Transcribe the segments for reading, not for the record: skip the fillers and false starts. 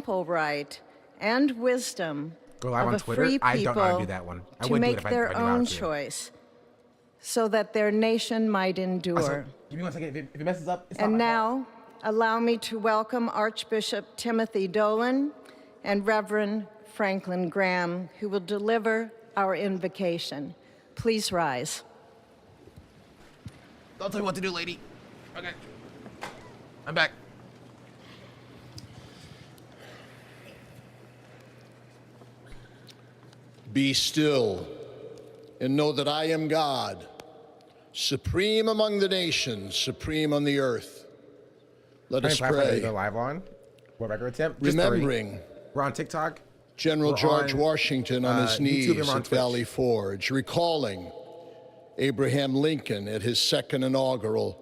simple right and wisdom Go live of on a Twitter? free I don't know how to people do that one. I to would do it make if I their knew how own to. choice so that their nation might endure. Also, give me 1 second. If it messes up, it's not And my now, allow me to welcome Archbishop Timothy Dolan and Reverend Franklin Graham, who will deliver our invocation. Please rise. Don't tell me what to do, lady. Okay. I'm back. Be still and know that I am God, supreme among the nations, supreme on the earth. Let us pray. Go live on. What record attempt? Just Remembering 3. We're on TikTok. General We're George on, Washington on his knees YouTube, and we're on at Twitch. Valley Forge, recalling Abraham Lincoln at his second inaugural,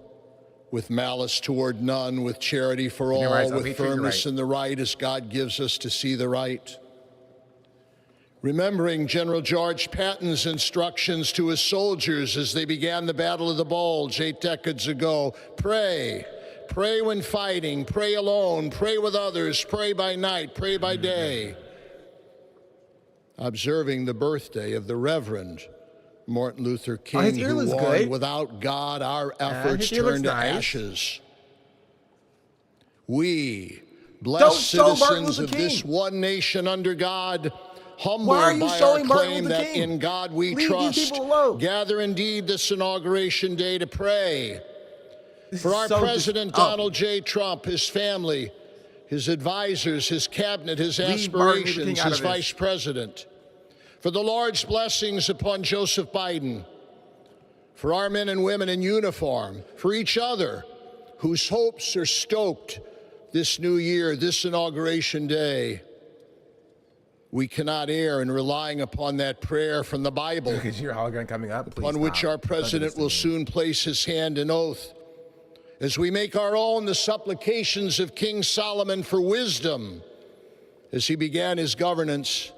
with malice toward none, with charity for all, Rise, with firmness in the right as God gives us to see the right. Remembering General George Patton's instructions to his soldiers as they began the Battle of the Bulge 8 decades ago. Pray. Pray when fighting. Pray alone. Pray with others. Pray by night. Pray by day. Observing the birthday of the Reverend Martin Luther King, who warned, good. without God, our efforts turn to ashes. We, blessed citizens of this one nation under God, humbled by our claim that in God we trust, gather indeed this inauguration day to pray for our President Donald J. Trump, his family, his advisors, his cabinet, his aspirations, his vice president, for the Lord's blessings upon Joseph Biden, for our men and women in uniform, for each other whose hopes are stoked this new year, this inauguration day. We cannot err in relying upon that prayer from the Bible, upon which our president will soon place his hand in oath, as we make our own the supplications of King Solomon for wisdom as he began his governance.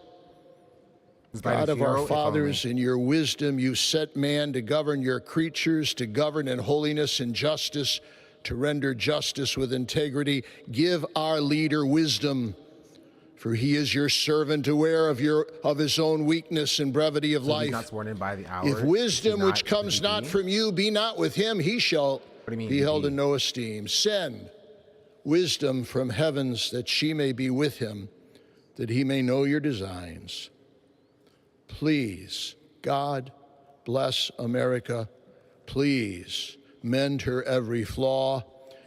God of our fathers, in your wisdom you set man to govern your creatures, to govern in holiness and justice, to render justice with integrity. Give our leader wisdom, for he is your servant, aware of his own weakness and brevity of life. Not sworn in by the hour. If wisdom which comes not from you be not with him, he shall be held in no esteem. Send wisdom from heavens that she may be with him, that he may know your designs. Please, God, bless America. Please, mend her every flaw.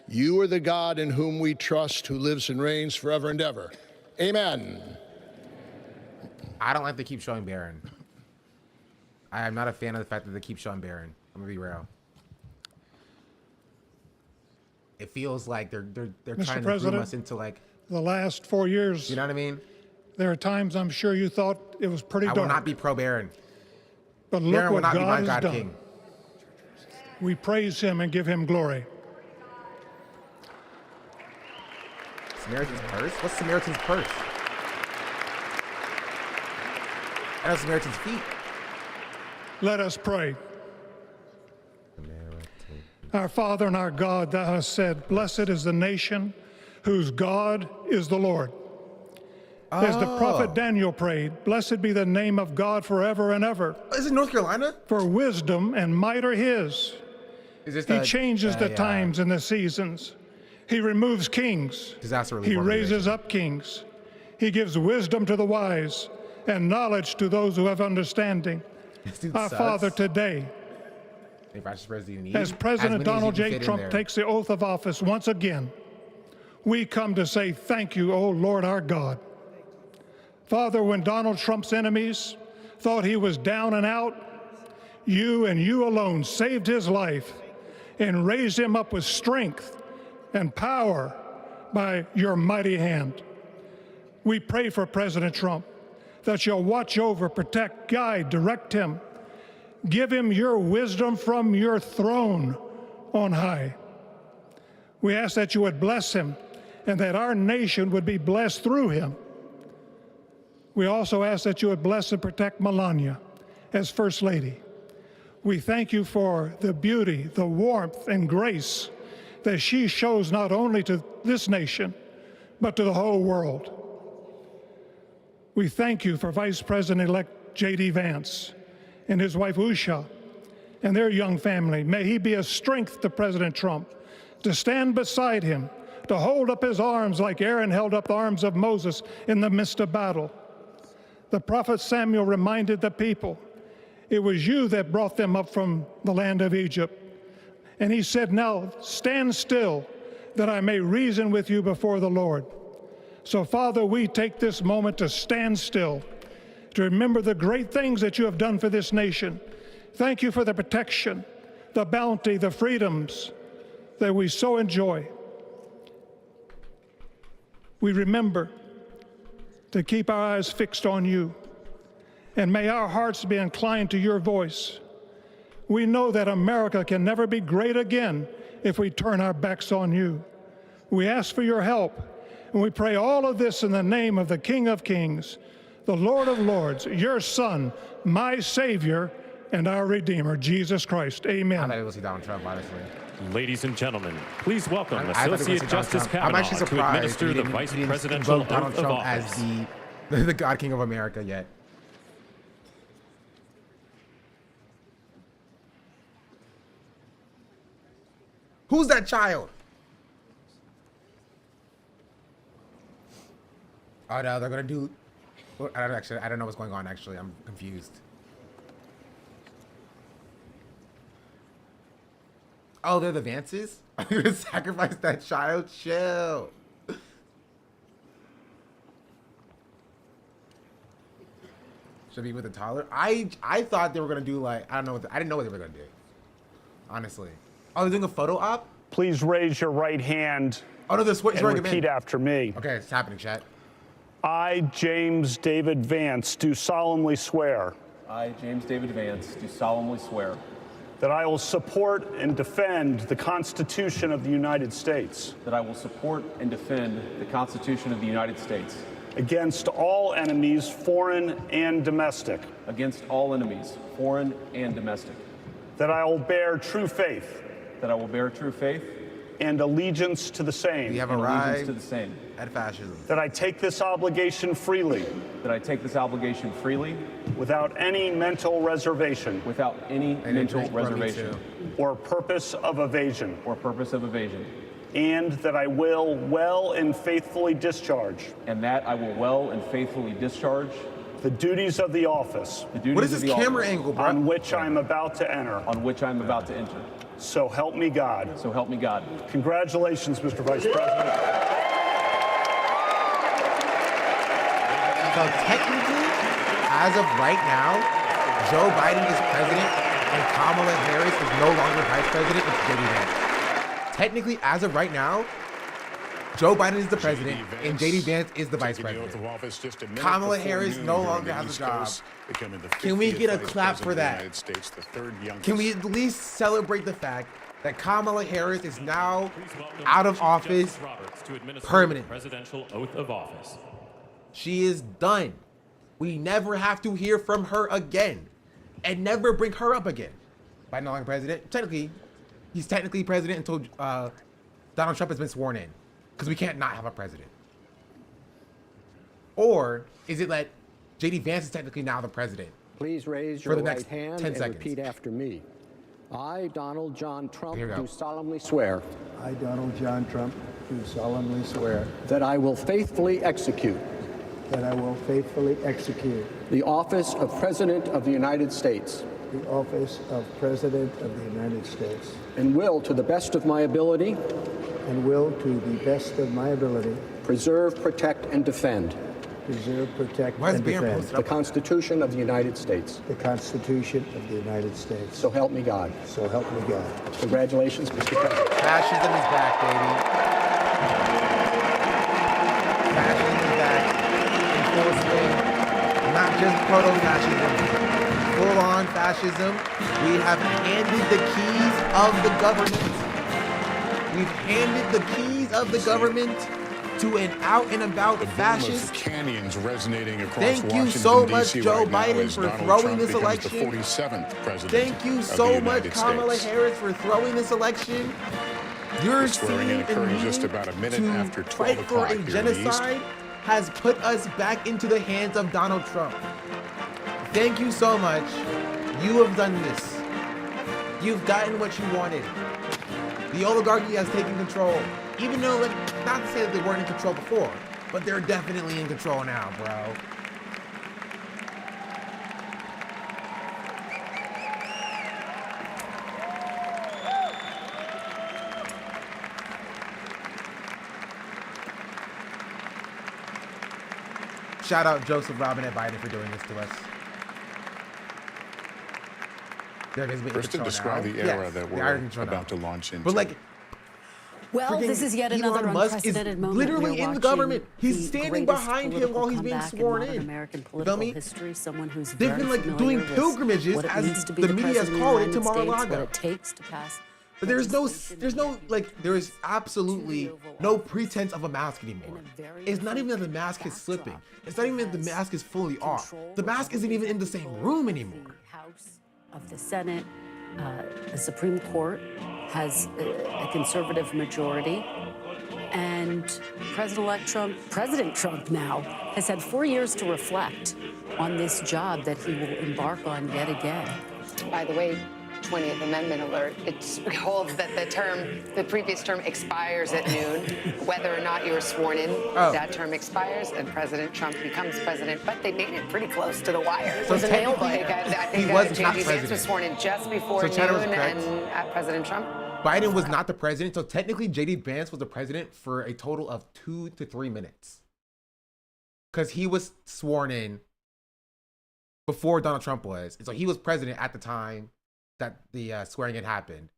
You are the God in whom we trust, who lives and reigns forever and ever. Amen. I don't like they keep showing Barron. I am not a fan of the fact that they keep showing Barron. I'm gonna be real. It feels like they're trying to groom us into like the last 4 years. You know what I mean? There are times I'm sure you thought it was pretty dark. I will not be pro Barron. But look what God has done. King. We praise him and give him glory. Samaritan's purse? What's Samaritan's purse? I know Samaritan's feet. Let us pray. Our Father and our God, thou hast said, blessed is the nation whose God is the Lord. As the prophet Daniel prayed, blessed be the name of God forever and ever. Is it North Carolina? For wisdom and might are his. He changes the times and the seasons. He removes kings. He raises up kings. He gives wisdom to the wise and knowledge to those who have understanding. Our Father, today, as President Donald J. Trump takes the oath of office once again, we come to say thank you, O Lord our God. Father, when Donald Trump's enemies thought he was down and out, you and you alone saved his life and raised him up with strength and power by your mighty hand. We pray for President Trump that you'll watch over, protect, guide, direct him. Give him your wisdom from your throne on high. We ask that you would bless him and that our nation would be blessed through him. We also ask that you would bless and protect Melania as First Lady. We thank you for the beauty, the warmth, and grace that she shows not only to this nation, but to the whole world. We thank you for Vice President-elect J.D. Vance and his wife Usha and their young family. May he be a strength to President Trump, to stand beside him, to hold up his arms like Aaron held up the arms of Moses in the midst of battle. The prophet Samuel reminded the people, it was you that brought them up from the land of Egypt. And he said, now stand still, that I may reason with you before the Lord. So, Father, we take this moment to stand still, to remember the great things that you have done for this nation. Thank you for the protection, the bounty, the freedoms that we so enjoy. We remember to keep our eyes fixed on you, and may our hearts be inclined to your voice. We know that America can never be great again if we turn our backs on you. We ask for your help, and we pray all of this in the name of the King of Kings, the Lord of Lords, your Son, my Savior, and our Redeemer, Jesus Christ. Amen. I thought it was Donald Trump, honestly. Ladies and gentlemen, please welcome Associate Justice Kavanaugh to administer the Vice Presidential Oath of Office. As the God King of America yet. Who's that child? Oh no, they're gonna do. I don't know what's going on. Actually, I'm confused. Oh, they're the Vances? I'm gonna sacrifice that child? Chill. Should be with a toddler? I thought they were gonna do like, I didn't know what they were gonna do. Honestly. Oh, they're doing a photo op? Please raise your right hand and repeat after me. Okay, it's happening, chat. I, James David Vance, do solemnly swear. I, James David Vance, do solemnly swear. That I will support and defend the Constitution of the United States. That I will support and defend the Constitution of the United States. Against all enemies, foreign and domestic. Against all enemies, foreign and domestic. That I will bear true faith. That I will bear true faith. And allegiance to the same. We have arrived to the same. At fascism. That I take this obligation freely. That I take this obligation freely. Without any mental reservation. Without any mental reservation. Or purpose of evasion. Or purpose of evasion. And that I will well and faithfully discharge. And that I will well and faithfully discharge. The duties of the office. The duties what is this camera angle, bro? On which I am about to enter. On which I am about to enter. So help me God. So help me God. Congratulations, Mr. Vice President. So technically, as of right now, Joe Biden is president and Kamala Harris is no longer vice president. It's J.D. Vance. Technically, as of right now, Joe Biden is the president and J.D. Vance is the vice president. Kamala Harris no longer has a job. Can we get a clap for that? Can we at least celebrate the fact that Kamala Harris is now out of office permanently? Presidential oath of office. She is done. We never have to hear from her again and never bring her up again. Biden no longer president. Technically, he's technically president until Donald Trump has been sworn in. Because we can't not have a president. Or is it that J.D. Vance is technically now the president? Please raise your right hand and repeat after me. I, Donald John Trump, do solemnly swear. I, Donald John Trump, do solemnly swear. That I will faithfully execute. That I will faithfully execute. The office of President of the United States. The office of President of the United States. And will, to the best of my ability. And will, to the best of my ability. Preserve, protect, and defend. Preserve, protect, and defend. The Constitution of the United States. The Constitution of the United States. So help me God. So help me God. Congratulations, Mr. President. Fascism is back, baby. Fascism is back. In full swing. Not just proto-fascism. Full-on fascism. We have handed the keys of the government. We've handed the keys of the government to an out-and-about fascist. Canyons resonating across Thank you Washington, so much, DC Joe right now Biden, as for Donald throwing Trump this becomes election. The 47th president Thank you so of the much, United Kamala States. Harris, for throwing this election. You're Swearing in occurring just about a minute after 12 fight for o'clock a here in the genocide has put us back into the hands of Donald Trump. Thank you so much. You have done this. You've gotten what you wanted. The oligarchy has taken control. Even though, like, not to say that they weren't in control before, but they're definitely in control now, bro. Shout out Joseph Robinette Biden for doing this to us. First to describe the era that we're about to launch into. But like, well, this is yet another unprecedented moment. Literally in the government. He's standing behind him while he's being sworn in. American political history, someone who's they've been like doing pilgrimages, as the media has called it, to Mar-a-Lago. What it takes to pass. But there is absolutely no pretense of a mask anymore. It's not even that the mask is slipping. It's not even that the mask is fully off. The mask isn't even in the same room anymore. House of the Senate, the Supreme Court has a conservative majority, and President Trump now has had 4 years to reflect on this job that he will embark on yet again. By the way, 20th Amendment alert. It holds that the previous term expires at noon. Whether or not you were sworn in, that term expires and President Trump becomes president. But they made it pretty close to the wire. So technically, I think J.D. Vance was sworn in just before noon and President Trump. Biden was not the president, so technically J.D. Vance was the president for a total of 2 to 3 minutes. Because he was sworn in before Donald Trump was. So he was president at the time that the swearing in happened.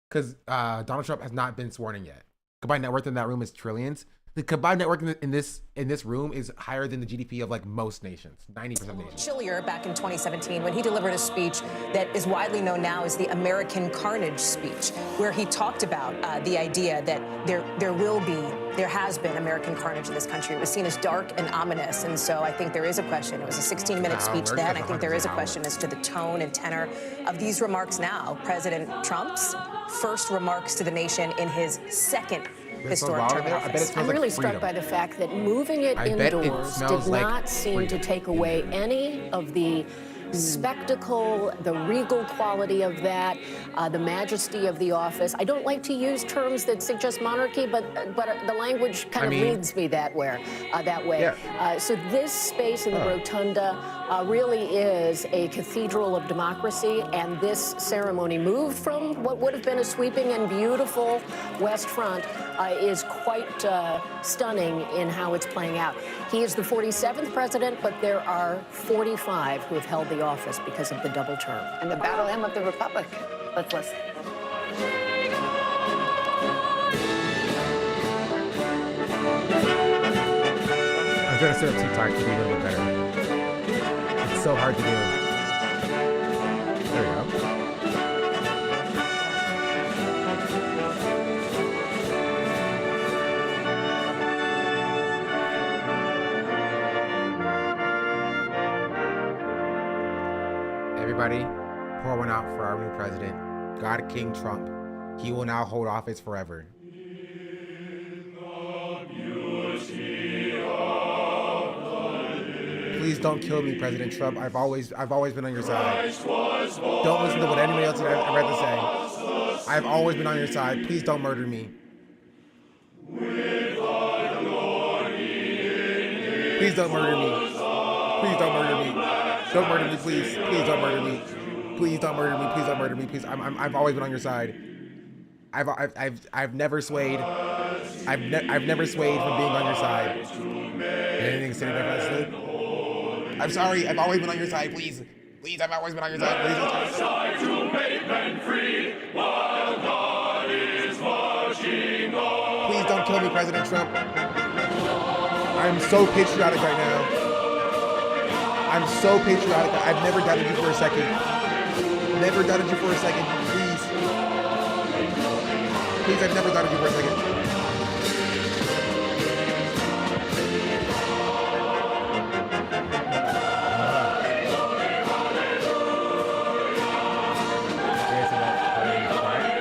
Because Donald Trump has not been sworn in yet. Combined net worth in that room is trillions. The combined net worth in this room is higher than the GDP of like most nations, 90% of nations. Chillier back in 2017 when he delivered a speech that is widely known now as the American Carnage speech, where he talked about the idea that there has been American carnage in this country. It was seen as dark and ominous, and so I think there is a question. It was a 16-minute speech then. I think there is a question as to the tone and tenor of these remarks now. President Trump's first remarks to the nation in his second historic term in office. I'm really struck by the fact that moving it indoors did not seem to take away any of the spectacle, the regal quality of that, the majesty of the office. I don't like to use terms that suggest monarchy, but the language kind of leads me that way. Yeah. So this space in the rotunda really is a cathedral of democracy, and this ceremony, moved from what would have been a sweeping and beautiful West Front, is quite stunning in how it's playing out. He is the 47th president, but there are 45 who have held the office because of the double term. And the battle hymn of the Republic. Let's listen. I'm trying to sit up too tight to be a little bit better. It's so hard to do. There we go. Everybody, pour one out for our new president, God King Trump. He will now hold office forever. Please don't kill me, President Trump. I've always been on your side. Don't listen to what anybody else I've read to say. I've always been on your side. Please don't murder me. Please don't murder me. Please don't murder me. Don't murder me, please. Please don't murder me. Please don't murder me. Please don't murder me. Please. I've always been on your side. I've never swayed. I've never swayed from being on your side. Anything sitting there for I'm sorry. I've always been on your side. Please. Please. I've always been on your side. Please. To make men free while God is marching on. Please don't kill me, President Trump. I'm so patriotic right now. I'm so patriotic. I've never doubted you for a second. Never doubted you for a second. Please. Please, I've never doubted you for a second.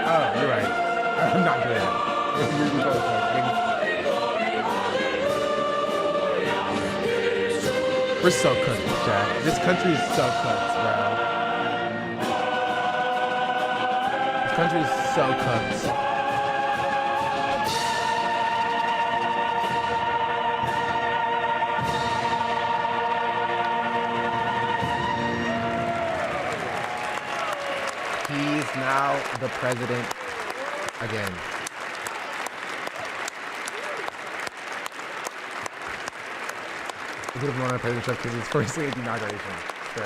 Oh, you're right. I'm not doing that. We're so cooked, Jack. This country is so cooked, bro. This country is so cooked. He's now the president again. He would have known our president because he's firstly at the inauguration. So.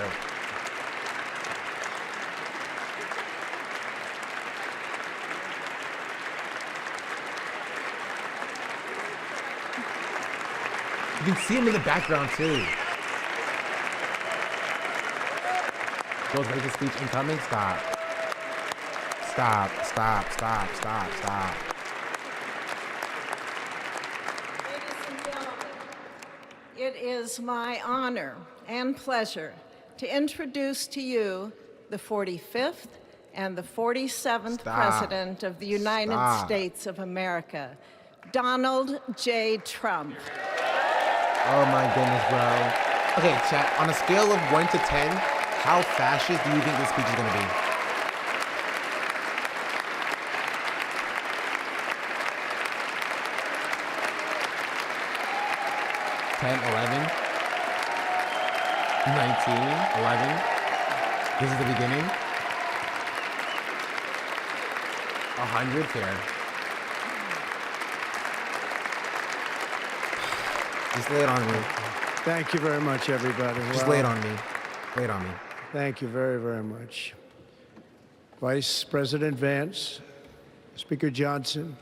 You can see him in the background too. Joe's making a speech incoming. Stop. Stop. Stop. Stop. Stop. Stop. It is my honor and pleasure to introduce to you the 45th and the 47th President of the United States of America, Donald J. Trump. Oh my goodness, bro. Okay, chat, on a scale of 1 to 10, how fascist do you think this speech is gonna be? $10, $11, $19, $11. This is the beginning. $100 fair. Just lay it on me. Thank you very much, everybody. Just lay it on me. Lay it on me. Thank you very, very much. Vice President Vance, Speaker Johnson,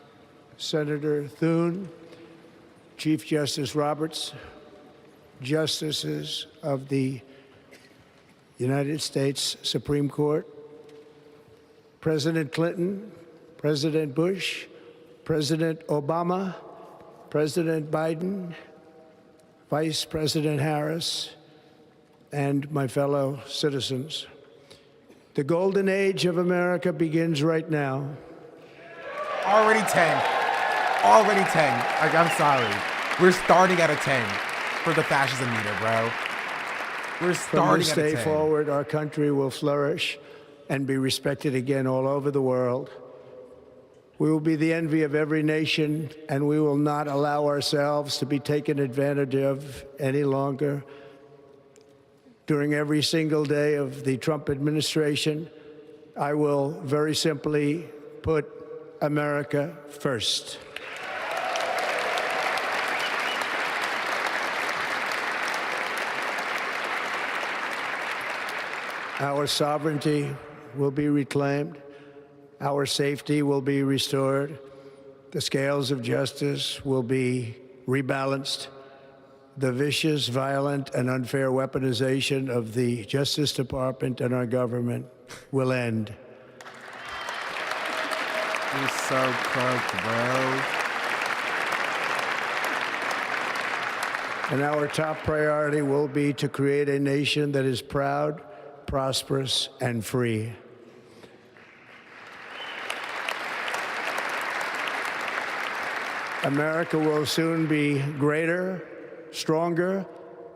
Senator Thune, Chief Justice Roberts, Justices of the United States Supreme Court, President Clinton, President Bush, President Obama, President Biden, Vice President Harris, and my fellow citizens. The golden age of America begins right now. Already 10. Already 10. I'm sorry. We're starting at a 10 for the fascism meter, bro. We're starting at a 10. From this day forward, our country will flourish and be respected again all over the world. We will be the envy of every nation, and we will not allow ourselves to be taken advantage of any longer. During every single day of the Trump administration, I will very simply put America first. Our sovereignty will be reclaimed. Our safety will be restored. The scales of justice will be rebalanced. The vicious, violent, and unfair weaponization of the Justice Department and our government will end. You're so cooked, bro. And our top priority will be to create a nation that is proud, prosperous, and free. America will soon be greater, stronger,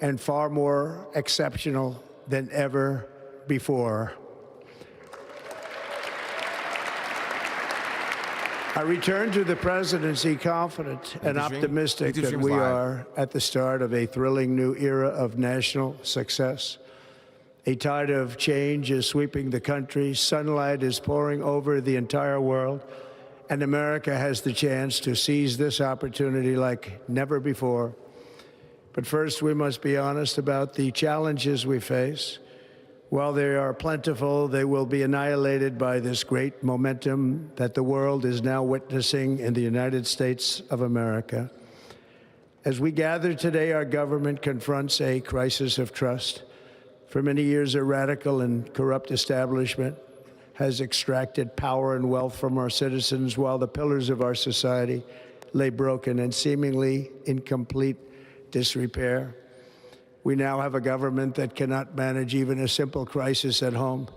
and far more exceptional than ever before. I return to the presidency confident and optimistic that we are at the start of a thrilling new era of national success. A tide of change is sweeping the country. Sunlight is pouring over the entire world. And America has the chance to seize this opportunity like never before. But first, we must be honest about the challenges we face. While they are plentiful, they will be annihilated by this great momentum that the world is now witnessing in the United States of America. As we gather today, our government confronts a crisis of trust. For many years, a radical and corrupt establishment has extracted power and wealth from our citizens while the pillars of our society lay broken and seemingly in complete disrepair. We now have a government that cannot manage even a simple crisis at home,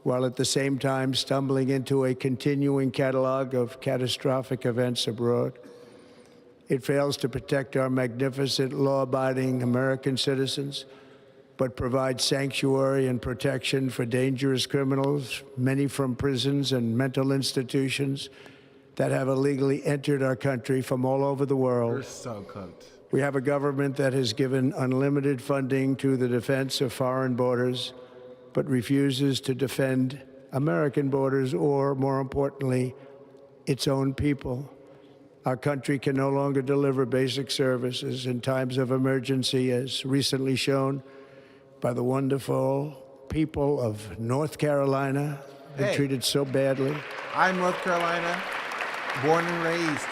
while at the same time stumbling into a continuing catalog of catastrophic events abroad. It fails to protect our magnificent, law-abiding American citizens, but provides sanctuary and protection for dangerous criminals, many from prisons and mental institutions that have illegally entered our country from all over the world. We're so cooked. We have a government that has given unlimited funding to the defense of foreign borders, but refuses to defend American borders or, more importantly, its own people. Our country can no longer deliver basic services in times of emergency, as recently shown by the wonderful people of North Carolina, been treated so badly. I'm North Carolina, born and raised.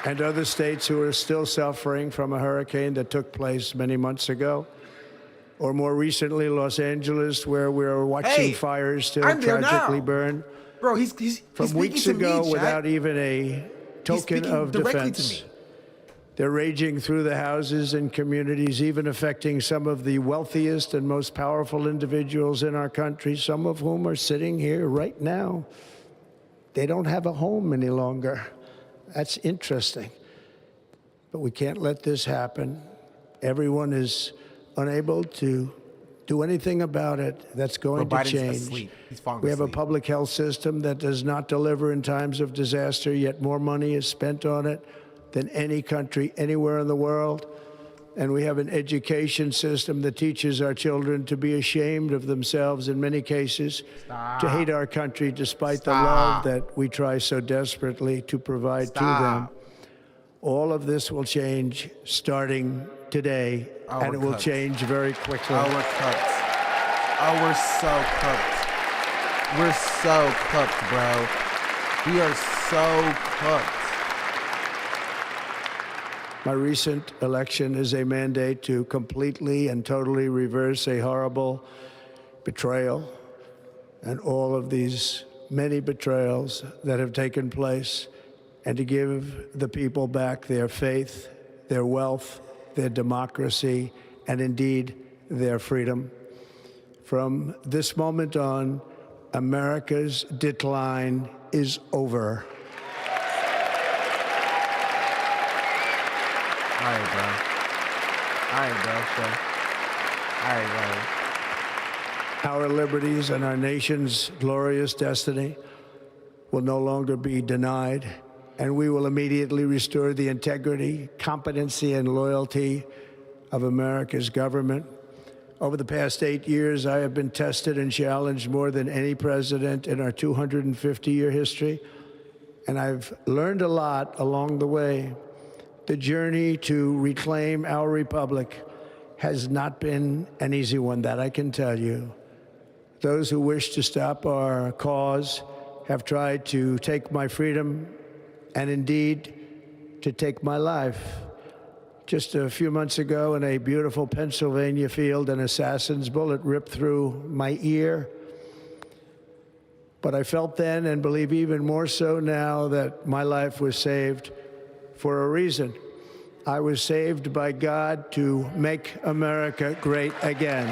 And other states who are still suffering from a hurricane that took place many months ago. Or more recently, Los Angeles, where we're watching fires still tragically burn. Bro, he's from weeks ago without even a token of defense. They're raging through the houses and communities, even affecting some of the wealthiest and most powerful individuals in our country, some of whom are sitting here right now. They don't have a home any longer. That's interesting. But we can't let this happen. Everyone is unable to do anything about it. That's going to change. We have a public health system that does not deliver in times of disaster, yet more money is spent on it than any country anywhere in the world. And we have an education system that teaches our children to be ashamed of themselves in many cases, to hate our country despite the love that we try so desperately to provide to them. All of this will change starting today, and it will change very quickly. Oh, we're cooked. Oh, we're so cooked. We're so cooked, bro. We are so cooked. My recent election is a mandate to completely and totally reverse a horrible betrayal and all of these many betrayals that have taken place, and to give the people back their faith, their wealth, their democracy, and indeed their freedom. From this moment on, America's decline is over. All right, bro. All right, bro. All right, bro. Our liberties and our nation's glorious destiny will no longer be denied, and we will immediately restore the integrity, competency, and loyalty of America's government. Over the past 8 years, I have been tested and challenged more than any president in our 250-year history, and I've learned a lot along the way. The journey to reclaim our republic has not been an easy one, that I can tell you. Those who wish to stop our cause have tried to take my freedom and indeed to take my life. Just a few months ago in a beautiful Pennsylvania field, an assassin's bullet ripped through my ear. But I felt then, and believe even more so now, that my life was saved for a reason. I was saved by God to make America great again.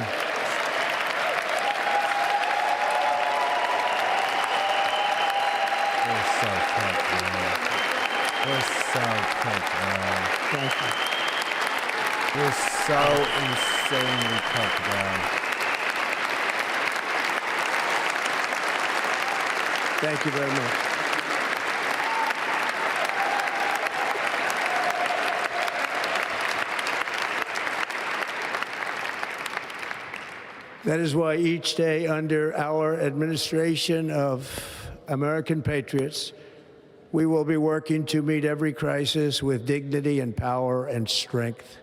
We're so cooked, man. We're so cooked, man. Thank you. We're so insanely cooked, bro. Thank you very much. That is why each day under our administration of American patriots, we will be working to meet every crisis with dignity and power and strength.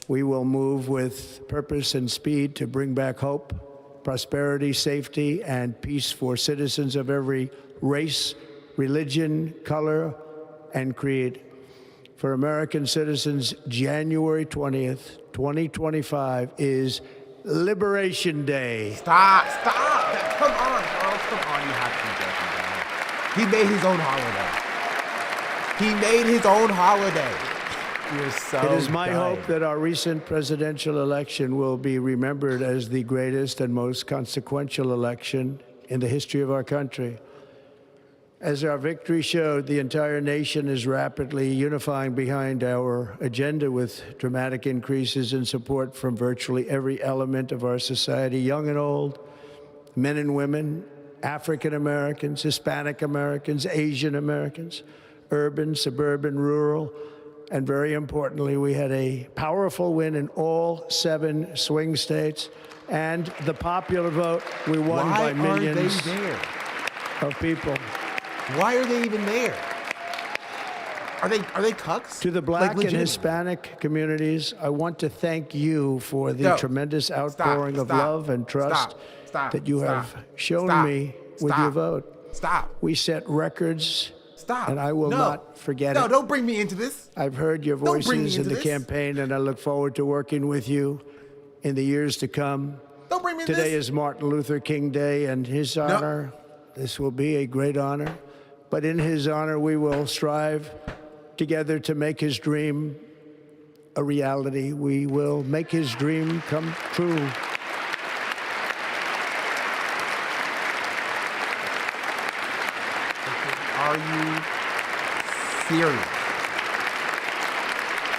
We will move with purpose and speed to bring back hope, prosperity, safety, and peace for citizens of every race, religion, color, and creed. For American citizens, January 20th, 2025 is Liberation Day. Stop. Come on, bro. Come on, you have to be joking, bro. He made his own holiday. He made his own holiday. You're so It is my hope that our recent presidential election will be remembered as the greatest and most consequential election in the history of our country. As our victory showed, the entire nation is rapidly unifying behind our agenda with dramatic increases in support from virtually every element of our society, young and old, men and women, African Americans, Hispanic Americans, Asian Americans, urban, suburban, rural, and very importantly, we had a powerful win in all 7 swing states, and the popular vote, we won by millions of people. Why are they even there? Are they cucks? To the Black and Hispanic communities, I want to thank you for the tremendous outpouring of love and trust that you have shown me with your vote. Stop. We set records. Stop. And I will not forget it. No, don't bring me into this. I've heard your voices in the campaign, and I look forward to working with you in the years to come. Don't bring me into this. Today is Martin Luther King Day, and his honor, this will be a great honor. But in his honor, we will strive together to make his dream a reality. We will make his dream come true. Are you serious?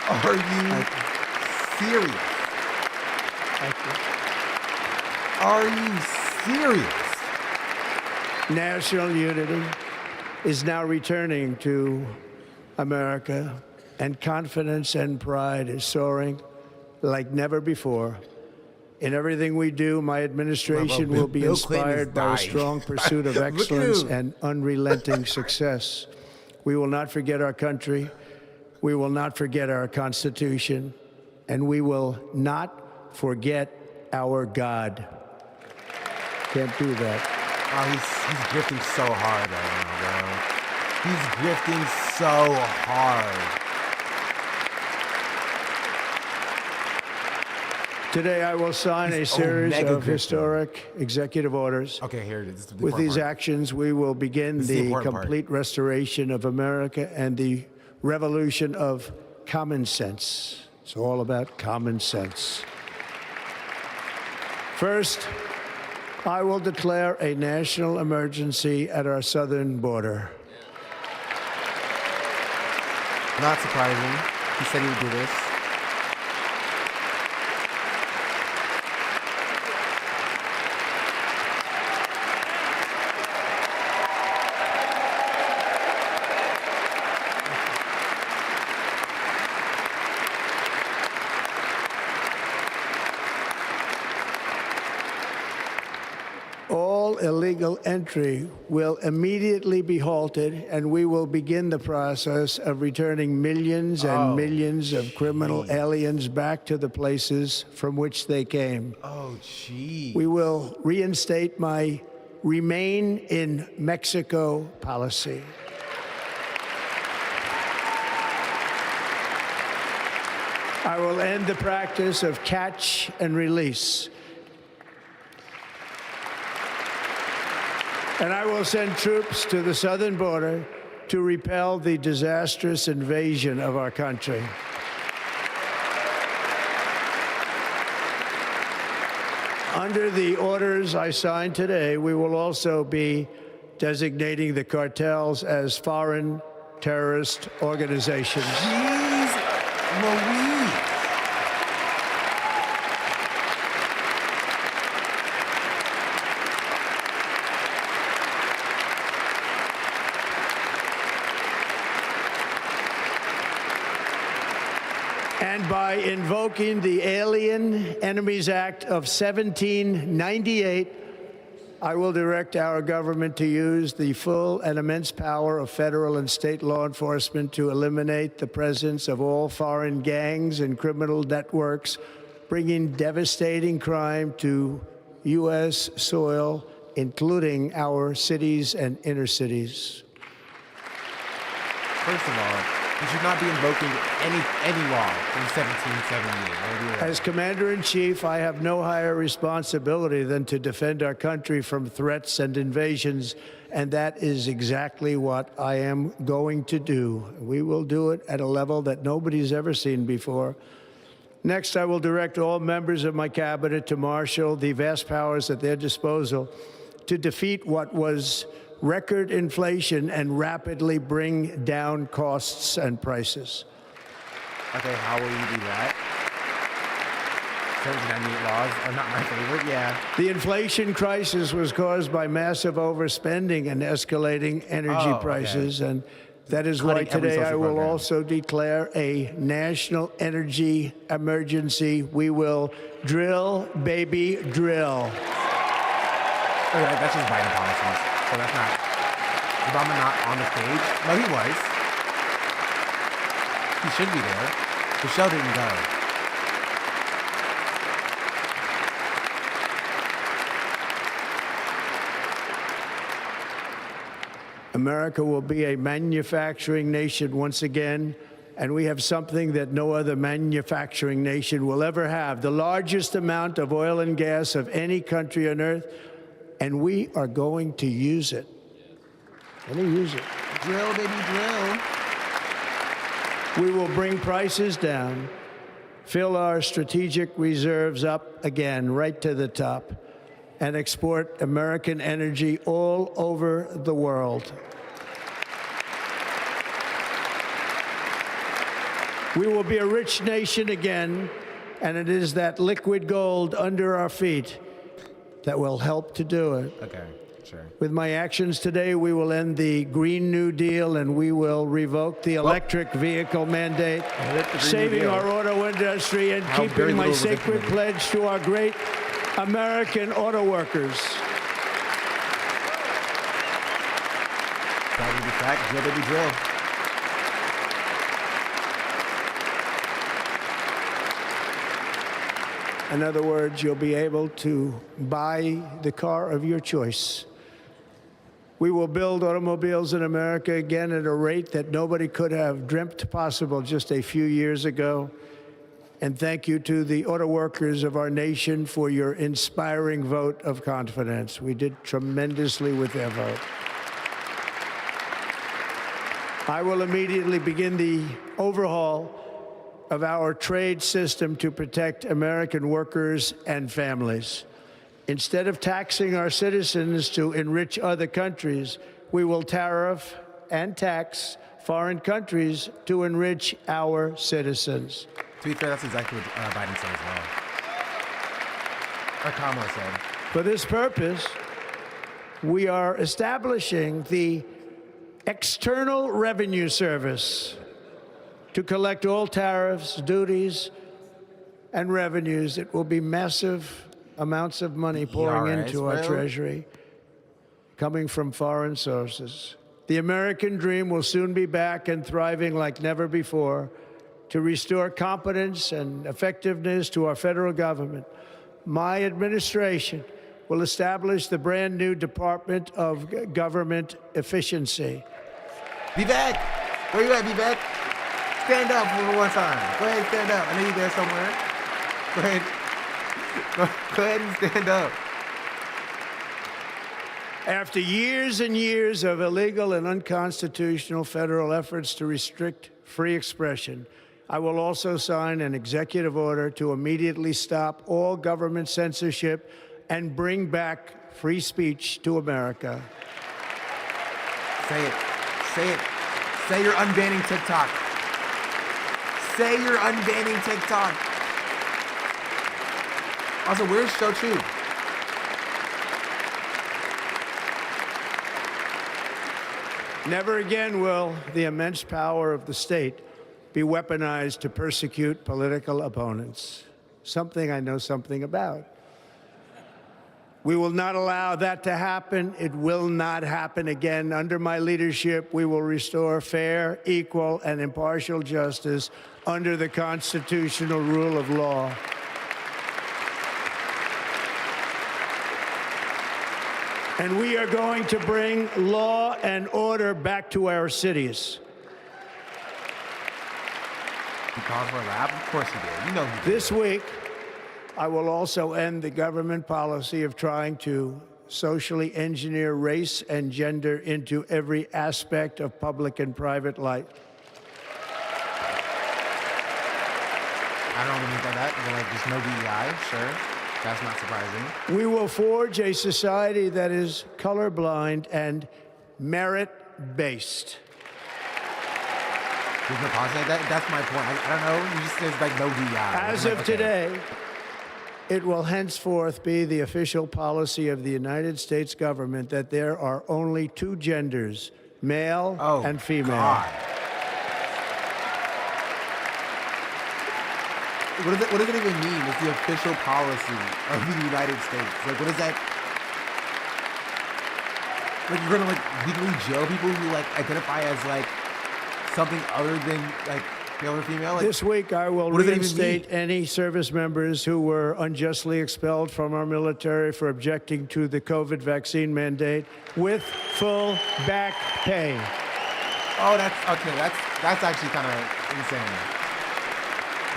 Are you serious? Are you serious? National unity is now returning to America, and confidence and pride is soaring like never before. In everything we do, my administration will be inspired by a strong pursuit of excellence and unrelenting success. We will not forget our country. We will not forget our Constitution. And we will not forget our God. Can't do that. Oh, he's grifting so hard right now, bro. He's grifting so hard. Today, I will sign a series of historic executive orders. Okay, here it is. With these actions, we will begin the complete restoration of America and the revolution of common sense. It's all about common sense. First, I will declare a national emergency at our southern border. Not surprising. He said he would do this. Illegal entry will immediately be halted, and we will begin the process of returning millions and millions of criminal aliens back to the places from which they came. Oh, gee. We will reinstate my Remain in Mexico policy. I will end the practice of catch and release. And I will send troops to the southern border to repel the disastrous invasion of our country. Under the orders I signed today, we will also be designating the cartels as foreign terrorist organizations. Jeez Louise. And by invoking the Alien Enemies Act of 1798, I will direct our government to use the full and immense power of federal and state law enforcement to eliminate the presence of all foreign gangs and criminal networks, bringing devastating crime to U.S. soil, including our cities and inner cities. First of all, you should not be invoking any law from 1778. As Commander-in-Chief, I have no higher responsibility than to defend our country from threats and invasions, and that is exactly what I am going to do. We will do it at a level that nobody's ever seen before. Next, I will direct all members of my cabinet to marshal the vast powers at their disposal to defeat what was record inflation and rapidly bring down costs and prices. Okay, how will you do that? 98 laws are not my favorite, yeah. The inflation crisis was caused by massive overspending and escalating energy prices, and that is why today I will also declare a national energy emergency. We will drill, baby, drill. Okay, that's just Biden policies. So that's not Obama not on the stage. No, he was. He should be there. The show didn't go. America will be a manufacturing nation once again, and we have something that no other manufacturing nation will ever have, the largest amount of oil and gas of any country on earth, and we are going to use it. Use it. Drill, baby, drill. We will bring prices down, fill our strategic reserves up again, right to the top, and export American energy all over the world. We will be a rich nation again, and it is that liquid gold under our feet that will help to do it. Okay, sure. With my actions today, we will end the Green New Deal, and we will revoke the electric vehicle mandate, saving our auto industry and keeping my sacred pledge to our great American auto workers. That would be fact. Drill, baby, drill. In other words, you'll be able to buy the car of your choice. We will build automobiles in America again at a rate that nobody could have dreamt possible just a few years ago. And thank you to the auto workers of our nation for your inspiring vote of confidence. We did tremendously with their vote. I will immediately begin the overhaul of our trade system to protect American workers and families. Instead of taxing our citizens to enrich other countries, we will tariff and tax foreign countries to enrich our citizens. To be fair, that's exactly what Biden said as well. Or Kamala said. For this purpose, we are establishing the External Revenue Service to collect all tariffs, duties, and revenues. It will be massive amounts of money pouring into our treasury, coming from foreign sources. The American dream will soon be back and thriving like never before to restore competence and effectiveness to our federal government. My administration will establish the brand new Department of Government Efficiency. Vivek! Where you at, Vivek? Stand up for one time. Go ahead and stand up. I know you're there somewhere. Go ahead. Go ahead and stand up. After years and years of illegal and unconstitutional federal efforts to restrict free expression, I will also sign an executive order to immediately stop all government censorship and bring back free speech to America. Say it. Say it. Say you're unbanning TikTok. Say you're unbanning TikTok. Also, where's Show 2? Never again will the immense power of the state be weaponized to persecute political opponents. Something I know something about. We will not allow that to happen. It will not happen again. Under my leadership, we will restore fair, equal, and impartial justice under the constitutional rule of law. And we are going to bring law and order back to our cities. You called for a rap? Of course he did. You know he did. This week, I will also end the government policy of trying to socially engineer race and gender into every aspect of public and private life. I don't know about that. Like, just no DEI, sure. That's not surprising. We will forge a society that is colorblind and merit-based. There's no policy. That's my point. I don't know. You just says like no DI. As of today, it will henceforth be the official policy of the United States government that there are only two genders, male and female. God. What does it even mean? It's the official policy of the United States. Like, what is that? Like, you're gonna like legally jail people who like identify as like something other than like male or female? Like, this week, I will reinstate any service members who were unjustly expelled from our military for objecting to the COVID vaccine mandate with full back pay. Oh, that's okay. That's actually kind of insane.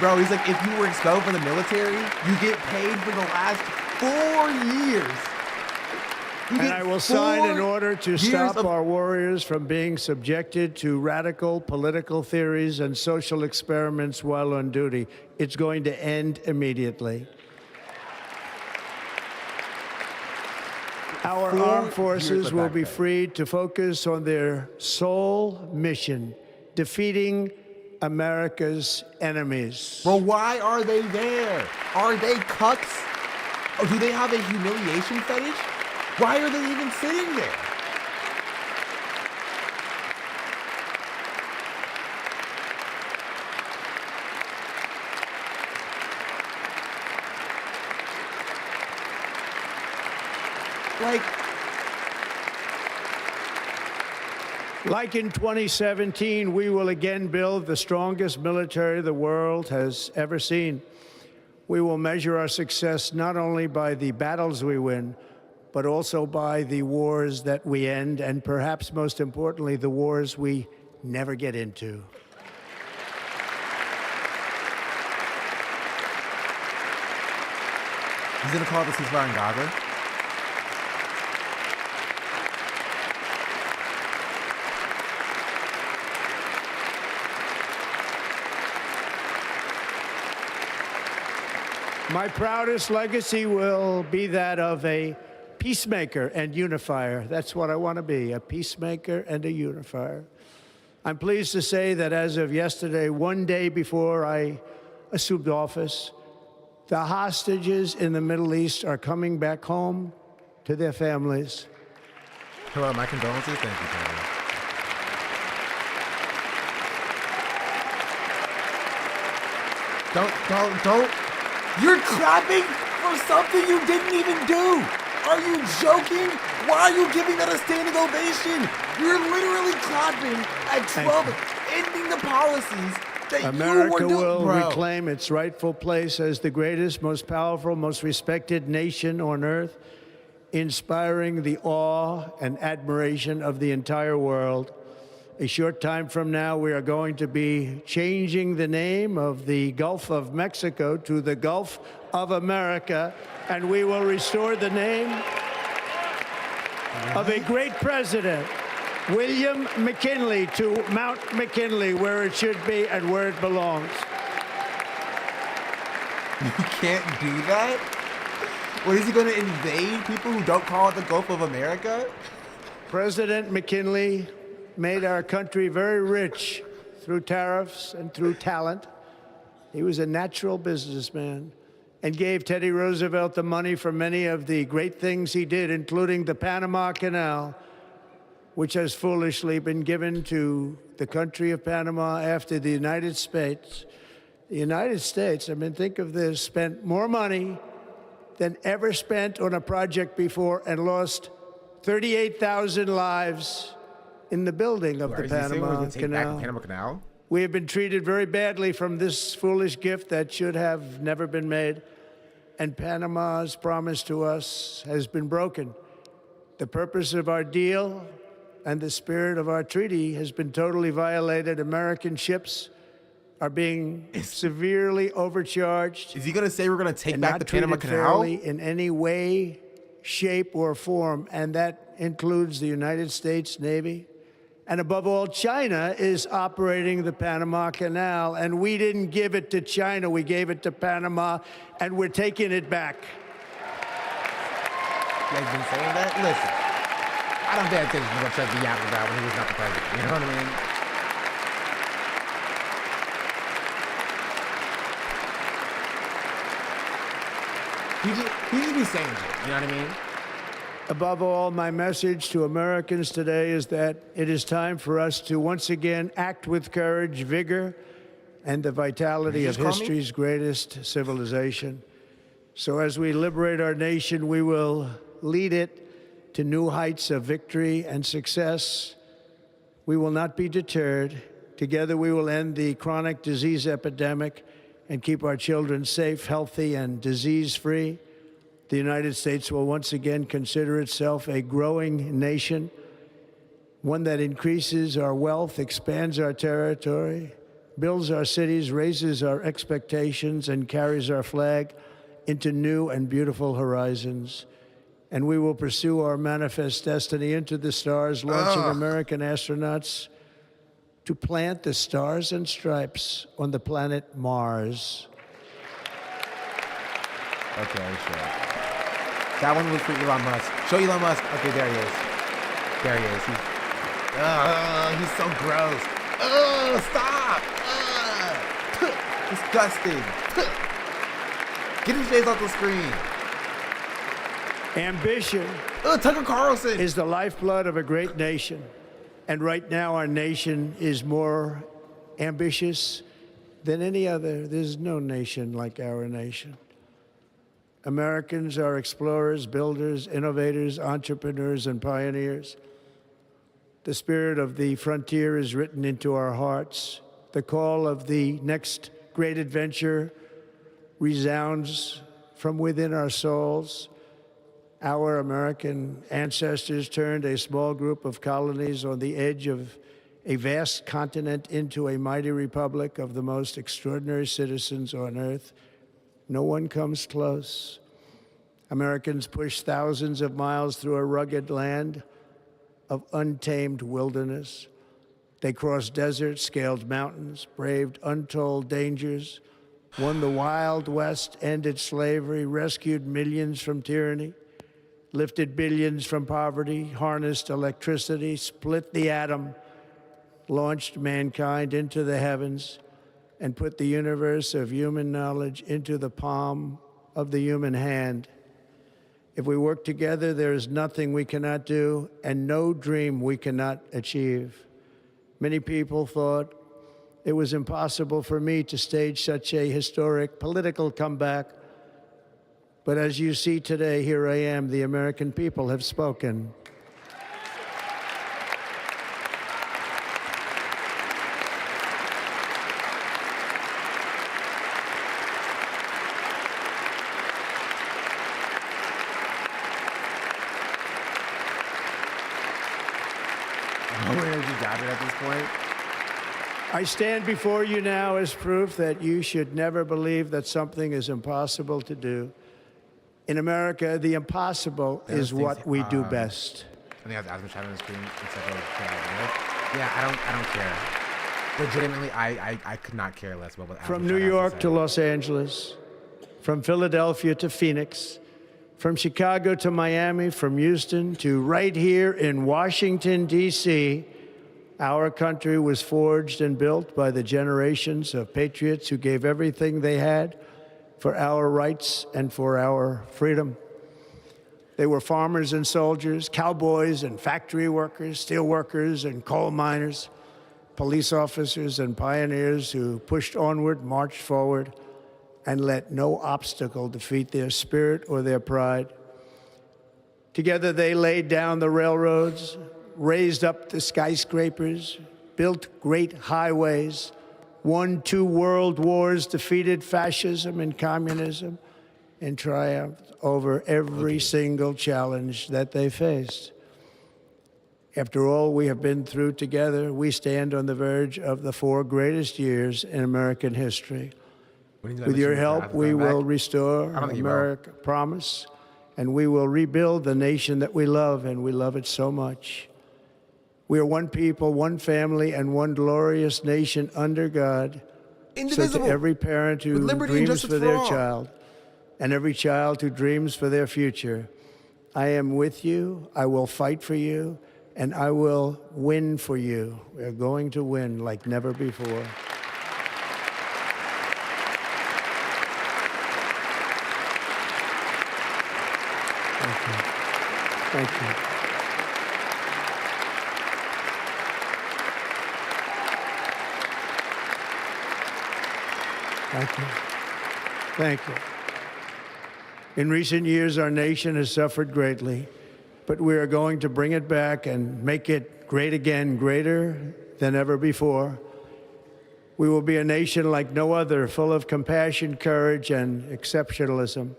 Bro, he's like, if you were expelled from the military, you get paid for the last 4 years. And I will sign an order to stop our warriors from being subjected to radical political theories and social experiments while on duty. It's going to end immediately. Our armed forces will be freed to focus on their sole mission, defeating America's enemies. Bro, why are they there? Are they cucks? Or do they have a humiliation fetish? Why are they even sitting there? Like in 2017, we will again build the strongest military the world has ever seen. We will measure our success not only by the battles we win, but also by the wars that we end, and perhaps most importantly, the wars we never get into. He's going to call the ceasefire in Gaza? My proudest legacy will be that of a peacemaker and unifier. That's what I want to be, a peacemaker and a unifier. I'm pleased to say that as of yesterday, one day before I assumed office, the hostages in the Middle East are coming back home to their families. Hello, my condolences. Thank you, Kevin. Don't. You're clapping for something you didn't even do. Are you joking? Why are you giving that a standing ovation? You're literally clapping at Trump ending the policies that America you were doing. Will reclaim its rightful place as the greatest, most powerful, most respected nation on earth, inspiring the awe and admiration of the entire world. A short time from now, we are going to be changing the name of the Gulf of Mexico to the Gulf of America, and we will restore the name of a great president, William McKinley, to Mount McKinley, where it should be and where it belongs. You can't do that? What, is he going to invade people who don't call it the Gulf of America? President McKinley made our country very rich through tariffs and through talent. He was a natural businessman and gave Teddy Roosevelt the money for many of the great things he did, including the Panama Canal, which has foolishly been given to the country of Panama after the United States. The United States, I mean, think of this, spent more money than ever spent on a project before and lost 38,000 lives in the building of the Panama Canal. We have been treated very badly from this foolish gift that should have never been made, and Panama's promise to us has been broken. The purpose of our deal and the spirit of our treaty has been totally violated. American ships are being severely overcharged. Is he going to say we're going to take back the Panama Canal? In any way, shape, or form, and that includes the United States Navy. And above all, China is operating the Panama Canal, and we didn't give it to China, we gave it to Panama, and we're taking it back. You guys been saying that? Listen, I don't pay attention to what Chuck D yapped about when he was not the president. You know what I mean? He just be saying shit. You know what I mean? Above all, my message to Americans today is that it is time for us to once again act with courage, vigor, and the vitality of history's greatest civilization. So as we liberate our nation, we will lead it to new heights of victory and success. We will not be deterred. Together, we will end the chronic disease epidemic and keep our children safe, healthy, and disease-free. The United States will once again consider itself a growing nation, one that increases our wealth, expands our territory, builds our cities, raises our expectations, and carries our flag into new and beautiful horizons. And we will pursue our manifest destiny into the stars, launching American astronauts to plant the stars and stripes on the planet Mars. Okay, sure. That one was for Elon Musk. Show Elon Musk. Okay, there he is. There he is. He's so gross. Stop. Disgusting. Get his face off the screen. Ambition Tucker Carlson is the lifeblood of a great nation. And right now, our nation is more ambitious than any other. There's no nation like our nation. Americans are explorers, builders, innovators, entrepreneurs, and pioneers. The spirit of the frontier is written into our hearts. The call of the next great adventure resounds from within our souls. Our American ancestors turned a small group of colonies on the edge of a vast continent into a mighty republic of the most extraordinary citizens on earth. No one comes close. Americans pushed thousands of miles through a rugged land of untamed wilderness. They crossed deserts, scaled mountains, braved untold dangers, won the Wild West, ended slavery, rescued millions from tyranny, lifted billions from poverty, harnessed electricity, split the atom, launched mankind into the heavens, and put the universe of human knowledge into the palm of the human hand. If we work together, there is nothing we cannot do and no dream we cannot achieve. Many people thought it was impossible for me to stage such a historic political comeback. But as you see today, here I am. The American people have spoken. At this point, I stand before you now as proof that you should never believe that something is impossible to do. In America, the impossible is what we do best. I think that's as much on the screen. Yeah, I don't care. Legitimately, I could not care less about what. From New York to Los Angeles, from Philadelphia to Phoenix, from Chicago to Miami, from Houston to right here in Washington, D.C., our country was forged and built by the generations of patriots who gave everything they had for our rights and for our freedom. They were farmers and soldiers, cowboys and factory workers, steel workers and coal miners, police officers and pioneers who pushed onward, marched forward, and let no obstacle defeat their spirit or their pride. Together they laid down the railroads, raised up the skyscrapers, built great highways, won 2 world wars, defeated fascism and communism, and triumphed over every single challenge that they faced. After all we have been through together, we stand on the verge of the 4 greatest years in American history. With your help, we will restore America, promise, and we will rebuild the nation that we love, and we love it so much. We are one people, one family, and one glorious nation under God. Indivisible. So to every parent who dreams for their child, and every child who dreams for their future, I am with you. I will fight for you, and I will win for you. We are going to win like never before. Thank you. Thank you. Thank you. Thank you. In recent years, our nation has suffered greatly, but we are going to bring it back and make it great again, greater than ever before. We will be a nation like no other, full of compassion, courage, and exceptionalism.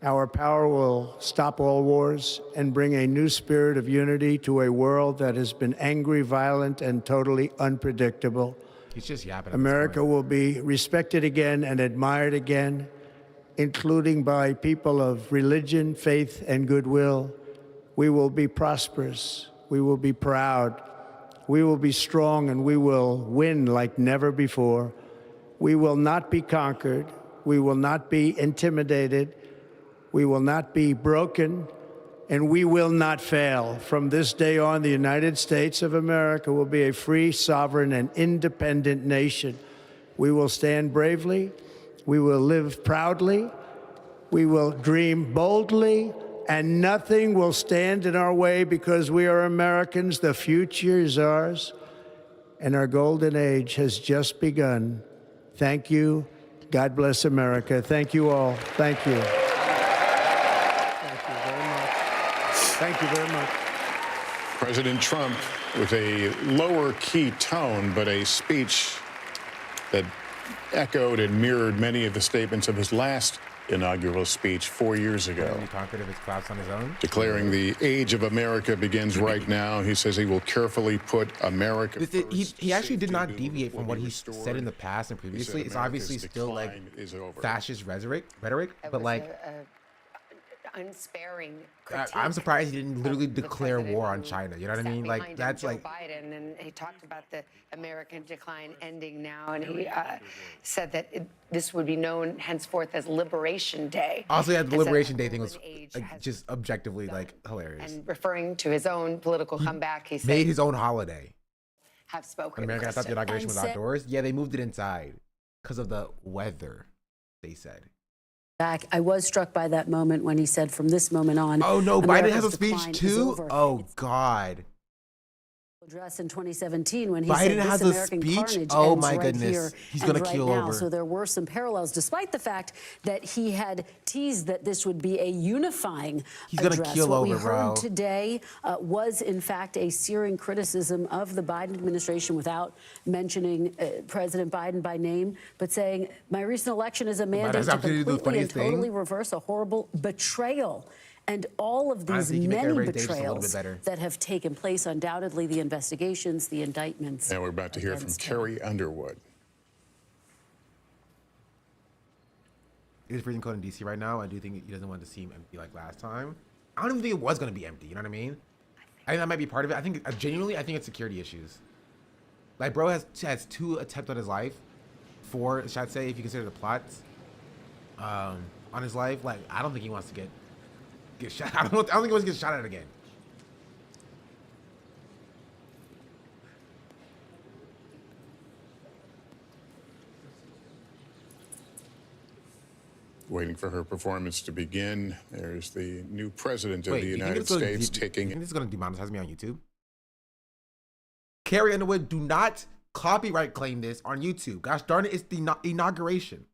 Our power will stop all wars and bring a new spirit of unity to a world that has been angry, violent, and totally unpredictable. He's just yapping. America will be respected again and admired again, including by people of religion, faith, and goodwill. We will be prosperous. We will be proud. We will be strong, and we will win like never before. We will not be conquered. We will not be intimidated. We will not be broken, and we will not fail. From this day on, the United States of America will be a free, sovereign, and independent nation. We will stand bravely. We will live proudly. We will dream boldly, and nothing will stand in our way because we are Americans. The future is ours, and our golden age has just begun. Thank you. God bless America. Thank you all. Thank you. Thank you very much. President Trump with a lower key tone, but a speech that echoed and mirrored many of the statements of his last inaugural speech 4 years ago. Declaring the age of America begins right now. He says he will carefully put America first. He actually did not deviate from what he said in the past and previously. It's obviously still like fascist rhetoric, but like unsparing. I'm surprised he didn't literally declare war on China. You know what I mean? Like that's Joe like Biden, and he talked about the American decline ending now, and he said that this would be known henceforth as Liberation Day. Also, yeah, the Liberation Day thing was like, just objectively like hilarious. And referring to his own political comeback, he said, made his own holiday. Have spoken. America, I thought the inauguration was outdoors. Yeah, they moved it inside because of the weather. They said. I was struck by that moment when he said, from this moment on. Oh, no, Biden has a speech too? Oh, God. Address in 2017 when he Biden said has this a American speech? carnage Oh, ends my right goodness. here He's and going to keel now. over. So there were some parallels, despite the fact that he had teased that this would be a unifying He's going to keel what over, we heard bro. today was, in fact, a searing criticism of the Biden administration without mentioning President Biden by name, but saying, my recent election is a mandate to completely and totally reverse a horrible betrayal. And all of these many betrayals that have taken place, undoubtedly the investigations, the indictments. And we're about to hear from Carrie Underwood. It is freezing cold in D.C. right now. I do think he doesn't want to seem empty like last time. I don't even think it was going to be empty. You know what I mean? I think that might be part of it. I think, genuinely, I think it's security issues. Like, bro has 2 attempts on his life. 4, should I say, if you consider the plots on his life. Like, I don't think he wants to get shot. I don't think he wants to get shot at again. Waiting for her performance to begin. There's the new president of the United States taking. You think this is going to demonetize me on YouTube? Carrie Underwood, do not copyright claim this on YouTube. Gosh darn it, it's the inauguration.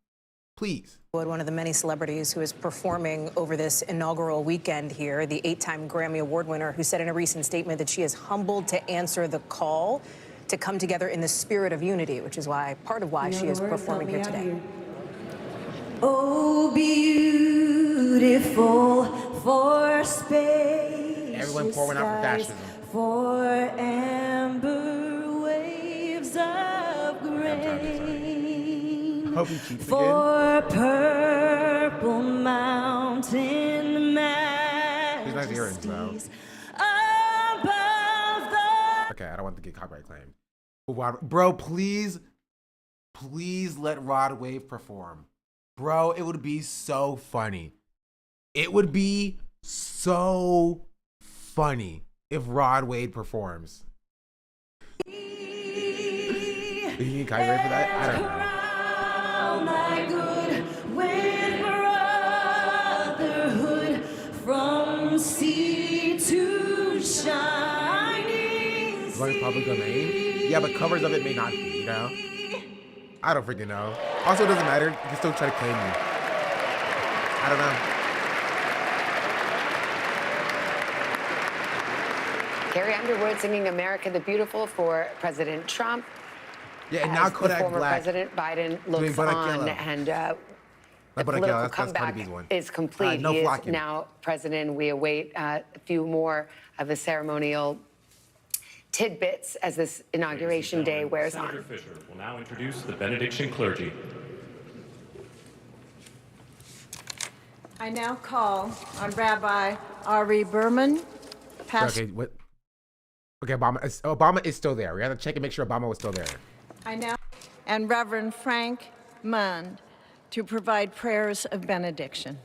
Please. One of the many celebrities who is performing over this inaugural weekend here, the 8-time Grammy Award winner, who said in a recent statement that she is humbled to answer the call to come together in the spirit of unity, which is part of why she is performing here today. Oh, beautiful for space. Everyone pour one out for fascism. For amber waves of grain. For purple mountain majesties above the... Okay, I don't want to get copyright claimed. Bro, please let Rod Wave perform. Bro, it would be so funny. It would be so funny if Rod Wade performs. Do you need copyright for that? I don't know. My good with brotherhood from sea to shining As long as public domain? Yeah, but covers of it may not be, you know? I don't freaking know. Also, it doesn't matter. You can still try to claim me. I don't know. Carrie Underwood singing America the Beautiful for President Trump. Yeah, and now Kodak former Black. President Biden looks on, and the political comeback is complete. No he is flocking. now president. We await a few more of the ceremonial tidbits as this inauguration day wears on. Senator Fisher will now introduce the benediction clergy. I now call on Rabbi Ari Berman, pastor. Okay, what? Okay, Obama is still there. We have to check and make sure Obama was still there. And Reverend Frank Mund to provide prayers of benediction.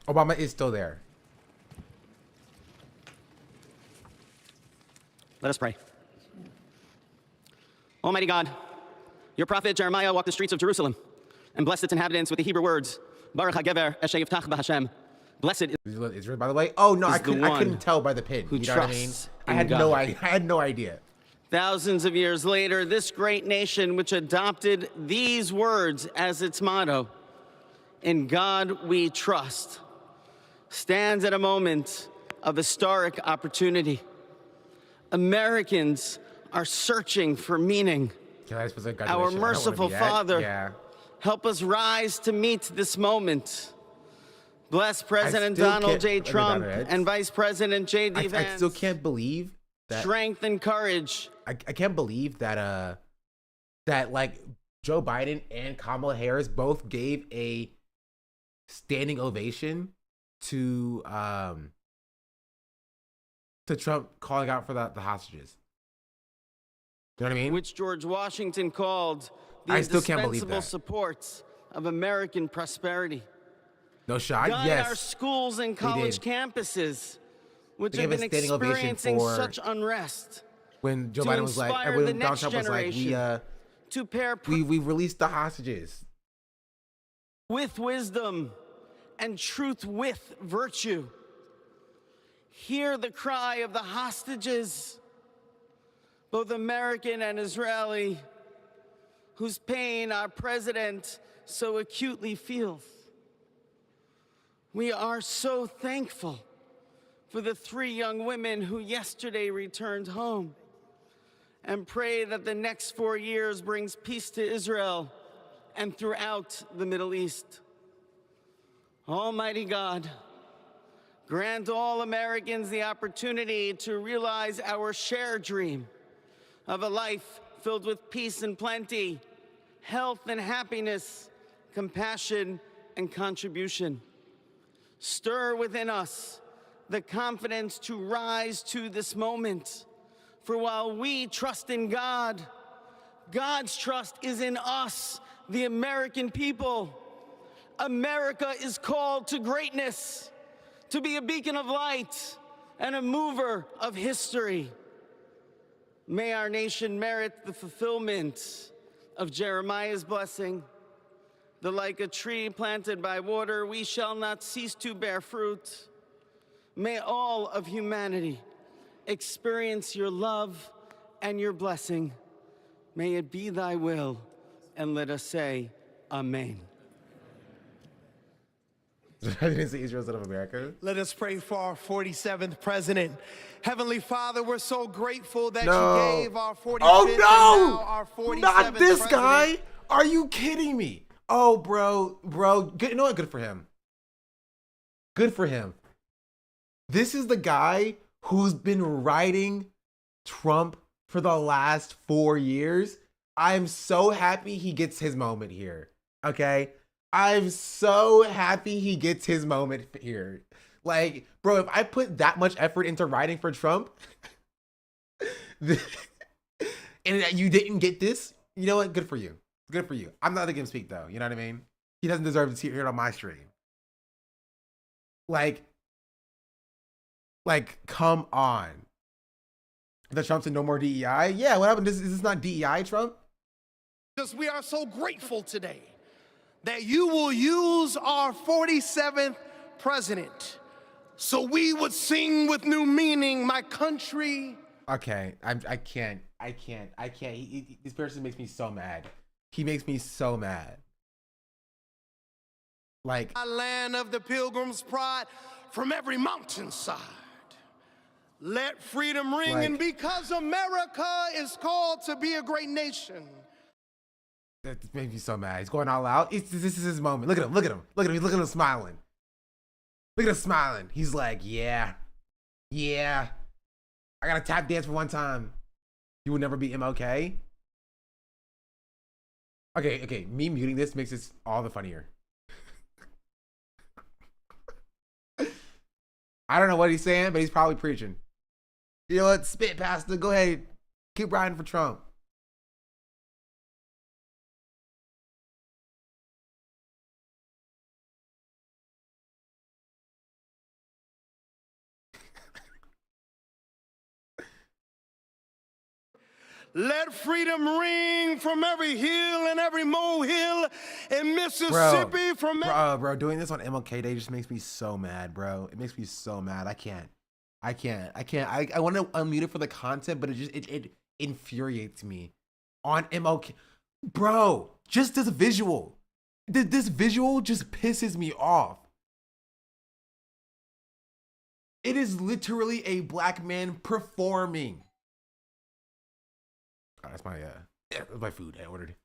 Obama is still there. Let us pray. Almighty God, your prophet Jeremiah walked the streets of Jerusalem and blessed its inhabitants with the Hebrew words, Baruch HaGever Eshe Yiftach B'Hashem. Blessed is Israel, by the way. Oh no, I couldn't tell by the pin. You know what I mean? I had no idea. Thousands of years later, this great nation, which adopted these words as its motto, "In God we trust," stands at a moment of historic opportunity. Americans are searching for meaning. Our merciful Father, help us rise to meet this moment. Bless President Donald J. Trump and Vice President J.D. Vance. I still can't believe that. Strength and courage. I can't believe that that like Joe Biden and Kamala Harris both gave a standing ovation to Trump calling out for the hostages. You know what I mean? Which George Washington called the I still can't believe indispensable that. supports of American prosperity. No shot. Guide Yes. our schools and college campuses, which have been standing ovation experiencing for such unrest. When Joe to Biden was like, inspire when the Donald next Trump was like, generation to pair we released the hostages with wisdom and truth with virtue. Hear the cry of the hostages, both American and Israeli, whose pain our president so acutely feels. We are so thankful for the 3 young women who yesterday returned home, and pray that the next 4 years brings peace to Israel and throughout the Middle East. Almighty God, grant all Americans the opportunity to realize our shared dream of a life filled with peace and plenty, health and happiness, compassion and contribution. Stir within us the confidence to rise to this moment. For while we trust in God, God's trust is in us, the American people. America is called to greatness, to be a beacon of light and a mover of history. May our nation merit the fulfillment of Jeremiah's blessing, that like a tree planted by water, we shall not cease to bear fruit. May all of humanity experience your love and your blessing. May it be thy will, and let us say, Amen. I didn't say Israel instead of America. Let us pray for our 47th president. Heavenly Father, we're so grateful that you gave our 45th and now our 47th not this president. guy. Are you kidding me? Oh, bro. Good, you know what? Good for him. Good for him. This is the guy who's been riding Trump for the last 4 years. I'm so happy he gets his moment here. Okay? I'm so happy he gets his moment here. Like, bro, if I put that much effort into riding for Trump and you didn't get this, you know what? Good for you. Good for you. I'm not letting him speak though. You know what I mean? He doesn't deserve to hear it on my stream. Like, come on. The Trump said no more DEI? Yeah, what happened? Is this not DEI, Trump? Because we are so grateful today that you will use our 47th president so we would sing with new meaning, my country. Okay, I can't. This person makes me so mad. He makes me so mad. Like, a land of the Pilgrim's pride from every mountainside. Let freedom ring, and because America is called to be a great nation. That makes me so mad. He's going all out. This is his moment. Look at him. Look at him. Look at him. Look at him smiling. Look at him smiling. He's like, yeah. I gotta tap dance for one time. You would never be MLK. Okay. Me muting this makes this all the funnier. I don't know what he's saying, but he's probably preaching. You know what? Spit, Pastor. Go ahead. Keep riding for Trump. Let freedom ring from every hill and every molehill in Mississippi. Bro, doing this on MLK Day just makes me so mad, bro. It makes me so mad. I can't. I want to unmute it for the content, but it infuriates me. On MLK, bro, just this visual. This visual just pisses me off. It is literally a black man performing. Oh, that's my food I ordered.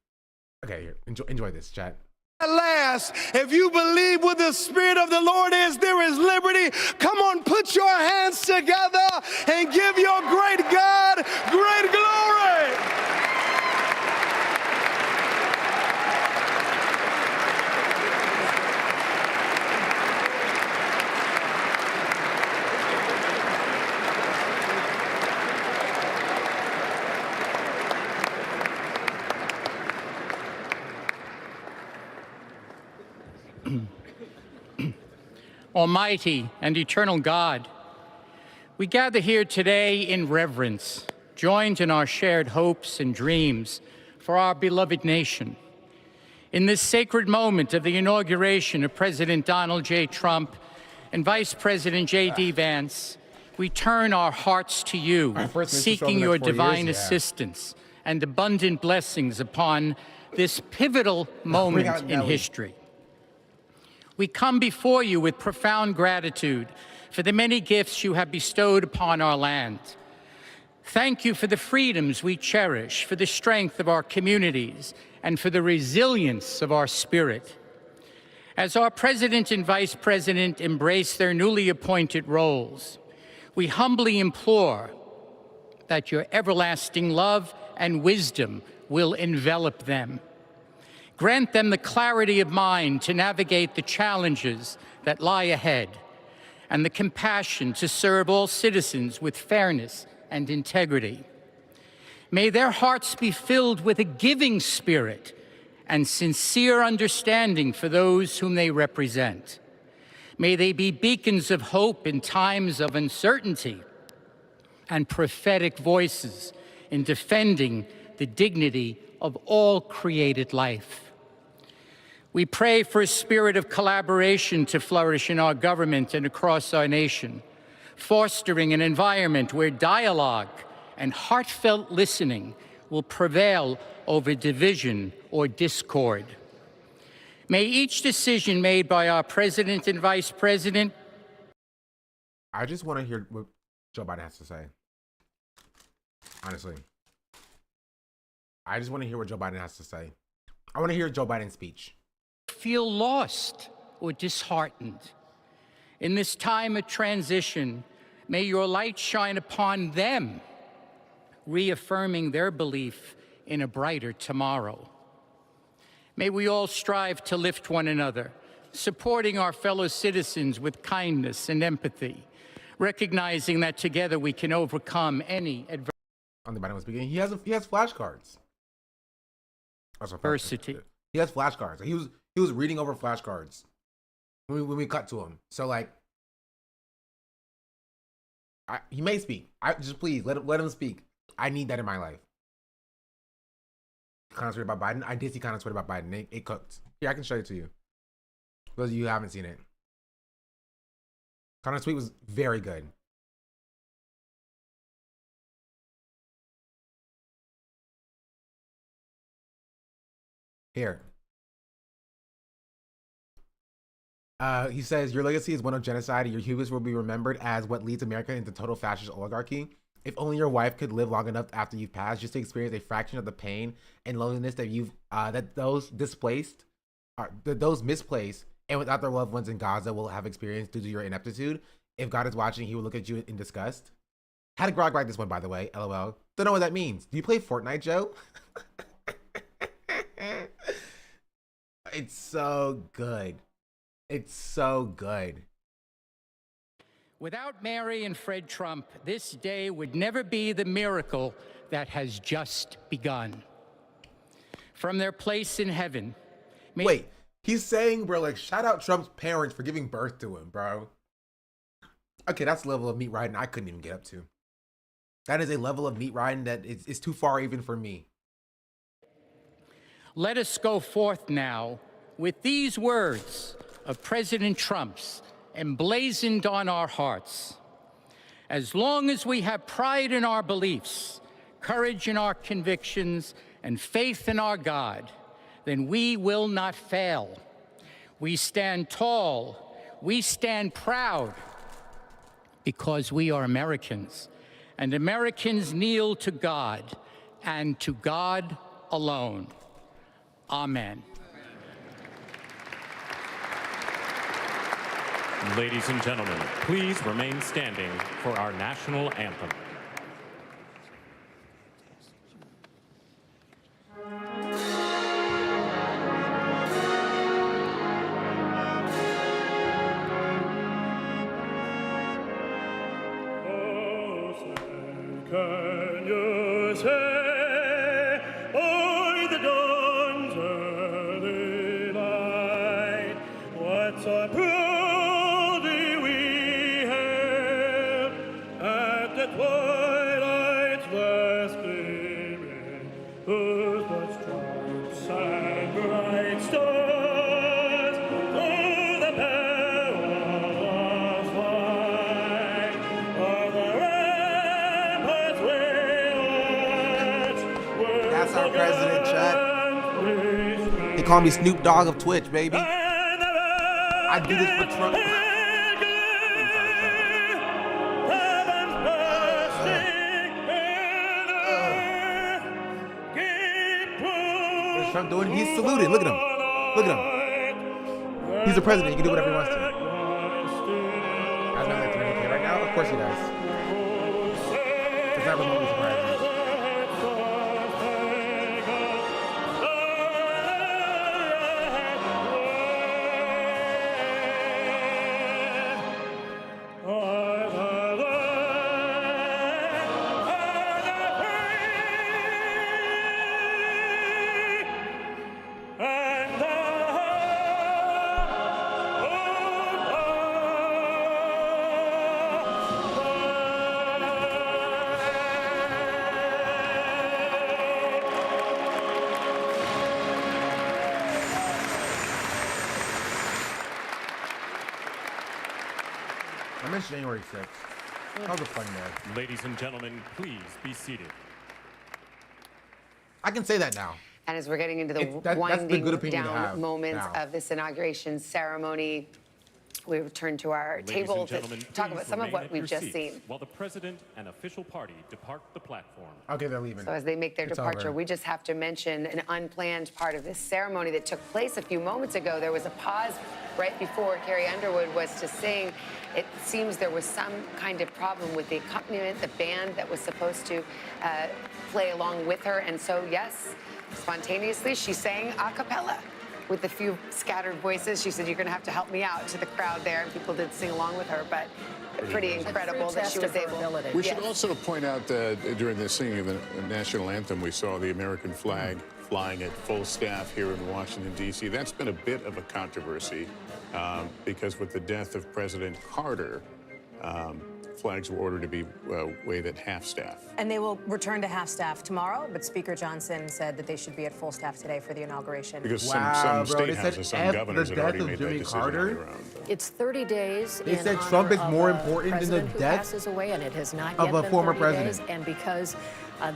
Okay, here, enjoy this, chat. At last, if you believe where the Spirit of the Lord is, there is liberty. Come on, put your hands together and give your great God great glory. Almighty and eternal God, we gather here today in reverence, joined in our shared hopes and dreams for our beloved nation. In this sacred moment of the inauguration of President Donald J. Trump and Vice President J.D. Vance, we turn our hearts to you, seeking your divine assistance and abundant blessings upon this pivotal moment in history. We come before you with profound gratitude for the many gifts you have bestowed upon our land. Thank you for the freedoms we cherish, for the strength of our communities, and for the resilience of our spirit. As our President and Vice President embrace their newly appointed roles, we humbly implore that your everlasting love and wisdom will envelop them. Grant them the clarity of mind to navigate the challenges that lie ahead and the compassion to serve all citizens with fairness and integrity. May their hearts be filled with a giving spirit and sincere understanding for those whom they represent. May they be beacons of hope in times of uncertainty and prophetic voices in defending the dignity of all created life. We pray for a spirit of collaboration to flourish in our government and across our nation, fostering an environment where dialogue and heartfelt listening will prevail over division or discord. May each decision made by our President and Vice President. I just want to hear what Joe Biden has to say. Honestly. I just want to hear what Joe Biden has to say. I want to hear Joe Biden's speech. Feel lost or disheartened. In this time of transition, may your light shine upon them, reaffirming their belief in a brighter tomorrow. May we all strive to lift one another, supporting our fellow citizens with kindness and empathy, recognizing that together we can overcome any adversity. On the Biden was beginning, he has flashcards. diversity. He has flashcards. He was reading over flashcards when we cut to him. So like, he may speak. Just please let him speak. I need that in my life. Kind of tweet about Biden. I did see kind of tweet about Biden. It cooked. Here, I can show it to you. For those of you who haven't seen it. Kind of tweet was very good. Here. He says, your legacy is one of genocide, and your hubris will be remembered as what leads America into total fascist oligarchy. If only your wife could live long enough after you've passed just to experience a fraction of the pain and loneliness that those misplaced, and without their loved ones in Gaza will have experienced due to your ineptitude. If God is watching, he will look at you in disgust. Had a grog write this one, by the way. LOL. Don't know what that means. Do you play Fortnite, Joe? It's so good. It's so good. Without Mary and Fred Trump, this day would never be the miracle that has just begun. From their place in heaven. Wait, he's saying, bro, like, shout out Trump's parents for giving birth to him, bro. Okay, that's a level of meat riding I couldn't even get up to. That is a level of meat riding that is too far even for me. Let us go forth now with these words of President Trump's emblazoned on our hearts. As long as we have pride in our beliefs, courage in our convictions, and faith in our God, then we will not fail. We stand tall, we stand proud, because we are Americans, and Americans kneel to God, and to God alone. Amen. Ladies and gentlemen, please remain standing for our national anthem. Can you say, o'er the dawn's early light, what so proudly we hailed at the twilight's last gleaming, whose blood stripes and bright stars through the perilous fight of the That's our president, Chad. They call me Snoop Dogg of Twitch, baby. I do this for Trump. What's Trump doing? He's saluting. Look at him. Look at him. He's the president. He can do whatever he wants to. Has not like 30K right now? Of course he does. It's not remotely surprising. I missed January 6th. That was a fun day. Ladies and gentlemen, please be seated. I can say that now. And as we're getting into the winding down moments of this inauguration ceremony, we return to our table to talk about some of what we've just seen. While the president and official party depart the platform. Okay, they're leaving. So as they make their departure, we just have to mention an unplanned part of this ceremony that took place a few moments ago. There was a pause right before Carrie Underwood was to sing. It seems there was some kind of problem with the accompaniment, the band that was supposed to play along with her. And so, yes, spontaneously, she sang a cappella with a few scattered voices. She said, "You're going to have to help me out," to the crowd there. And people did sing along with her, but pretty incredible that she was able. We should also point out that during the singing of the national anthem, we saw the American flag flying at full staff here in Washington, D.C. That's been a bit of a controversy because with the death of President Carter, flags were ordered to be waved at half staff. And they will return to half staff tomorrow, but Speaker Johnson said that they should be at full staff today for the inauguration. Because some state houses, some governors had already made that decision on their own. It's 30 days. They said Trump is more important than the death passes away, and it has not of yet a been former 30 president. days, and because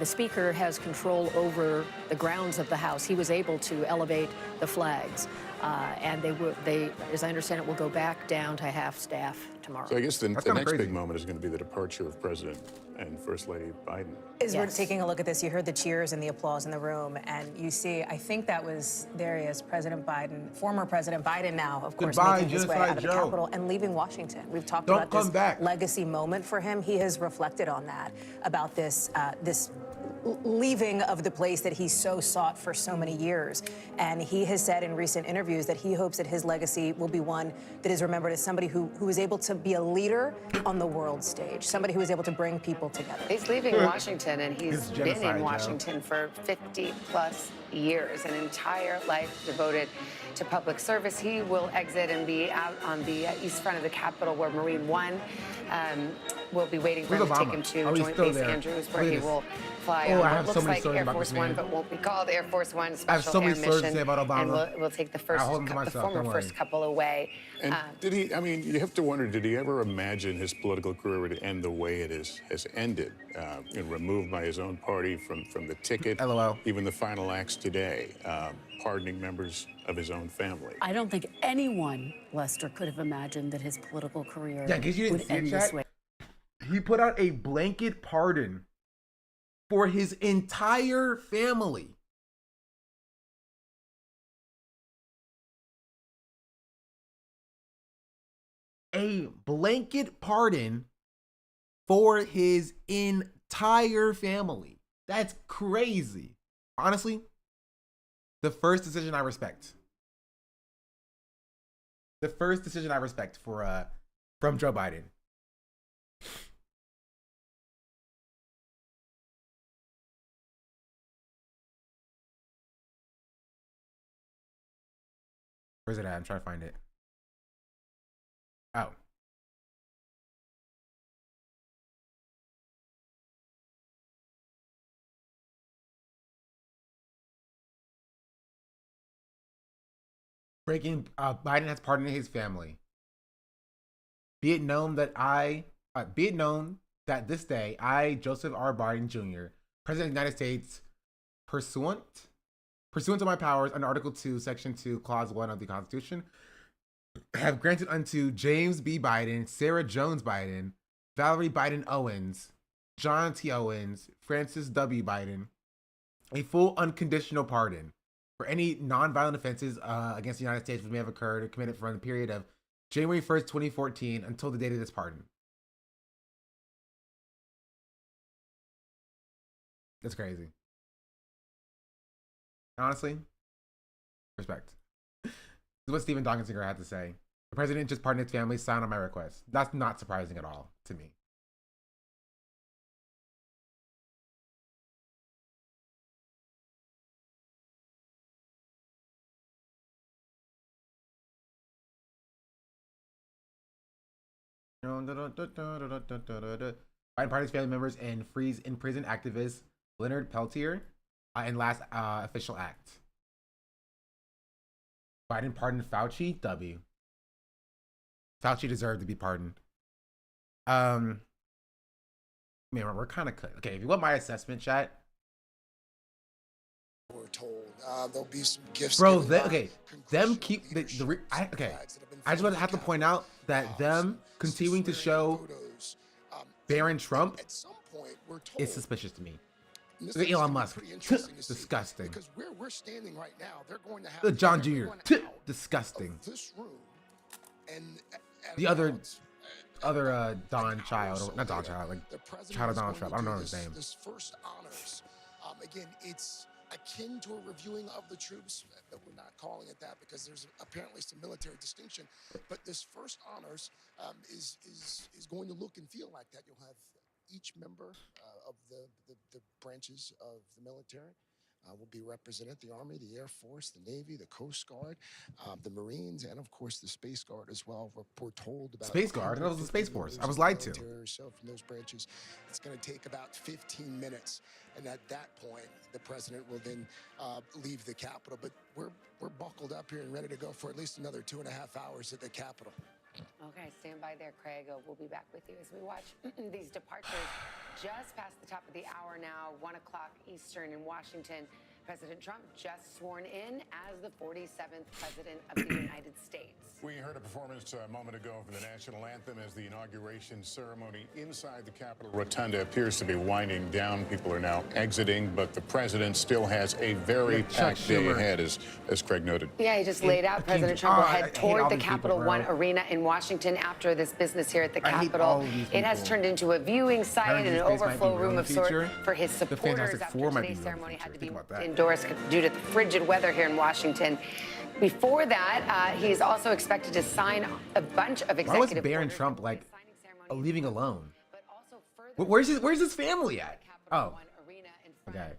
the Speaker has control over the grounds of the House, he was able to elevate the flags. And they, as I understand it, will go back down to half staff tomorrow. So I guess the next big moment is going to be the departure of President and First Lady Biden. As we're taking a look at this, you heard the cheers and the applause in the room, and you see, I think that was, there he is, President Biden, former President Biden now, of course, making his way out of the Capitol and leaving Washington. We've talked about this legacy moment for him. He has reflected on that, about this, this leaving of the place that he so sought for so many years. And he has said in recent interviews that he hopes that his legacy will be one that is remembered as somebody who is able to be a leader on the world stage, somebody who is able to bring people together. He's leaving Washington, and he's been in Washington for 50-plus years, an entire life devoted to public service. He will exit and be out on the east front of the Capitol, where Marine One will be waiting for him to take him to Joint Base Andrews, where he will fly on what looks like Air Force One, but won't be called Air Force One, special air mission, and we'll take the former first couple away. And did he, I mean, you have to wonder, did he ever imagine his political career would end the way it has ended? Removed by his own party from the ticket. LOL. Even the final acts today, pardoning members of his own family. I don't think anyone, Lester, could have imagined that his political career would end this way. He put out a blanket pardon for his entire family. A blanket pardon for his entire family. That's crazy. Honestly, the first decision I respect. The first decision I respect for from Joe Biden. Where's it at? I'm trying to find it. Oh. Biden has pardoned his family. Be it known that this day, I, Joseph R. Biden Jr., President of the United States, pursuant to my powers under Article 2, Section 2, Clause 1 of the Constitution, have granted unto James B. Biden, Sarah Jones Biden, Valerie Biden Owens, John T. Owens, Francis W. Biden, a full unconditional pardon for any nonviolent offenses against the United States which may have occurred or committed from the period of January 1st, 2014 until the date of this pardon. That's crazy. Honestly, respect. This is what Stephen Dongensinger had to say. The president just pardoned his family, signed on my request. That's not surprising at all to me. Biden pardoned his family members and frees in prison activist Leonard Peltier in last official act. Biden pardoned Fauci. W. Fauci deserved to be pardoned. Man, we're kind of okay. If you want my assessment, chat. We're told there'll be some gifts. Bro, them keep I just have to point out that them continuing to show Barron Trump is suspicious to me. Look at Elon Musk, disgusting. Because where we're standing right now, they're going to have Look at John Jr., disgusting. This room and the other Don Child, or not Don Child, like Child of Donald Trump. I don't know his name. This first honors, again, it's akin to a reviewing of the troops, but we're not calling it that because there's apparently some military distinction. But this first honors is going to look and feel like that. You'll have each member of the branches of the military will be represented, the Army, the Air Force, the Navy, the Coast Guard, the Marines, and of course the Space Guard as well. We're told about Space Guard? That was the Space Force. I was lied to. So from those branches, it's going to take about 15 minutes. And at that point, the president will then leave the Capitol. But we're buckled up here and ready to go for at least another 2.5 hours at the Capitol. Okay, stand by there, Craig. We'll be back with you as we watch these departures just past the top of the hour now, 1 o'clock Eastern in Washington. President Trump just sworn in as the 47th president of the United States. We heard a performance a moment ago for the national anthem as the inauguration ceremony inside the Capitol Rotunda appears to be winding down. People are now exiting, but the president still has a very packed day ahead, as Craig noted. Yeah, he just laid out. President Trump will head toward the Capital One Arena in Washington after this business here at the Capitol. It has turned into a viewing site and an overflow room of sorts for his supporters after today's ceremony had to be indoors due to the frigid weather here in Washington. Before that, he's also expected to sign a bunch of executive orders. Why was Barron Trump like leaving alone? Where's his family at? Oh, okay.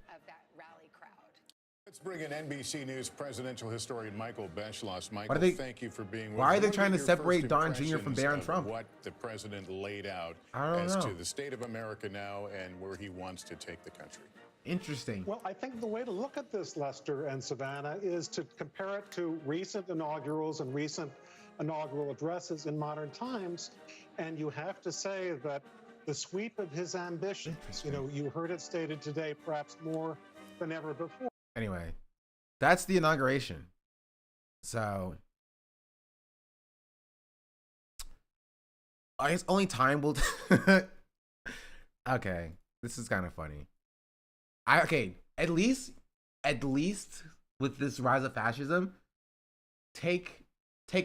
Let's bring in NBC News presidential historian Michael Beschloss. Michael, thank you for being with us. Why are they trying to separate Don Jr. from Barron Trump? What the president laid out to the state of America now and where he wants to take the country. Interesting. Well, I think the way to look at this, Lester and Savannah, is to compare it to recent inaugurals and recent inaugural addresses in modern times. And you have to say that the sweep of his ambitions, you heard it stated today, perhaps more than ever before. Anyway, that's the inauguration. So I guess only time will. Okay, this is kind of funny. At least with this rise of fascism, take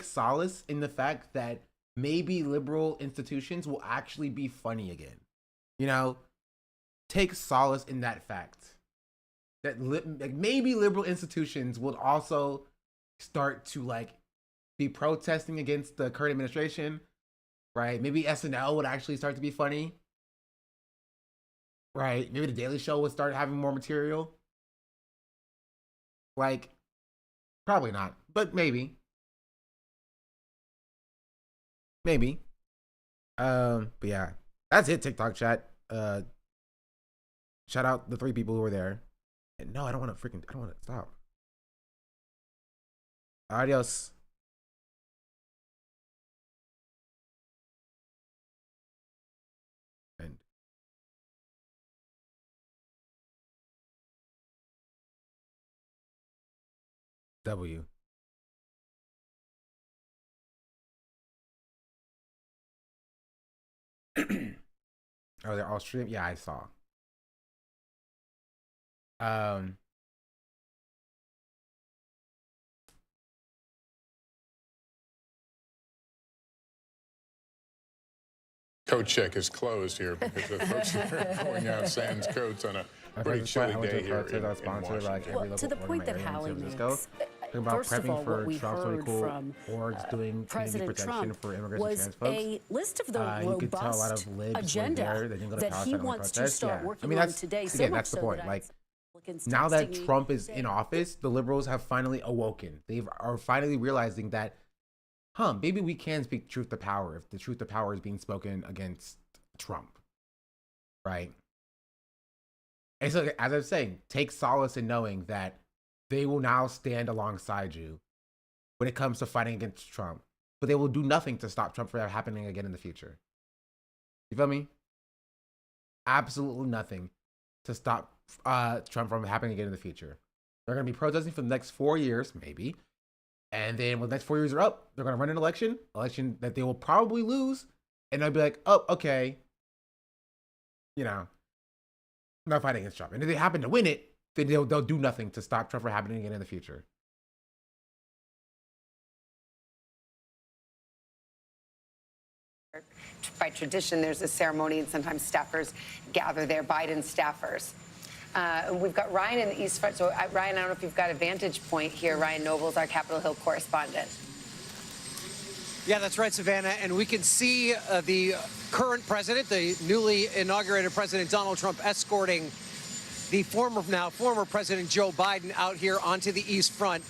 solace in the fact that maybe liberal institutions will actually be funny again. Take solace in that fact that maybe liberal institutions will also start to be protesting against the current administration, right? Maybe SNL would actually start to be funny. Right, maybe the Daily Show would start having more material. Probably not, but maybe. Maybe. But yeah, that's it. TikTok chat. Shout out the 3 people who were there. And no, I don't want to stop. Adios. And W. Oh, they're all streamed? Yeah, I saw. Coat check is closed here because the folks are going out sans coats on a pretty chilly day here in Washington. Well, to the point that Hallie makes, about first of all, what we heard cool from orgs doing President Trump for immigrants was and trans folks. a list of the You could tell a lot robust of libs agenda that he wants to start working on today. So that's the point. Now that Trump is in office, the liberals have finally awoken. They are finally realizing that, maybe we can speak truth to power if the truth to power is being spoken against Trump, right? And so, as I'm saying, take solace in knowing that they will now stand alongside you when it comes to fighting against Trump, but they will do nothing to stop Trump from happening again in the future. You feel me? Absolutely nothing to stop Trump from happening again in the future. They're going to be protesting for the next 4 years, maybe. And then when the next 4 years are up, they're going to run an election that they will probably lose. And they'll be like, oh, okay. Not fighting against Trump. And if they happen to win it, then they'll do nothing to stop Trump from happening again in the future. By tradition, there's a ceremony, and sometimes staffers gather there, Biden staffers. We've got Ryan in the East Front. So, Ryan, I don't know if you've got a vantage point here. Ryan Nobles, our Capitol Hill correspondent. Yeah, that's right, Savannah. And we can see the current president, the newly inaugurated President Donald Trump, escorting the former President Joe Biden out here onto the East Front,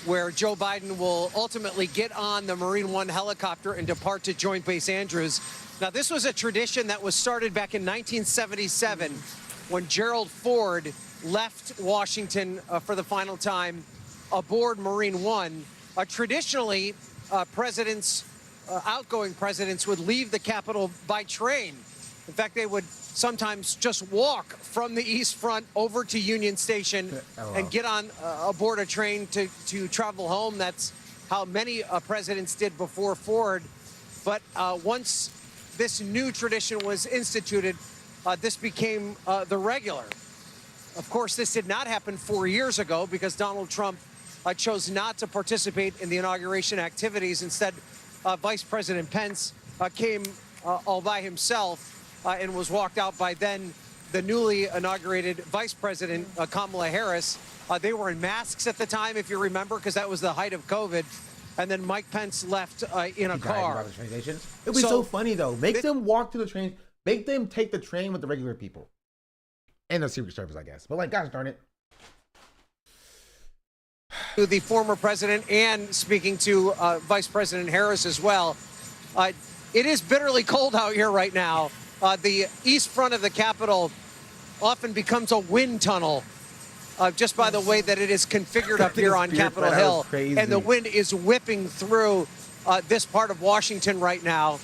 where Joe Biden will ultimately get on the Marine One helicopter and depart to Joint Base Andrews. Now, this was a tradition that was started back in 1977 when Gerald Ford left Washington for the final time aboard Marine One. Traditionally, outgoing presidents would leave the Capitol by train. In fact, they would sometimes just walk from the East Front over to Union Station and get on aboard a train to travel home. That's how many presidents did before Ford. But once this new tradition was instituted, this became the regular. Of course, this did not happen 4 years ago because Donald Trump chose not to participate in the inauguration activities. Instead, Vice President Pence came all by himself and was walked out by then the newly inaugurated Vice President Kamala Harris. They were in masks at the time, if you remember, because that was the height of COVID. And then Mike Pence left in a car. It would be so funny, though. Make them walk to the train. Make them take the train with the regular people. And the Secret Service, I guess. But, like, gosh darn it. To the former president and speaking to Vice President Harris as well. It is bitterly cold out here right now. The east front of the Capitol often becomes a wind tunnel just by the way that it is configured up here on Capitol Hill. And the wind is whipping through this part of Washington right now.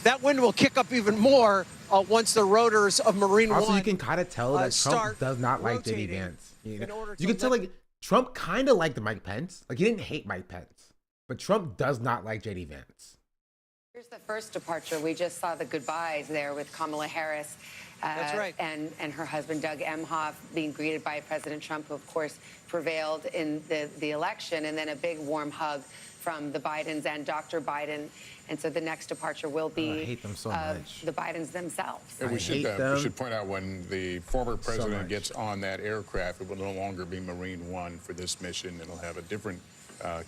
That wind will kick up even more once the rotors of Marine One Also, you can kind of tell that Trump does not like J.D. Vance. You can tell, like, Trump kind of liked Mike Pence. Like, he didn't hate Mike Pence. But Trump does not like J.D. Vance. Here's the first departure. We just saw the goodbyes there with Kamala Harris. That's right. And her husband, Doug Emhoff, being greeted by President Trump, who, of course, prevailed in the election, and then a big warm hug from the Bidens and Dr. Biden. And so the next departure will be I hate them so much. The Bidens themselves. And we should point out, when the former president gets on that aircraft, it will no longer be Marine One for this mission. It'll have a different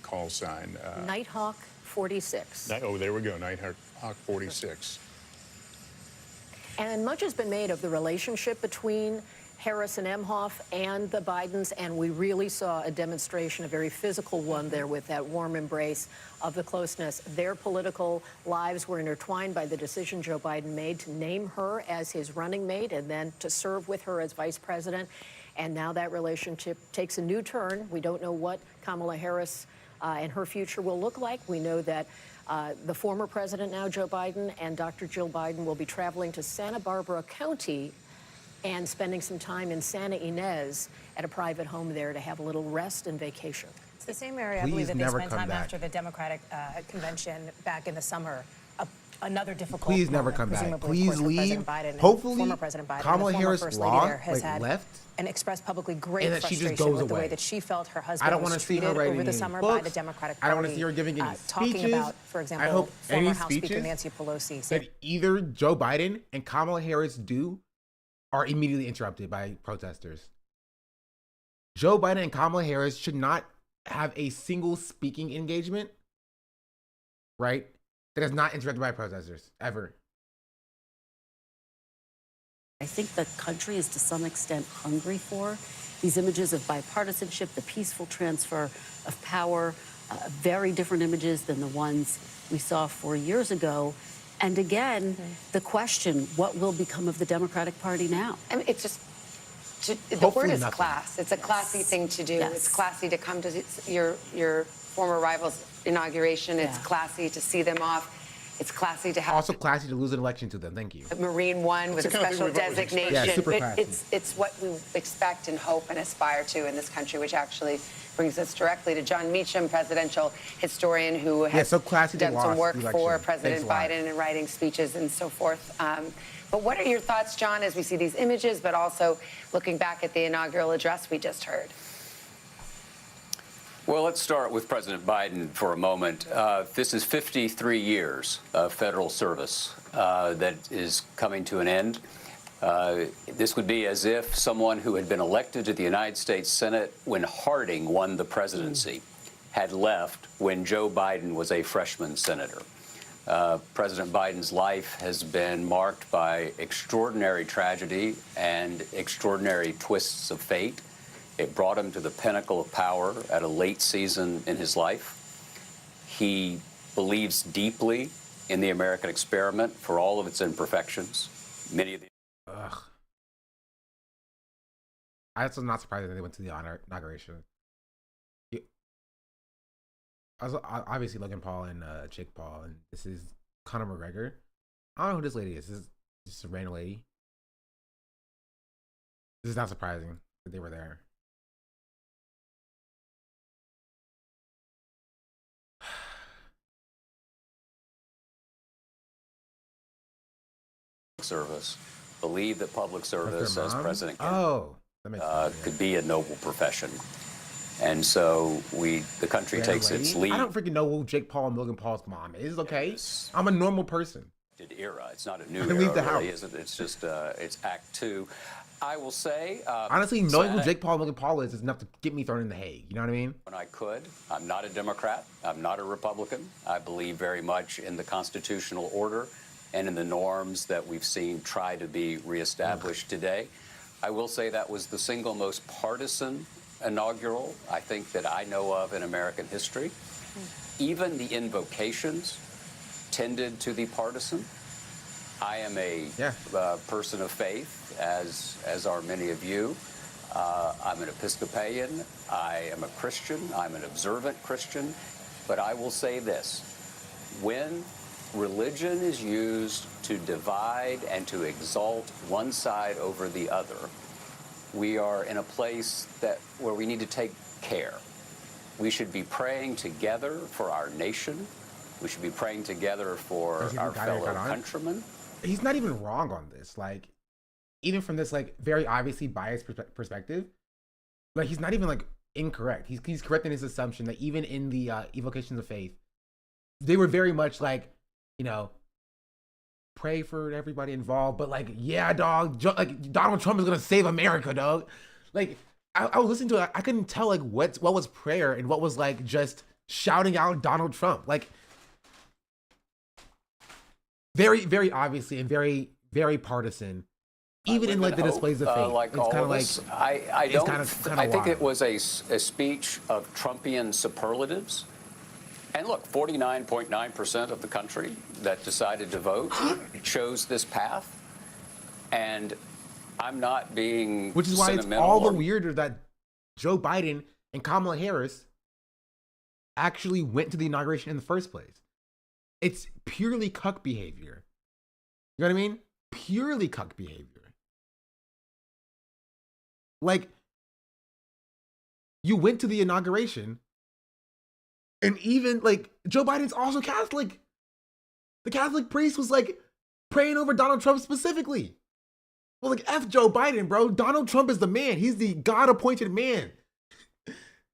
call sign. Nighthawk 46. Oh, there we go, Nighthawk 46. And much has been made of the relationship between Harris and Emhoff and the Bidens, and we really saw a demonstration, a very physical one there with that warm embrace of the closeness. Their political lives were intertwined by the decision Joe Biden made to name her as his running mate and then to serve with her as vice president. And now that relationship takes a new turn. We don't know what Kamala Harris and her future will look like. We know that the former president now, Joe Biden, and Dr. Jill Biden will be traveling to Santa Barbara County and spending some time in Santa Ynez at a private home there to have a little rest and vacation. It's the same area, I believe, that they spent time after the Democratic convention back in the summer. Another difficult Please never come back. Please leave. Hopefully, former President Biden, Kamala Harris left and expressed publicly great and that she frustration just goes with the away. way that she felt her husband I don't want to was see her treated writing over the any summer books. by the Democratic Party. I don't want to see her giving any talking speeches. about, for example, I hope former any House speeches Speaker Nancy Pelosi that either Joe Biden and Kamala Harris do are immediately interrupted by protesters. Joe Biden and Kamala Harris should not have a single speaking engagement, right, that is not interrupted by protesters, ever. I think the country is to some extent hungry for these images of bipartisanship, the peaceful transfer of power, very different images than the ones we saw 4 years ago. And again, the question, what will become of the Democratic Party now? I mean, it's just, the word is class. It's a classy thing to do. It's classy to come to your former rival's inauguration. It's classy to see them off. It's classy to have. Also classy to lose an election to them. Thank you. Marine One with a special designation. Yeah, super classy. It's what we expect and hope and aspire to in this country, which actually brings us directly to John Meacham, presidential historian who has done some work for President Biden and writing speeches and so forth. But what are your thoughts, John, as we see these images, but also looking back at the inaugural address we just heard? Well, let's start with President Biden for a moment. This is 53 years of federal service that is coming to an end. This would be as if someone who had been elected to the United States Senate when Harding won the presidency had left when Joe Biden was a freshman senator. President Biden's life has been marked by extraordinary tragedy and extraordinary twists of fate. It brought him to the pinnacle of power at a late season in his life. He believes deeply in the American experiment for all of its imperfections. Many of the I was not surprised that they went to the inauguration. Also, obviously Logan Paul and Jake Paul, and this is Conor McGregor. I don't know who this lady is. This is just a random lady. This is not surprising that they were there. service believe that public service, as President could be a noble profession. And so the country takes its lead. I don't freaking know who Jake Paul and Logan Paul's mom is, okay? I'm a normal person. Era. It's not a new era, really, is it? It's just, it's Act 2. I will say... honestly, knowing who Jake Paul and Logan Paul is enough to get me thrown in the Hague. You know what I mean? When I could. I'm not a Democrat. I'm not a Republican. I believe very much in the constitutional order and in the norms that we've seen try to be reestablished today. I will say that was the single most partisan inaugural, I think, that I know of in American history. Even the invocations tended to be partisan. I am a person of faith, as are many of you. I'm an Episcopalian. I am a Christian. I'm an observant Christian. But I will say this. When religion is used to divide and to exalt one side over the other, we are in a place where we need to take care. We should be praying together for our nation. We should be praying together for our fellow countrymen. He's not even wrong on this. Like, even from this, like, very obviously biased perspective, like, he's not even, like, incorrect. He's correct in his assumption that even in the evocations of faith, they were very much like, you know, pray for everybody involved, but like, yeah, dog, like Donald Trump is gonna save America, dog. Like, I was listening to it, I couldn't tell like what was prayer and what was like just shouting out Donald Trump. Like, very, very obviously and very, very partisan. Even in like the displays of faith, like it's kind of like I think it was a speech of Trumpian superlatives. And look, 49.9% of the country that decided to vote chose this path. And I'm not being which is why it's all the weirder that Joe Biden and Kamala Harris actually went to the inauguration in the first place. It's purely cuck behavior. You know what I mean? Purely cuck behavior. Like, you went to the inauguration, and even like Joe Biden's also Catholic. The Catholic priest was like praying over Donald Trump specifically. Well, like, F Joe Biden, bro. Donald Trump is the man. He's the God-appointed man.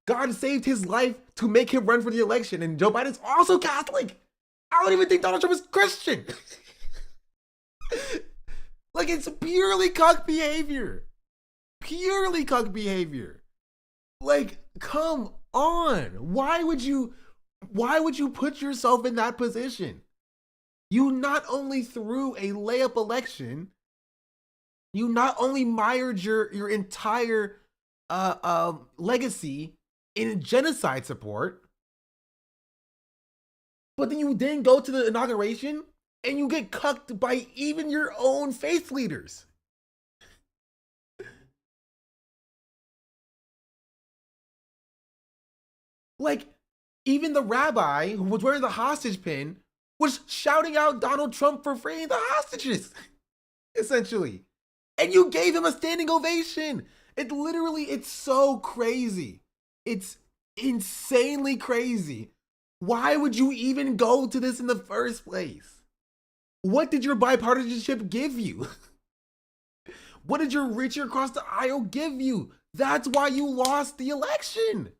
God saved his life to make him run for the election. And Joe Biden's also Catholic. I don't even think Donald Trump is Christian. Like, it's purely cuck behavior. Purely cuck behavior. Like, come on. Why would you put yourself in that position? You not only threw a layup election, you not only mired your entire legacy in genocide support, but then you then go to the inauguration and you get cucked by even your own faith leaders. Like, even the rabbi who was wearing the hostage pin was shouting out Donald Trump for freeing the hostages, essentially. And you gave him a standing ovation. It's so crazy. It's insanely crazy. Why would you even go to this in the first place? What did your bipartisanship give you? What did your reaching across the aisle give you? That's why you lost the election.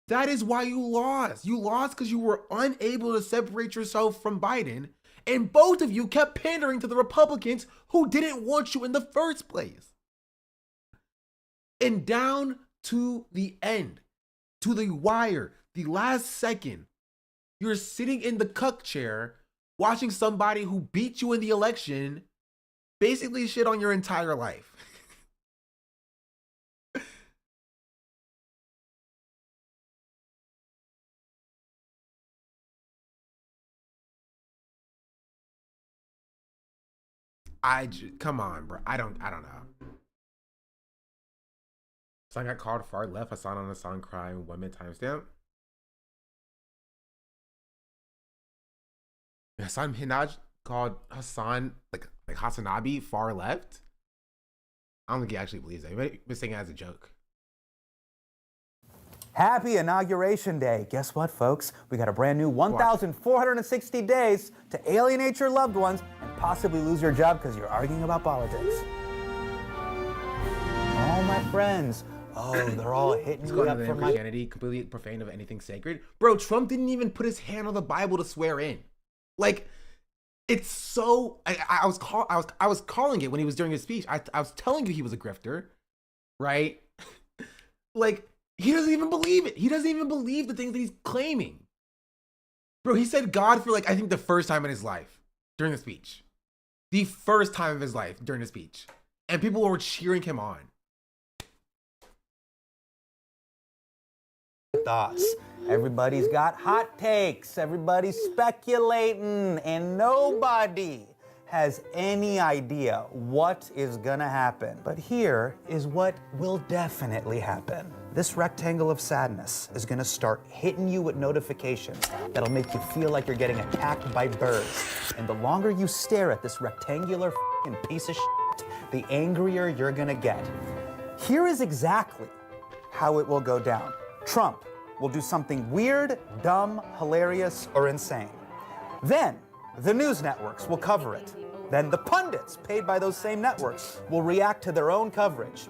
That is why you lost. You lost because you were unable to separate yourself from Biden, and both of you kept pandering to the Republicans who didn't want you in the first place. And down to the end, to the wire, the last second, You're sitting in the cuck chair watching somebody who beat you in the election basically shit on your entire life. Come on, bro. I don't know. Song got called far left. Hassan on the song crying 1 minute timestamp. Hassan Minaj called Hassan like Hassanabi far left. I don't think he actually believes that. He was saying it as a joke. Happy Inauguration Day. Guess what, folks? We got a brand new 1,460 days to alienate your loved ones and possibly lose your job because you're arguing about politics. Oh, my friends. Oh, they're all hitting me up for my Christianity, completely profane of anything sacred. Bro, Trump didn't even put his hand on the Bible to swear in. Like, it's so. I was calling it when he was during his speech. I was telling you he was a grifter, right? Like, he doesn't even believe it. He doesn't even believe the things that he's claiming. Bro, he said God for like I think the first time in his life during the speech, the first time of his life during the speech, and people were cheering him on. Thoughts. Everybody's got hot takes. Everybody's speculating, and nobody has any idea what is gonna happen. But here is what will definitely happen. This rectangle of sadness is gonna start hitting you with notifications that'll make you feel like you're getting attacked by birds. And the longer you stare at this rectangular piece of shit, the angrier you're gonna get. Here is exactly how it will go down. Trump will do something weird, dumb, hilarious, or insane. Then the news networks will cover it. Then the pundits paid by those same networks will react to their own coverage.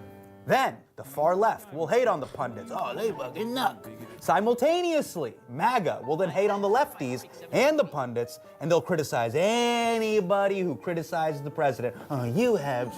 Then the far left will hate on the pundits. Oh, they fucking nuts. Simultaneously, MAGA will then hate on the lefties and the pundits, and they'll criticize anybody who criticizes the president. Oh, you have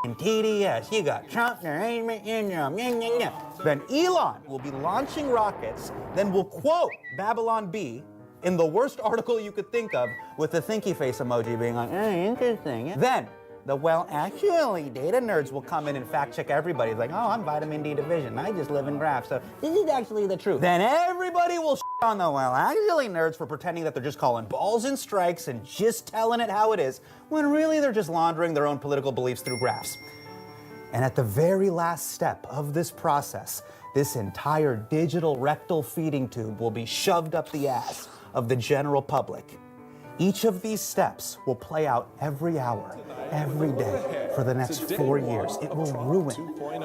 TDS, you got Trump. Then Elon will be launching rockets, then will quote Babylon Bee in the worst article you could think of with the thinky face emoji being like, interesting. Then the actually data nerds will come in and fact check everybody. It's like, oh, I'm vitamin D deficient. I just live in graphs. So this is actually the truth. Then everybody will on the actually nerds for pretending that they're just calling balls and strikes and just telling it how it is, when really they're just laundering their own political beliefs through graphs. And at the very last step of this process, this entire digital rectal feeding tube will be shoved up the ass of the general public. Each of these steps will play out every hour, every day, for the next 4 years. It will ruin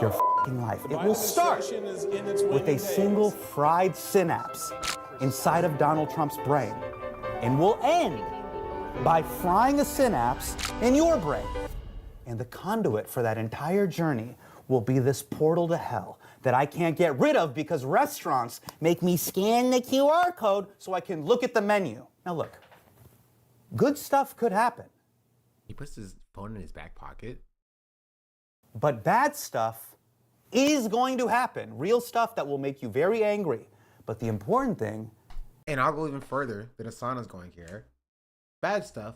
your fucking life. It will start with a single fried synapse inside of Donald Trump's brain, and will end by frying a synapse in your brain. And the conduit for that entire journey will be this portal to hell that I can't get rid of because restaurants make me scan the QR code so I can look at the menu. Now look, good stuff could happen. He puts his phone in his back pocket. But bad stuff is going to happen. Real stuff that will make you very angry. But the important thing, and I'll go even further than Asana's going here, bad stuff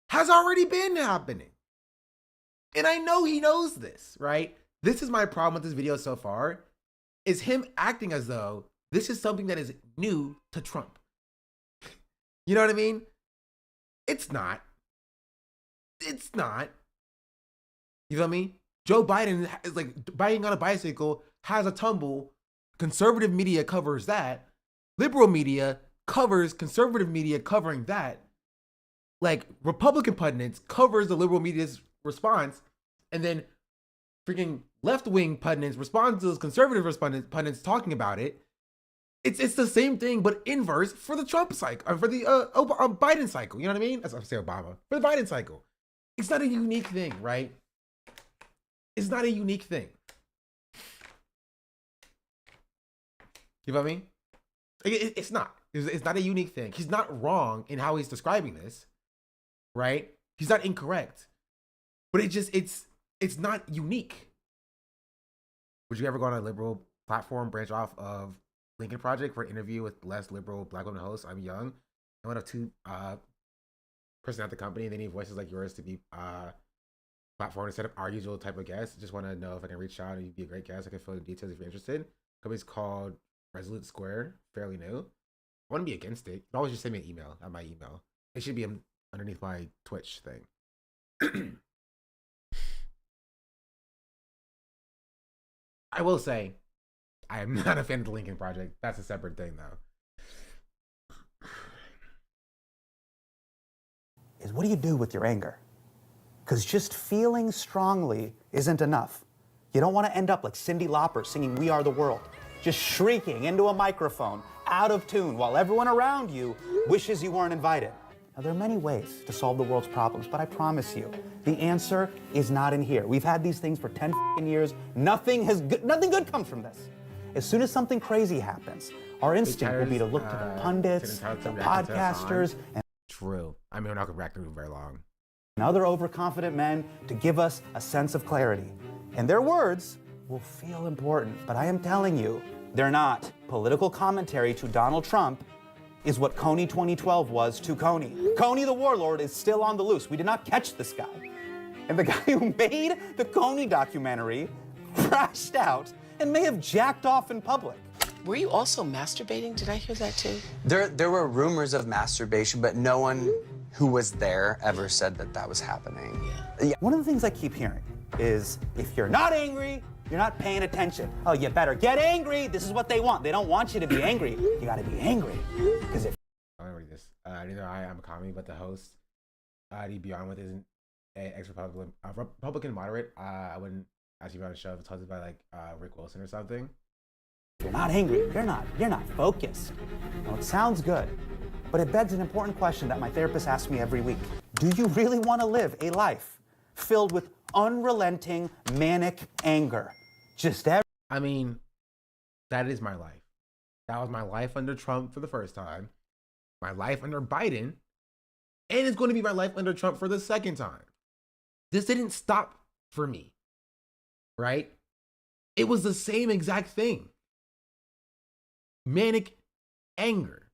has already been happening. And I know he knows this, right? This is my problem with this video so far, is him acting as though this is something that is new to Trump. You know what I mean? It's not. It's not. You feel me? Joe Biden is like biking on a bicycle, has a tumble. Conservative media covers that. Liberal media covers conservative media covering that. Like Republican pundits covers the liberal media's response, and then freaking left-wing pundits respond to those conservative pundits talking about it. It's the same thing, but inverse for the Trump cycle, for the Biden cycle. You know what I mean? That's what I'm saying, Obama. For the Biden cycle. It's not a unique thing, right? It's not a unique thing. You know what I mean? It's not. It's not a unique thing. He's not wrong in how he's describing this, right? He's not incorrect. But it's not unique. Would you ever go on a liberal platform, branch off of Lincoln Project for an interview with less liberal black women hosts? I'm young. one of two person at the company. They need voices like yours to be platform instead of our usual type of guest. Just want to know if I can reach out and you'd be a great guest. I can fill in the details if you're interested. Company's called Resolute Square, fairly new. I want to be against it. You can always just send me an email at my email. It should be underneath my Twitch thing. I will say, I am not a fan of the Lincoln Project. That's a separate thing, though. Is what do you do with your anger? Because just feeling strongly isn't enough. You don't want to end up like Cyndi Lauper singing We Are the World, just shrieking into a microphone, out of tune, while everyone around you wishes you weren't invited. Now, there are many ways to solve the world's problems, but I promise you, the answer is not in here. We've had these things for 10 years. Nothing good comes from this. As soon as something crazy happens, our instinct will be to look to the pundits, the podcasters, and true. I mean, we're not going to react to it very long. And other overconfident men to give us a sense of clarity. And their words will feel important, but I am telling you, they're not. Political commentary to Donald Trump is what Coney 2012 was to Coney. Coney the warlord is still on the loose. We did not catch this guy. And the guy who made the Coney documentary crashed out and may have jacked off in public. Were you also masturbating? Did I hear that too? There were rumors of masturbation, but no one who was there ever said that that was happening. Yeah. One of the things I keep hearing is if you're not angry, you're not paying attention. Oh, you better get angry. This is what they want. They don't want you to be angry. You got to be angry. Because if I don't read this. Neither I'm a comedy, but the host he'd be on with isn't an Republican moderate. I wouldn't actually be on a show if it's hosted by like Rick Wilson or something. If you're not angry, you're not focused. Well, it sounds good, but it begs an important question that my therapist asks me every week. Do you really want to live a life filled with unrelenting, manic anger? I mean, that is my life. That was my life under Trump for the first time, my life under Biden, and it's going to be my life under Trump for the second time. This didn't stop for me, right? It was the same exact thing. Manic anger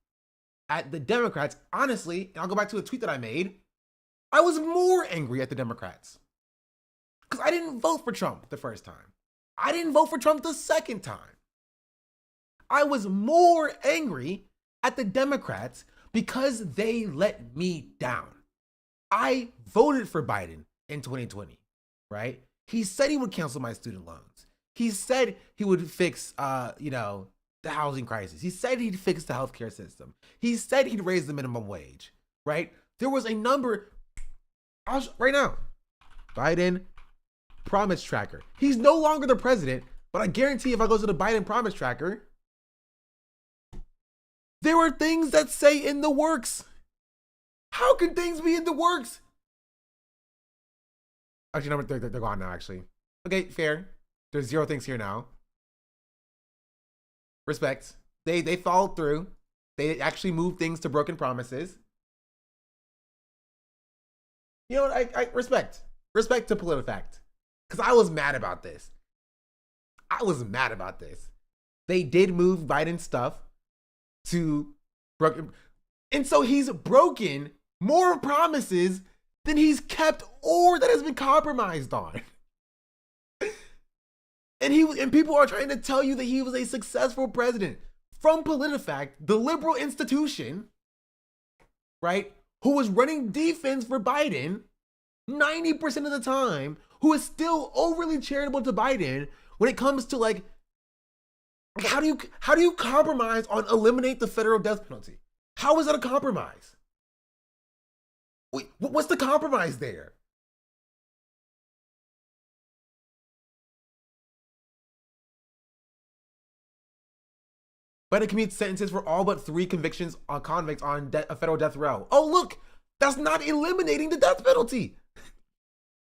at the Democrats. Honestly, and I'll go back to a tweet that I made, I was more angry at the Democrats because I didn't vote for Trump the first time. I didn't vote for Trump the second time. I was more angry at the Democrats because they let me down. I voted for Biden in 2020, right? He said he would cancel my student loans. He said he would fix, the housing crisis. He said he'd fix the healthcare system. He said he'd raise the minimum wage, right? There was a number, right now, Biden Promise Tracker. He's no longer the president, but I guarantee if I go to the Biden Promise Tracker, there were things that say in the works. How can things be in the works? Actually, no, they're gone now, actually. Okay, fair. There's 0 things here now. Respect. They followed through. They actually moved things to broken promises. You know what? I respect. Respect to PolitiFact. Because I was mad about this. They did move Biden stuff to broken. And so he's broken more promises than he's kept or that has been compromised on. And people are trying to tell you that he was a successful president from PolitiFact, the liberal institution, right? Who was running defense for Biden 90% of the time, who is still overly charitable to Biden when it comes to like, how do you compromise on eliminate the federal death penalty? How is that a compromise? Wait, what's the compromise there? Biden commutes sentences for all but 3 convictions on convicts on a federal death row. Oh, look, that's not eliminating the death penalty.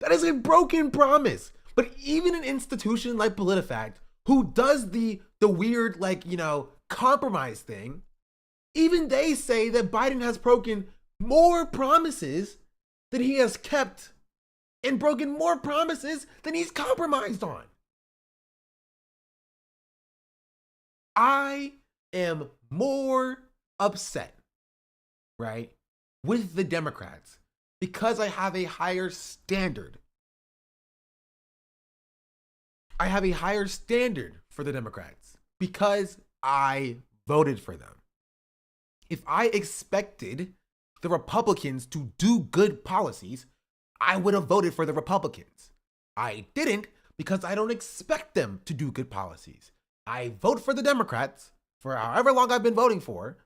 That is a broken promise. But even an institution like PolitiFact, who does the weird, compromise thing, even they say that Biden has broken more promises than he has kept and broken more promises than he's compromised on. I am more upset right, with the Democrats because I have a higher standard. I have a higher standard for the Democrats because I voted for them. If I expected the Republicans to do good policies, I would have voted for the Republicans. I didn't because I don't expect them to do good policies. I vote for the Democrats for however long I've been voting for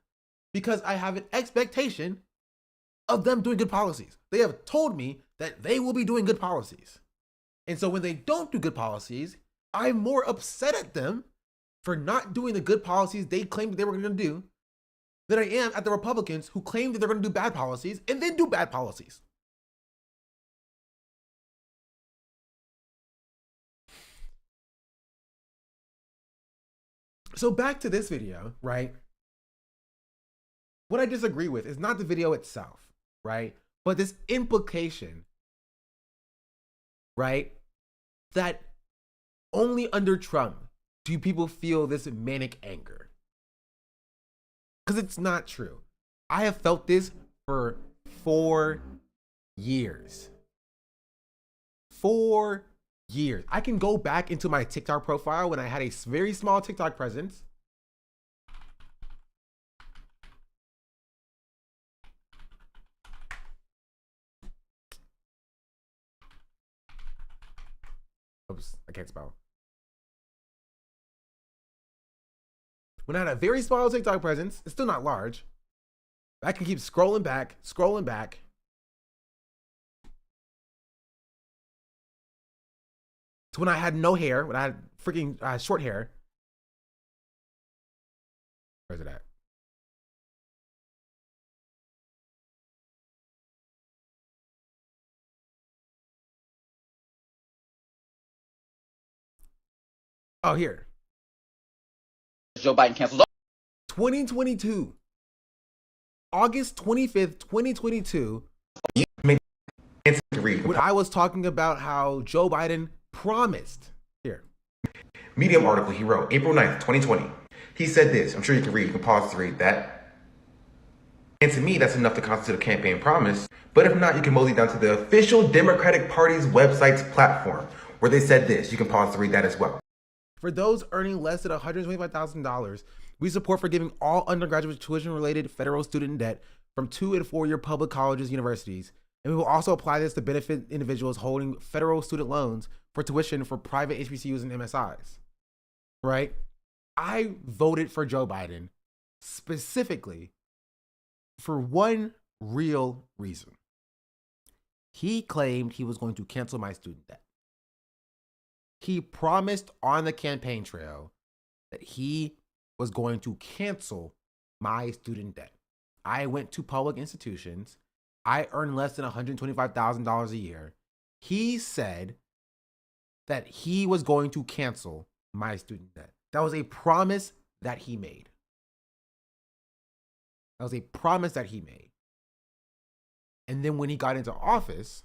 because I have an expectation of them doing good policies. They have told me that they will be doing good policies. And so when they don't do good policies, I'm more upset at them for not doing the good policies they claimed they were going to do than I am at the Republicans who claim that they're going to do bad policies and then do bad policies. So back to this video, right? What I disagree with is not the video itself, right? But this implication, right? That only under Trump do people feel this manic anger. Because it's not true. I have felt this for 4 years. 4 years. I can go back into my TikTok profile when I had a very small TikTok presence. Oops, I can't spell. When I had a very small TikTok presence, it's still not large. I can keep scrolling back. To when I had no hair, when I had freaking short hair. Where's it at? Oh, here. Joe Biden cancels. 2022. August 25th, 2022. When I was talking about how Joe Biden promised. Here. Medium article he wrote, April 9th, 2020. He said this. I'm sure you can read. You can pause to read that. And to me, that's enough to constitute a campaign promise. But if not, you can mosey down to the official Democratic Party's website's platform, where they said this. You can pause to read that as well. For those earning less than $125,000, we support forgiving all undergraduate tuition-related federal student debt from 2- and 4-year public colleges, universities, and we will also apply this to benefit individuals holding federal student loans for tuition for private HBCUs and MSIs. Right? I voted for Joe Biden specifically for one real reason. He claimed he was going to cancel my student debt. He promised on the campaign trail that he was going to cancel my student debt. I went to public institutions. I earned less than $125,000 a year. He said that he was going to cancel my student debt. That was a promise that he made. That was a promise that he made. And then when he got into office,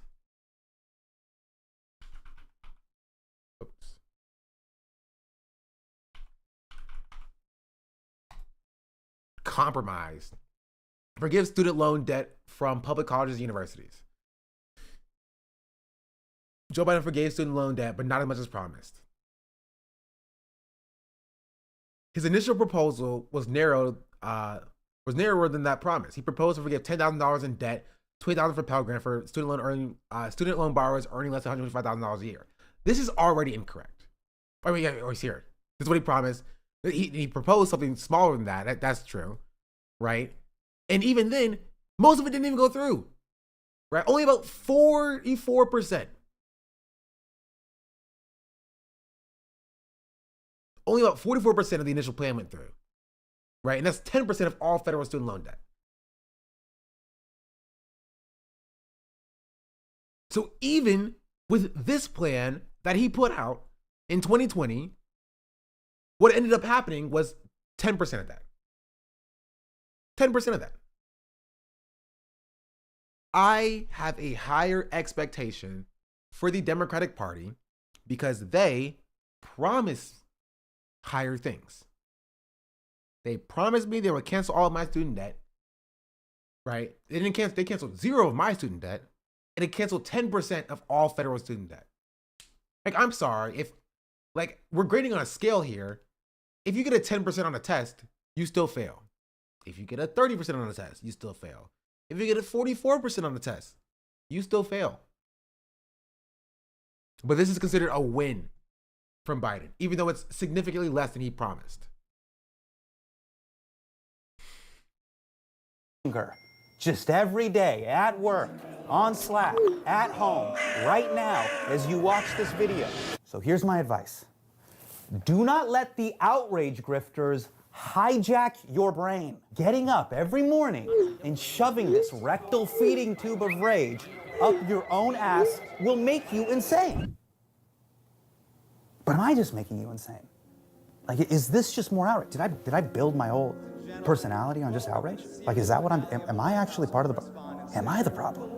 compromised, forgive student loan debt from public colleges and universities. Joe Biden forgave student loan debt, but not as much as promised. His initial proposal was narrower than that promise. He proposed to forgive $10,000 in debt, $20,000 for Pell Grant for student loan borrowers earning less than $125,000 a year. This is already incorrect. I mean, he's here. This is what he promised. He proposed something smaller than that. That's true, right? And even then, most of it didn't even go through, right? Only about 44%. Only about 44% of the initial plan went through, right? And that's 10% of all federal student loan debt. So even with this plan that he put out in 2020, what ended up happening was 10% of that. 10% of that. I have a higher expectation for the Democratic Party because they promised higher things. They promised me they would cancel all of my student debt. right? They canceled 0 of my student debt, and it canceled 10% of all federal student debt. Like, I'm sorry, if, like, we're grading on a scale here. If you get a 10% on a test, you still fail. If you get a 30% on a test, you still fail. If you get a 44% on the test, you still fail. But this is considered a win from Biden, even though it's significantly less than he promised. Just every day, at work, on Slack, at home, right now, as you watch this video. So here's my advice. Do not let the outrage grifters hijack your brain. Getting up every morning and shoving this rectal feeding tube of rage up your own ass will make you insane. But am I just making you insane? Like, is this just more outrage? Did I build my whole personality on just outrage? Like, is that what am I actually part of the problem? Am I the problem?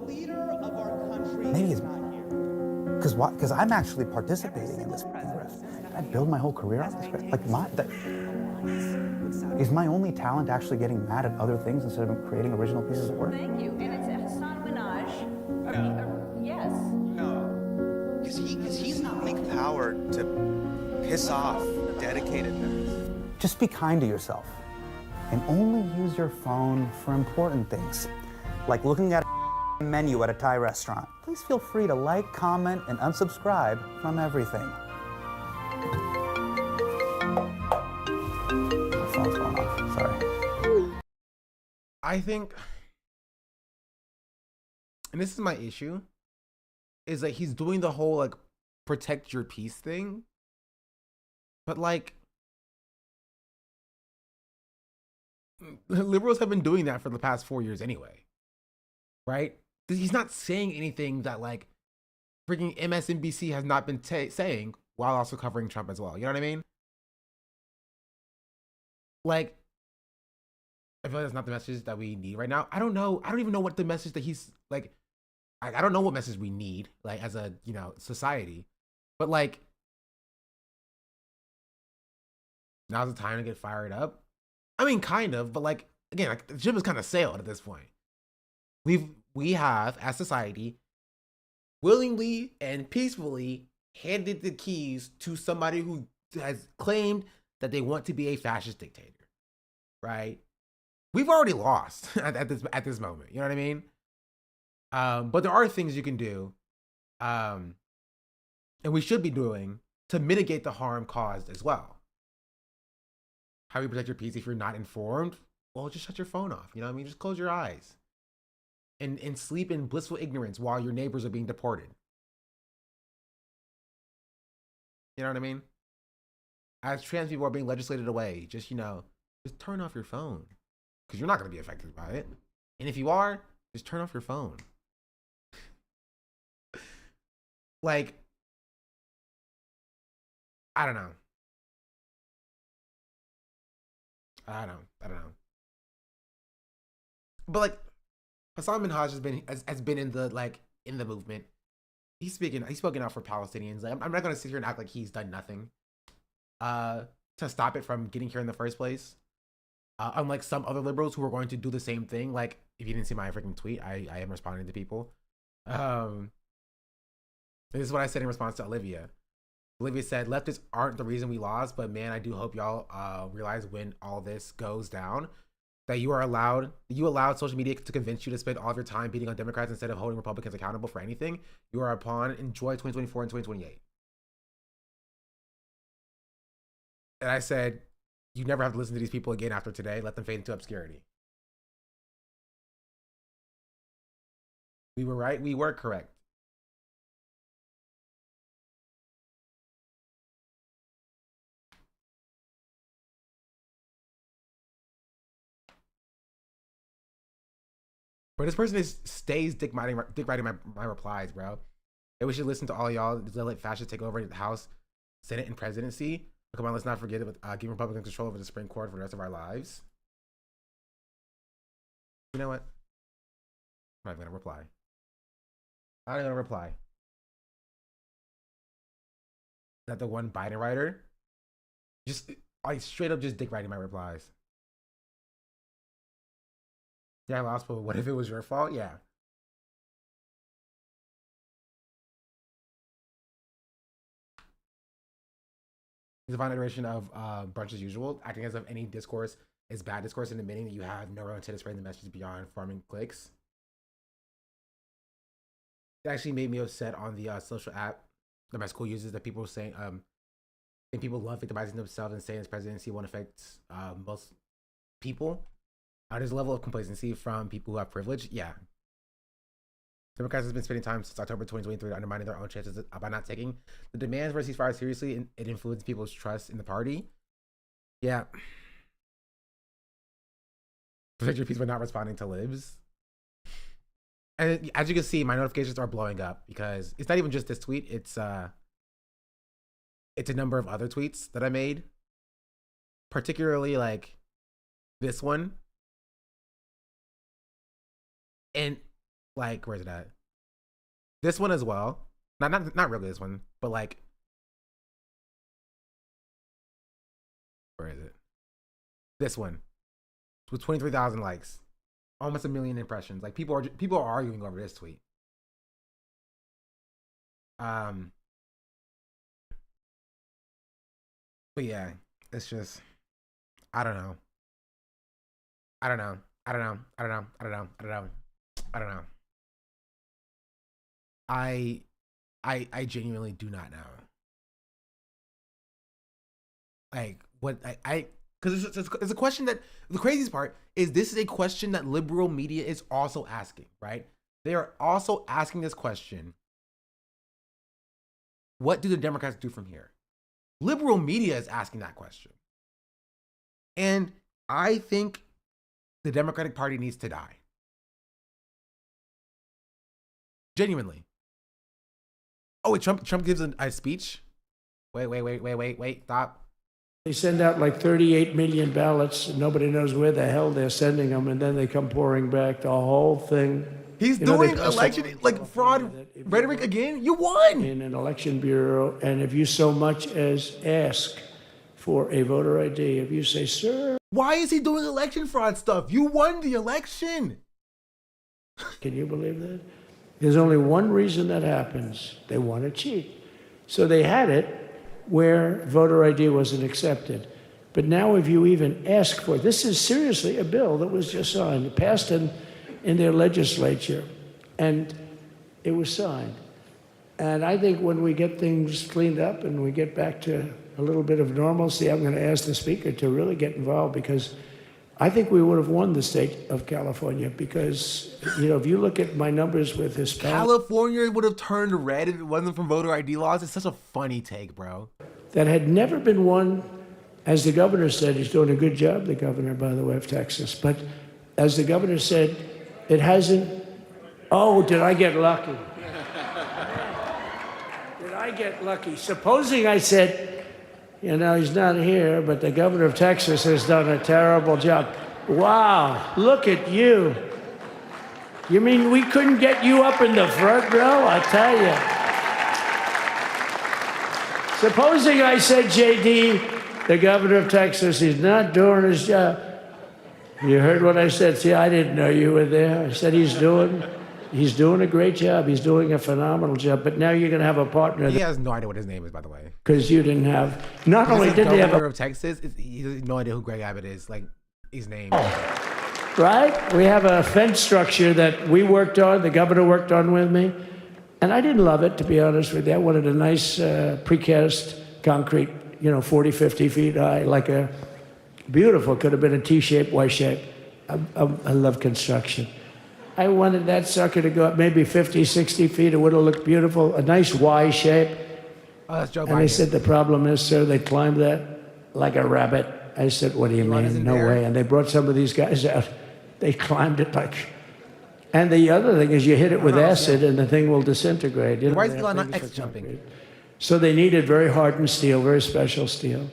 Maybe it's because I'm actually participating in this grift. Did I build my whole career on this grift? Like, is my only talent actually getting mad at other things instead of creating original pieces of work? Thank you. And it's Hassan Minaj. Yes. No. Because he's not making power to piss off dedicated nerds. Just be kind to yourself and only use your phone for important things, like looking at a menu at a Thai restaurant. Please feel free to like, comment, and unsubscribe from everything. My phone's going off. Sorry. I think, and this is my issue, is that he's doing the whole like protect your peace thing, but like liberals have been doing that for the past 4 years anyway, right? He's not saying anything that like freaking MSNBC has not been saying while also covering Trump as well. You know what I mean? Like, I feel like that's not the message that we need right now. I don't know. I don't even know what the message that he's like. I don't know what message we need, like, as a, you know, society. But like, now's the time to get fired up. I mean, kind of, but like, again, like, the ship has kind of sailed at this point. We have, as society, willingly and peacefully handed the keys to somebody who has claimed that they want to be a fascist dictator, right? We've already lost at this moment. You know what I mean? But there are things you can do, and we should be doing to mitigate the harm caused as well. How do you protect your peace if you're not informed? Well, just shut your phone off. You know what I mean? Just close your eyes and sleep in blissful ignorance while your neighbors are being deported. You know what I mean? As trans people are being legislated away, just, you know, just turn off your phone, because you're not going to be affected by it. And if you are, just turn off your phone. Like, I don't know. I don't know. But like, Hassan Minhaj has been in the, like, in the movement. He's spoken out for Palestinians. Like, I'm not gonna sit here and act like he's done nothing to stop it from getting here in the first place. Unlike some other liberals who are going to do the same thing. Like, if you didn't see my freaking tweet, I am responding to people. This is what I said in response to Olivia. Olivia said, leftists aren't the reason we lost, but man, I do hope y'all realize when all this goes down that you allowed social media to convince you to spend all of your time beating on Democrats instead of holding Republicans accountable for anything. You are a pawn. Enjoy 2024 and 2028. And I said, you never have to listen to these people again after today. Let them fade into obscurity. We were right. We were correct. But this person stays dick writing my replies, bro. And we should listen to all y'all. Let fascists take over the House, Senate, and presidency. But come on, let's not forget it with giving Republicans control over the Supreme Court for the rest of our lives. You know what? I'm not even gonna reply. I'm not gonna reply. That the one Biden writer, just like straight up just dick writing my replies. Yeah, I lost, but what if it was your fault? Yeah. It's a final iteration of brunch as usual, acting as if any discourse is bad discourse and admitting that you have no real intent to spreading the message beyond farming clicks. It actually made me upset on the social app that my school uses, that people were saying, and people love victimizing themselves and saying this presidency won't affect most people. There's a level of complacency from people who have privilege. Yeah. Democrats have been spending time since October 2023 undermining their own chances by not taking the demands for a ceasefire seriously, and it influenced people's trust in the party. Yeah. Protect your peace by not responding to libs. And as you can see, my notifications are blowing up because it's not even just this tweet. It's a number of other tweets that I made, particularly like this one. And like, where's it at? This one as well. Not really this one, but like, where is it? This one with 23,000 likes, almost 1 million impressions. Like people are arguing over this tweet. But yeah, it's just, I don't know. I genuinely do not know. Like what because it's a question that, the craziest part is this is a question that liberal media is also asking, right? They are also asking this question. What do the Democrats do from here? Liberal media is asking that question. And I think the Democratic Party needs to die. Genuinely. Oh, wait, Trump gives a speech? Wait, stop. They send out like 38 million ballots, and nobody knows where the hell they're sending them, and then they come pouring back the whole thing. He's doing election, like fraud rhetoric again? You won! In an election bureau, and if you so much as ask for a voter ID, if you say, sir... Why is he doing election fraud stuff? You won the election! Can you believe that? There's only one reason that happens. They want to cheat. So they had it where voter ID wasn't accepted. But now if you even ask for it, this is seriously a bill that was just signed, passed in their legislature, and it was signed. And I think when we get things cleaned up and we get back to a little bit of normalcy, I'm going to ask the speaker to really get involved, because I think we would have won the state of California, because, you know, if you look at my numbers with Hispanic... California would have turned red if it wasn't from voter ID laws. It's such a funny take, bro. That had never been won, as the governor said, he's doing a good job, the governor, by the way, of Texas. But as the governor said, it hasn't... Oh, did I get lucky? Did I get lucky? Supposing I said... You know, he's not here, but the governor of Texas has done a terrible job. Wow, look at you. You mean we couldn't get you up in the front row? I tell you. Supposing I said, JD, the governor of Texas, he's not doing his job. You heard what I said? See, I didn't know you were there. I said he's doing a great job. He's doing a phenomenal job. But now you're going to have a partner. He has no idea what his name is, by the way. Because you didn't have. Not only did they have governor of Texas, he has no idea who Greg Abbott is. Like his name. Right? We have a fence structure that we worked on. The governor worked on with me, and I didn't love it, to be honest with you. I wanted a nice precast concrete, 40, 50 feet high, like a beautiful. Could have been a T-shape, Y-shape. I love construction. I wanted that sucker to go up maybe 50, 60 feet. It would have looked beautiful. A nice Y shape. Oh, that's Joe Biden. And they said, the problem is, sir, they climbed that like a rabbit. I said, what do you mean? No way. And they brought some of these guys out. They climbed it like... And the other thing is you hit it with acid and the thing will disintegrate. Why is Elon not X jumping? So they needed very hardened steel, very special steel.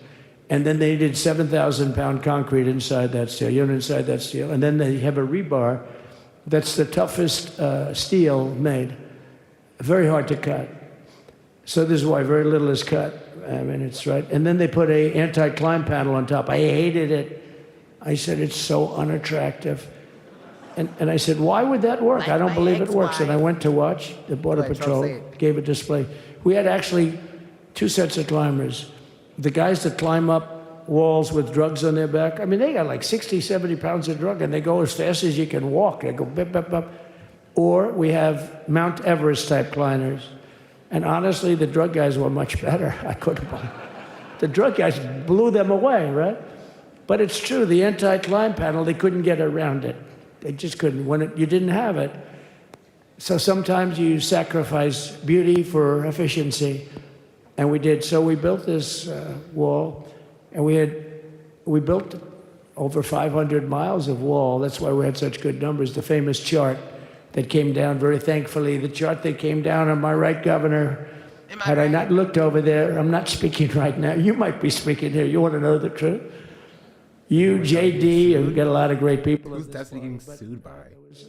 And then they needed 7,000-pound concrete inside that steel, inside that steel. And then they have a rebar that's the toughest steel made. Very hard to cut. So this is why very little is cut. I mean, it's right. And then they put a anti-climb panel on top. I hated it. I said, it's so unattractive. And I said, why would that work? I don't believe it works. And I went to watch the Border Patrol, gave a display. We had actually 2 sets of climbers. The guys that climb up walls with drugs on their back, I mean, they got like 60, 70 pounds of drug, and they go as fast as you can walk. They go bip, bip, bip. Or we have Mount Everest type climbers. And honestly, the drug guys were much better. I couldn't believe it. The drug guys blew them away, right? But it's true, the anti-climb panel, they couldn't get around it. They just couldn't. You didn't have it. So sometimes you sacrifice beauty for efficiency. And we did. So we built this wall, and we built over 500 miles of wall. That's why we had such good numbers. The famous chart that came down, very thankfully, the chart that came down on my right, Governor. Had I not looked over there, I'm not speaking right now. You might be speaking here. You want to know the truth? You, JD, and we got a lot of great people. Who's Destiny getting sued by?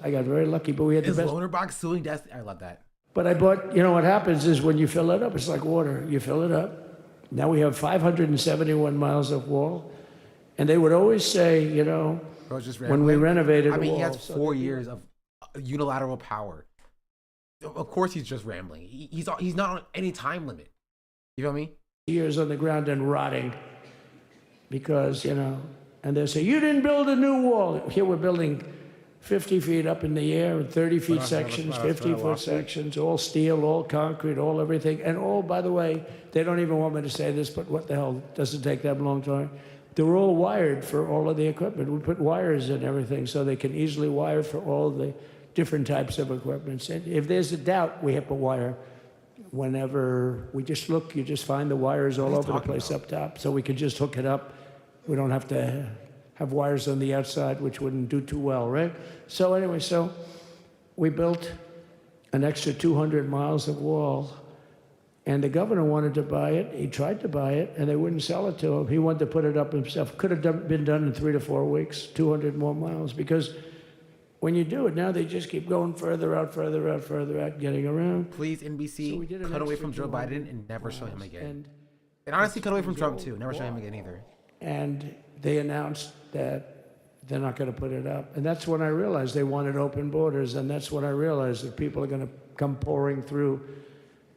I got very lucky, but we had the best. Is Loner Box suing Destiny? I love that. But I bought, what happens is when you fill it up, it's like water. You fill it up. Now we have 571 miles of wall. And they would always say, when we renovated a wall. He has 4 years of unilateral power. Of course he's just rambling. He's not on any time limit. You feel me? Years on the ground and rotting. Because, and they say, you didn't build a new wall. Here we're building 50 feet up in the air and 30 feet sections, 50-foot sections, all steel, all concrete, all everything. And all, by the way, they don't even want me to say this, but what the hell, doesn't take that long time. They're all wired for all of the equipment. We put wires in everything so they can easily wire for all the different types of equipment. And if there's a doubt, we have a wire. Whenever we just look, you just find the wires all over the place up top, so we can just hook it up. We don't have to have wires on the outside, which wouldn't do too well, right? So anyway, we built an extra 200 miles of wall, and the governor wanted to buy it. He tried to buy it, and they wouldn't sell it to him. He wanted to put it up himself. Could have been done in 3 to 4 weeks, 200 more miles, because when you do it now, they just keep going further out, getting around. Please, NBC, cut away from Joe Biden and never show him again. And honestly, cut away from Trump, too. Never show him again, either. And they announced that they're not going to put it up. And that's when I realized they wanted open borders. And that's when I realized that people are going to come pouring through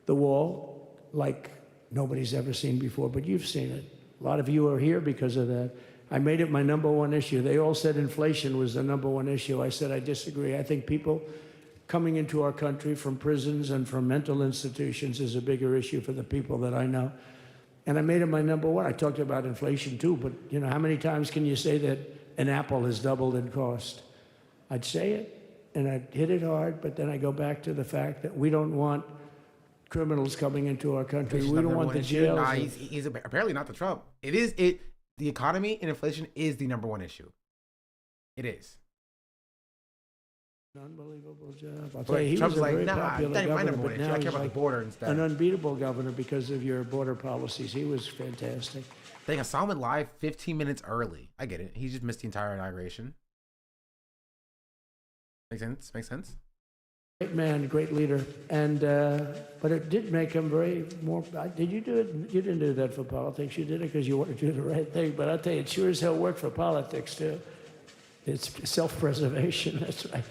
the wall like nobody's ever seen before. But you've seen it. A lot of you are here because of that. I made it my #1 issue. They all said inflation was the #1 issue. I said I disagree. I think people coming into our country from prisons and from mental institutions is a bigger issue for the people that I know. And I made it my #1. I talked about inflation too, but how many times can you say that an apple has doubled in cost? I'd say it, and I'd hit it hard, but then I go back to the fact that we don't want criminals coming into our country. We don't want the jails. Nah, he's apparently not the Trump. The economy and inflation is the #1 issue. It is. Unbelievable job. I'll tell you, he was a very popular governor, but now he's like border instead. An unbeatable governor because of your border policies. He was fantastic. Dang, I saw him live 15 minutes early. I get it. He just missed the entire inauguration. Makes sense? Great man, great leader. And but it did make him more. Did you do it? You didn't do that for politics. You did it because you wanted to do the right thing. But I'll tell you, it sure as hell worked for politics too. It's self-preservation. That's right.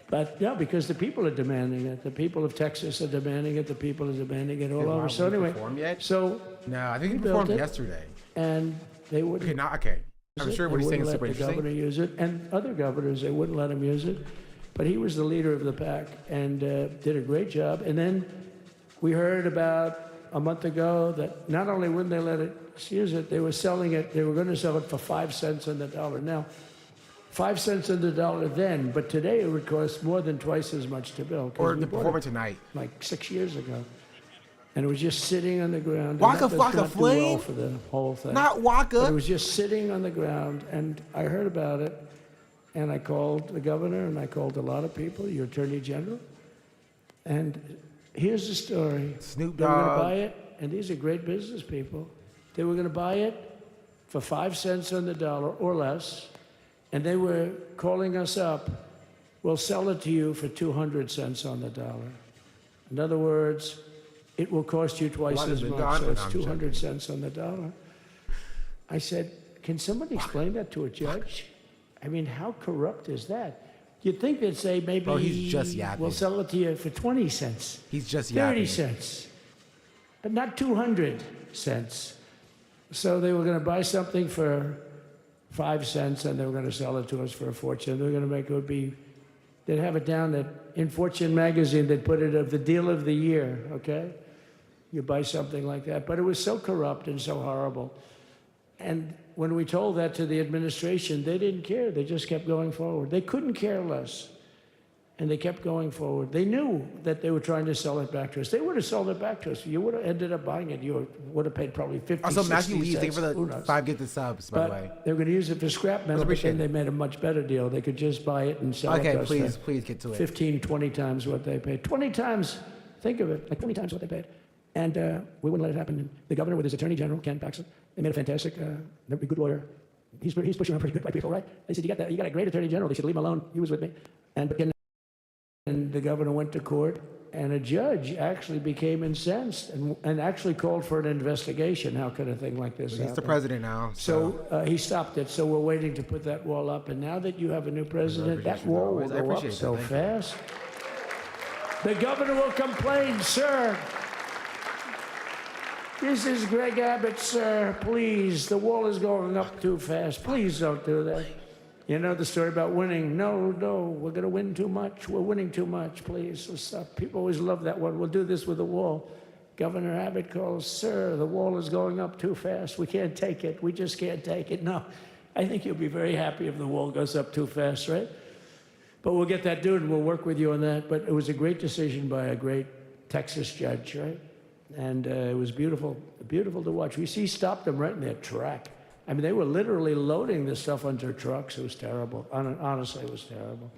But yeah, because the people are demanding it. The people of Texas are demanding it. The people are demanding it all over. So anyway, no, I think he performed yesterday. And they wouldn't. Okay. I'm sure what he's saying is super interesting. The governor use it, and other governors, they wouldn't let him use it. But he was the leader of the pack and did a great job. And then we heard about a month ago that not only wouldn't they let it use it, they were selling it. They were going to sell it for 5 cents on the dollar. Now, 5 cents on the dollar then, but today it would cost more than twice as much to build. Or the performer tonight. Like 6 years ago. And it was just sitting on the ground. Waka Flocka Flame? Well for the whole thing. Not Waka. But it was just sitting on the ground, and I heard about it, and I called the governor, and I called a lot of people, your attorney general. And here's the story. Snoop Dogg. They were going to buy it, and these are great business people. They were going to buy it for 5 cents on the dollar or less, and they were calling us up, we'll sell it to you for 200 cents on the dollar. In other words, it will cost you twice as much, so it's 200 cents on the dollar. I said, can somebody explain that to a judge? I mean, how corrupt is that? You'd think they'd say maybe he's just yapping. We'll sell it to you for 20 cents. He's just 30 yapping. cents. But not 200 cents. So they were going to buy something for 5 cents and they were going to sell it to us for a fortune. They were going to make it would be, they'd have it down that in Fortune magazine, they'd put it of the deal of the year, okay? You buy something like that. But it was so corrupt and so horrible. And when we told that to the administration, they didn't care. They just kept going forward. They couldn't care less. And they kept going forward. They knew that they were trying to sell it back to us. They would have sold it back to us. You would have ended up buying it. You would have paid probably 50 Also, 60 Matthew Lee, cents. thank you for the 5 gifted subs, by the way. They were going to use it for scrap metal, but then they made a much better deal. They could just buy it and sell it to us. Okay, please get to it. 15, 20 times what they paid. 20 times, think of it, like 20 times what they paid. And we wouldn't let it happen. And the governor with his attorney general, Ken Paxton, they made a fantastic, very good lawyer. He's pushing on pretty good by people, right? They said, you got a great attorney general. They said, leave him alone. He was with me. And the governor went to court, and a judge actually became incensed and actually called for an investigation. How could a thing like this happen? He's the president now. So he stopped it. So we're waiting to put that wall up. And now that you have a new president, that wall will go up so fast. The governor will complain, sir. This is Greg Abbott, sir. Please, the wall is going up too fast. Please don't do that. You know the story about winning? No, we're going to win too much. We're winning too much. Please, stop. People always love that one. We'll do this with the wall. Governor Abbott calls, sir, the wall is going up too fast. We can't take it. We just can't take it. No, I think you'll be very happy if the wall goes up too fast, right? But we'll get that dude and we'll work with you on that. But it was a great decision by a great Texas judge, right? And it was beautiful, beautiful to watch. He stopped them right in their track. I mean, they were literally loading this stuff onto trucks. It was terrible. Honestly, it was terrible.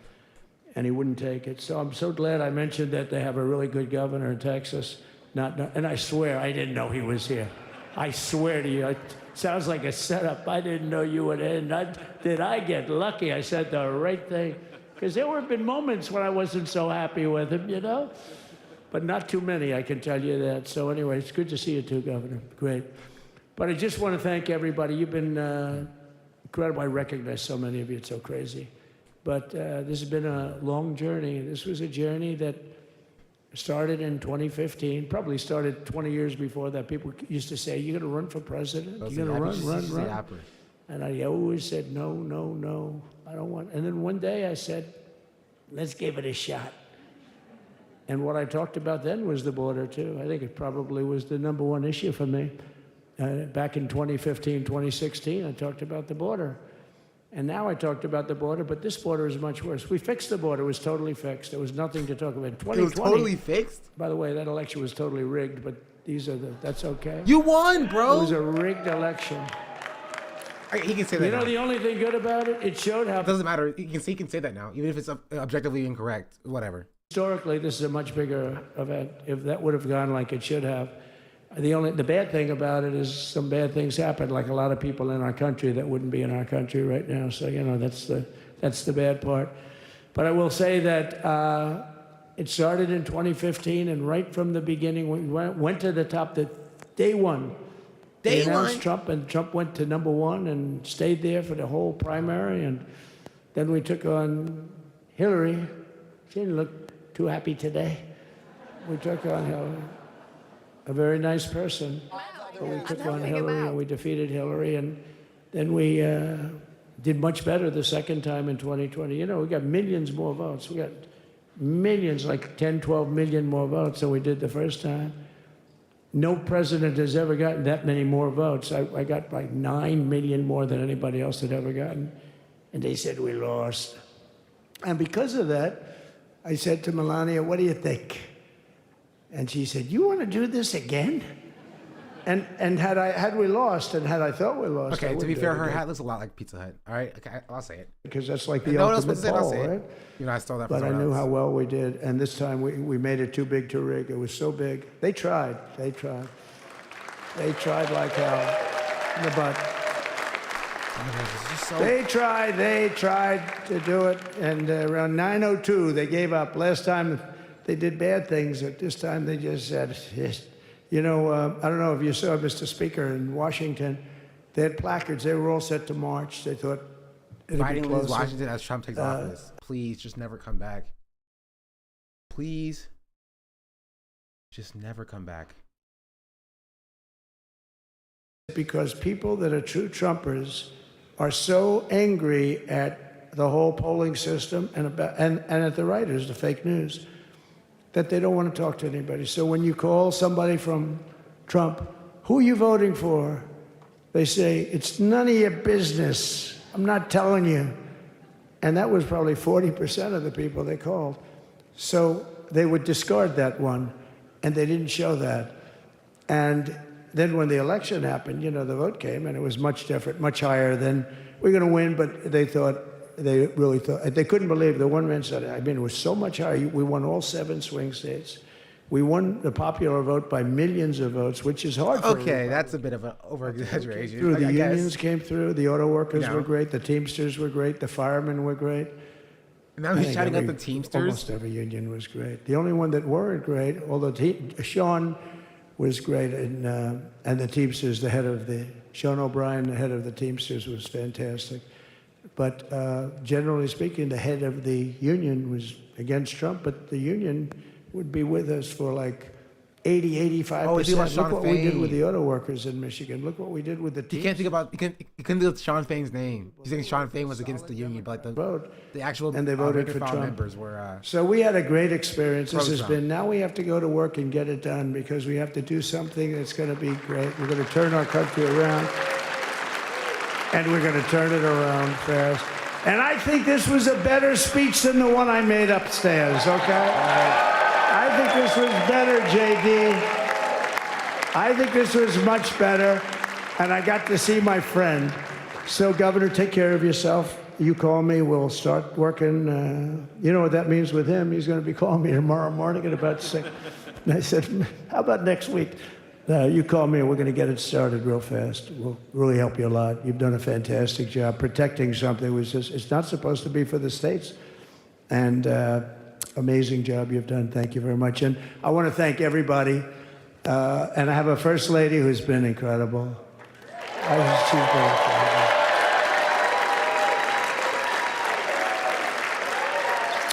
And he wouldn't take it. So I'm so glad I mentioned that they have a really good governor in Texas. And I swear, I didn't know he was here. I swear to you, it sounds like a setup. I didn't know you would end. Did I get lucky? I said the right thing. Because there have been moments when I wasn't so happy with him, you know? But not too many, I can tell you that. So anyway, it's good to see you too, Governor. Great. But I just want to thank everybody. You've been incredible. I recognize so many of you. It's so crazy. But this has been a long journey. This was a journey that started in 2015, probably started 20 years before that. People used to say, you're going to run for president? You're going to run? And I always said, no, I don't want. And then one day I said, let's give it a shot. And what I talked about then was the border, too. I think it probably was the #1 issue for me. Back in 2015, 2016, I talked about the border. And now I talked about the border, but this border is much worse. We fixed the border. It was totally fixed. There was nothing to talk about. 2020, it was totally fixed? By the way, that election was totally rigged, but that's okay. You won, bro. It was a rigged election. He can say that now. The only thing good about it, it showed how... It doesn't matter. He can say that now, even if it's objectively incorrect. Whatever. Historically, this is a much bigger event. If that would have gone like it should have. The bad thing about it is some bad things happened, like a lot of people in our country that wouldn't be in our country right now. So, that's the bad part. But I will say that it started in 2015, and right from the beginning, we went to the top. Day one. They announced Trump, and Trump went to #1 and stayed there for the whole primary. And then we took on Hillary. She didn't look too happy today. We took on Hillary. A very nice person. But we took on Hillary and we defeated Hillary. And then we did much better the second time in 2020. We got millions more votes. We got millions, like 10, 12 million more votes than we did the first time. No president has ever gotten that many more votes. I got like 9 million more than anybody else had ever gotten. And they said we lost. And because of that, I said to Melania, what do you think? And she said, you want to do this again? And had we lost, and had I thought we lost... Okay, to be fair, her hat looks a lot like Pizza Hut. All right, okay, I'll say it. Because that's like the ultimate poll, right? I stole that from But I knew how well we did, and this time we made it too big to rig. It was so big. They tried. They tried like hell. In the butt. They tried to do it, and around 9:02, they gave up. Last time they did bad things, but this time they just said, yes. I don't know if you saw, Mr. Speaker, in Washington, they had placards. They were all set to march. They thought Biden leaves Washington as Trump takes office. Please, just never come back. Please, just never come back. Because people that are true Trumpers are so angry at the whole polling system and at the writers, the fake news, that they don't want to talk to anybody. So when you call somebody from Trump, who are you voting for? They say, it's none of your business. I'm not telling you. And that was probably 40% of the people they called. So they would discard that one, and they didn't show that. And then when the election happened, you know, the vote came, and it was much different, much higher than we're going to win, but they really thought, they couldn't believe, the one man said, I mean, it was so much higher. We won all 7 swing states. We won the popular vote by millions of votes, which is hard for Okay, that's a bit of an over-exaggeration. The unions came through, the auto workers were great, the Teamsters were great, the firemen were great. Now he's shouting out the Teamsters? Almost every union was great. The only one that weren't great, although Sean was great, and the Teamsters, Sean O'Brien, the head of the Teamsters, was fantastic. But generally speaking, the head of the union was against Trump, but the union would be with us for like 80-85%. Look what we did with the auto workers in Michigan. Look what we did with the teams. You couldn't think of Sean Fain's name. You think Sean Fain was against the union, but the actual and they voted for Trump. Members were. So we had a great experience. This has been. Now we have to go to work and get it done because we have to do something that's going to be great. We're going to turn our country around, and we're going to turn it around fast. And I think this was a better speech than the one I made upstairs. Okay. I think this was better, JD. I think this was much better, and I got to see my friend. So, Governor, take care of yourself. You call me, we'll start working. You know what that means with him? He's going to be calling me tomorrow morning at about 6. And I said, how about next week? You call me, and we're going to get it started real fast. We'll really help you a lot. You've done a fantastic job protecting something which is it's not supposed to be for the states. And amazing job you've done. Thank you very much. And I want to thank everybody. And I have a First Lady who's been incredible. She's been incredible.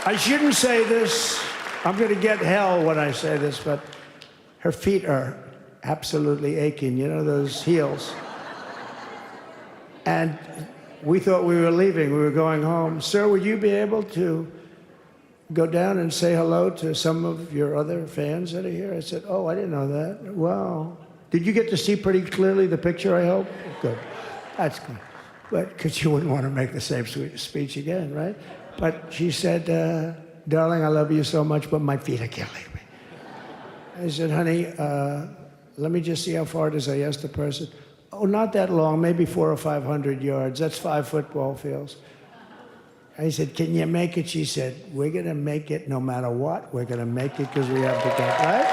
I shouldn't say this. I'm going to get hell when I say this, but her feet are absolutely aching. You know, those heels. And we thought we were leaving. We were going home. Sir, would you be able to go down and say hello to some of your other fans that are here? I said, oh, I didn't know that. Wow. Did you get to see pretty clearly the picture, I hope? Good. That's good. But because you wouldn't want to make the same speech again, right? But she said, darling, I love you so much, but my feet are killing me. I said, honey, let me just see how far it is. I asked the person. Oh, not that long, maybe 400 or 500 yards. That's 5 football fields. I said, can you make it? She said, we're going to make it no matter what. We're going to make it because we have to go. Right?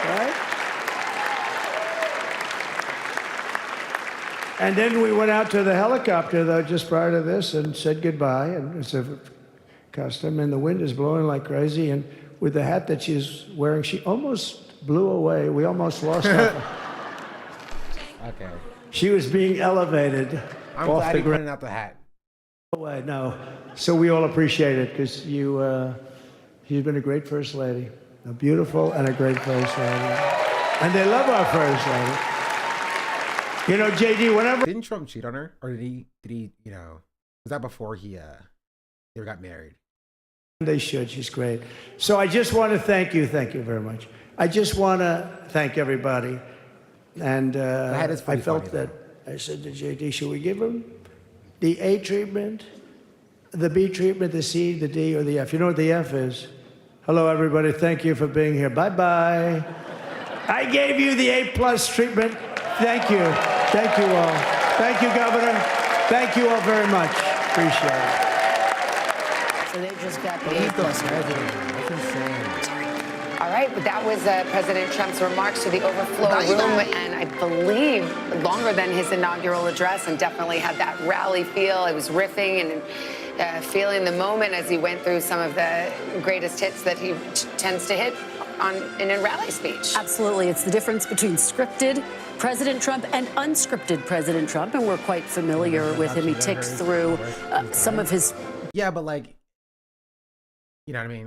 Right? And then we went out to the helicopter, though, just prior to this and said goodbye. And it's a custom. And the wind is blowing like crazy. And with the hat that she's wearing, she almost blew away. We almost lost her. Okay. She was being elevated I'm off glad the you ground. pointed out the hat. No. So we all appreciate it because you've been a great First Lady, a beautiful and a great First Lady. And they love our First Lady. You know, JD, whenever... Didn't Trump cheat on her? Or did he, you know, was that before he ever got married? They should. She's great. So I just want to thank you. Thank you very much. I just want to thank everybody. And I felt that, I said to JD, should we give him the A treatment, the B treatment, the C, the D, or the F? You know what the F is? Hello, everybody. Thank you for being here. Bye-bye. I gave you the A+ treatment. Thank you. Thank you all. Thank you, Governor. Thank you all very much. Appreciate it. So they just got the A+. That's insane. All right, but that was President Trump's remarks to the overflow room, and I believe longer than his inaugural address, and definitely had that rally feel. It was riffing and feeling the moment as he went through some of the greatest hits that he tends to hit in a rally speech. Absolutely. It's the difference between scripted President Trump and unscripted President Trump, and we're quite familiar with him. He ticks through some of his... Yeah, but like, you know what I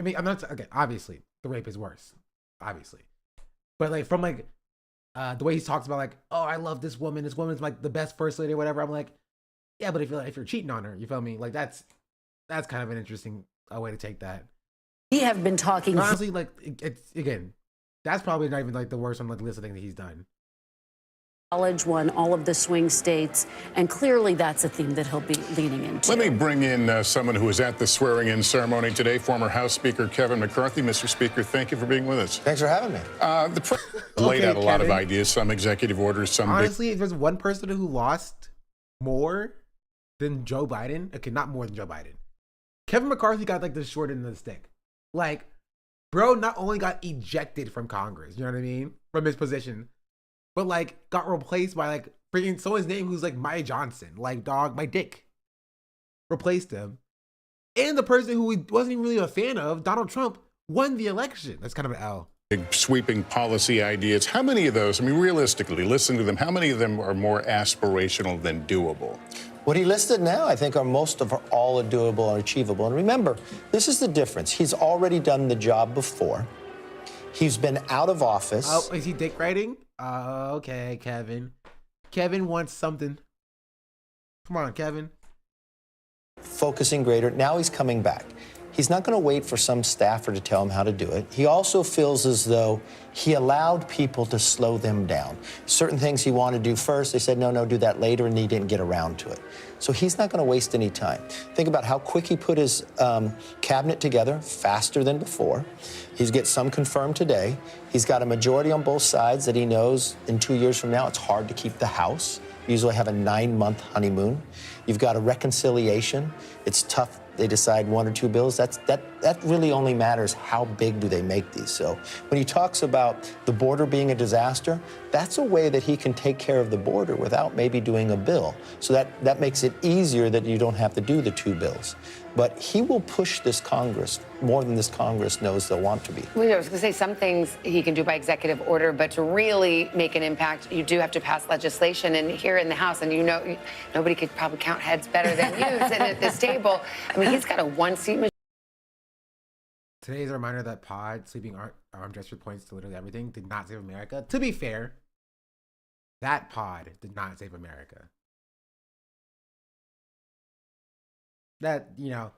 mean? I'm not, okay, obviously, the rape is worse, obviously. But like, from like, the way he talks about like, oh, I love this woman's like the best first lady or whatever, I'm like, yeah, but if you're cheating on her, you feel me? Like, that's kind of an interesting way to take that. We have been talking... But honestly, like, it's, again, that's probably not even like the worst on like the list of things that he's done. College won all of the swing states, and clearly that's a theme that he'll be leaning into. Let me bring in someone who was at the swearing-in ceremony today, former House Speaker Kevin McCarthy. Mr. Speaker, thank you for being with us. Thanks for having me. The president laid out a lot of ideas, some executive orders, some... Honestly, if there's one person who lost more than Joe Biden, okay, not more than Joe Biden, Kevin McCarthy got like the short end of the stick. Like, bro not only got ejected from Congress, you know what I mean, from his position, but like got replaced by like freaking someone's name who's like Maya Johnson, like dog, my dick, replaced him, and the person who he wasn't even really a fan of, Donald Trump, won the election. That's kind of an L. Big sweeping policy ideas. How many of those, I mean, realistically, listen to them, how many of them are more aspirational than doable? What he listed now, I think, are most of all doable and achievable. And remember, this is the difference. He's already done the job before. He's been out of office. Oh, is he dick writing? Okay, Kevin. Kevin wants something. Come on, Kevin. Focusing greater. Now he's coming back. He's not going to wait for some staffer to tell him how to do it. He also feels as though he allowed people to slow them down. Certain things he wanted to do first, they said, no, do that later, and he didn't get around to it. So he's not going to waste any time. Think about how quick he put his cabinet together, faster than before. He's got some confirmed today. He's got a majority on both sides that he knows in 2 years from now it's hard to keep the House. You usually have a 9-month honeymoon. You've got a reconciliation. It's tough. They decide 1 or 2 bills. That really only matters how big do they make these. So when he talks about the border being a disaster, that's a way that he can take care of the border without maybe doing a bill. So that makes it easier that you don't have to do the 2 bills. But he will push this Congress more than this Congress knows they'll want to be. Well, I was going to say some things he can do by executive order, but to really make an impact, you do have to pass legislation. And here in the House, and you know, nobody could probably count heads better than you sitting at this table. I mean, he's got a 1-seat majority. Today's a reminder that Pod, sleeping arm gesture points to literally everything, did not save America. To be fair, that Pod did not save America. That, you know,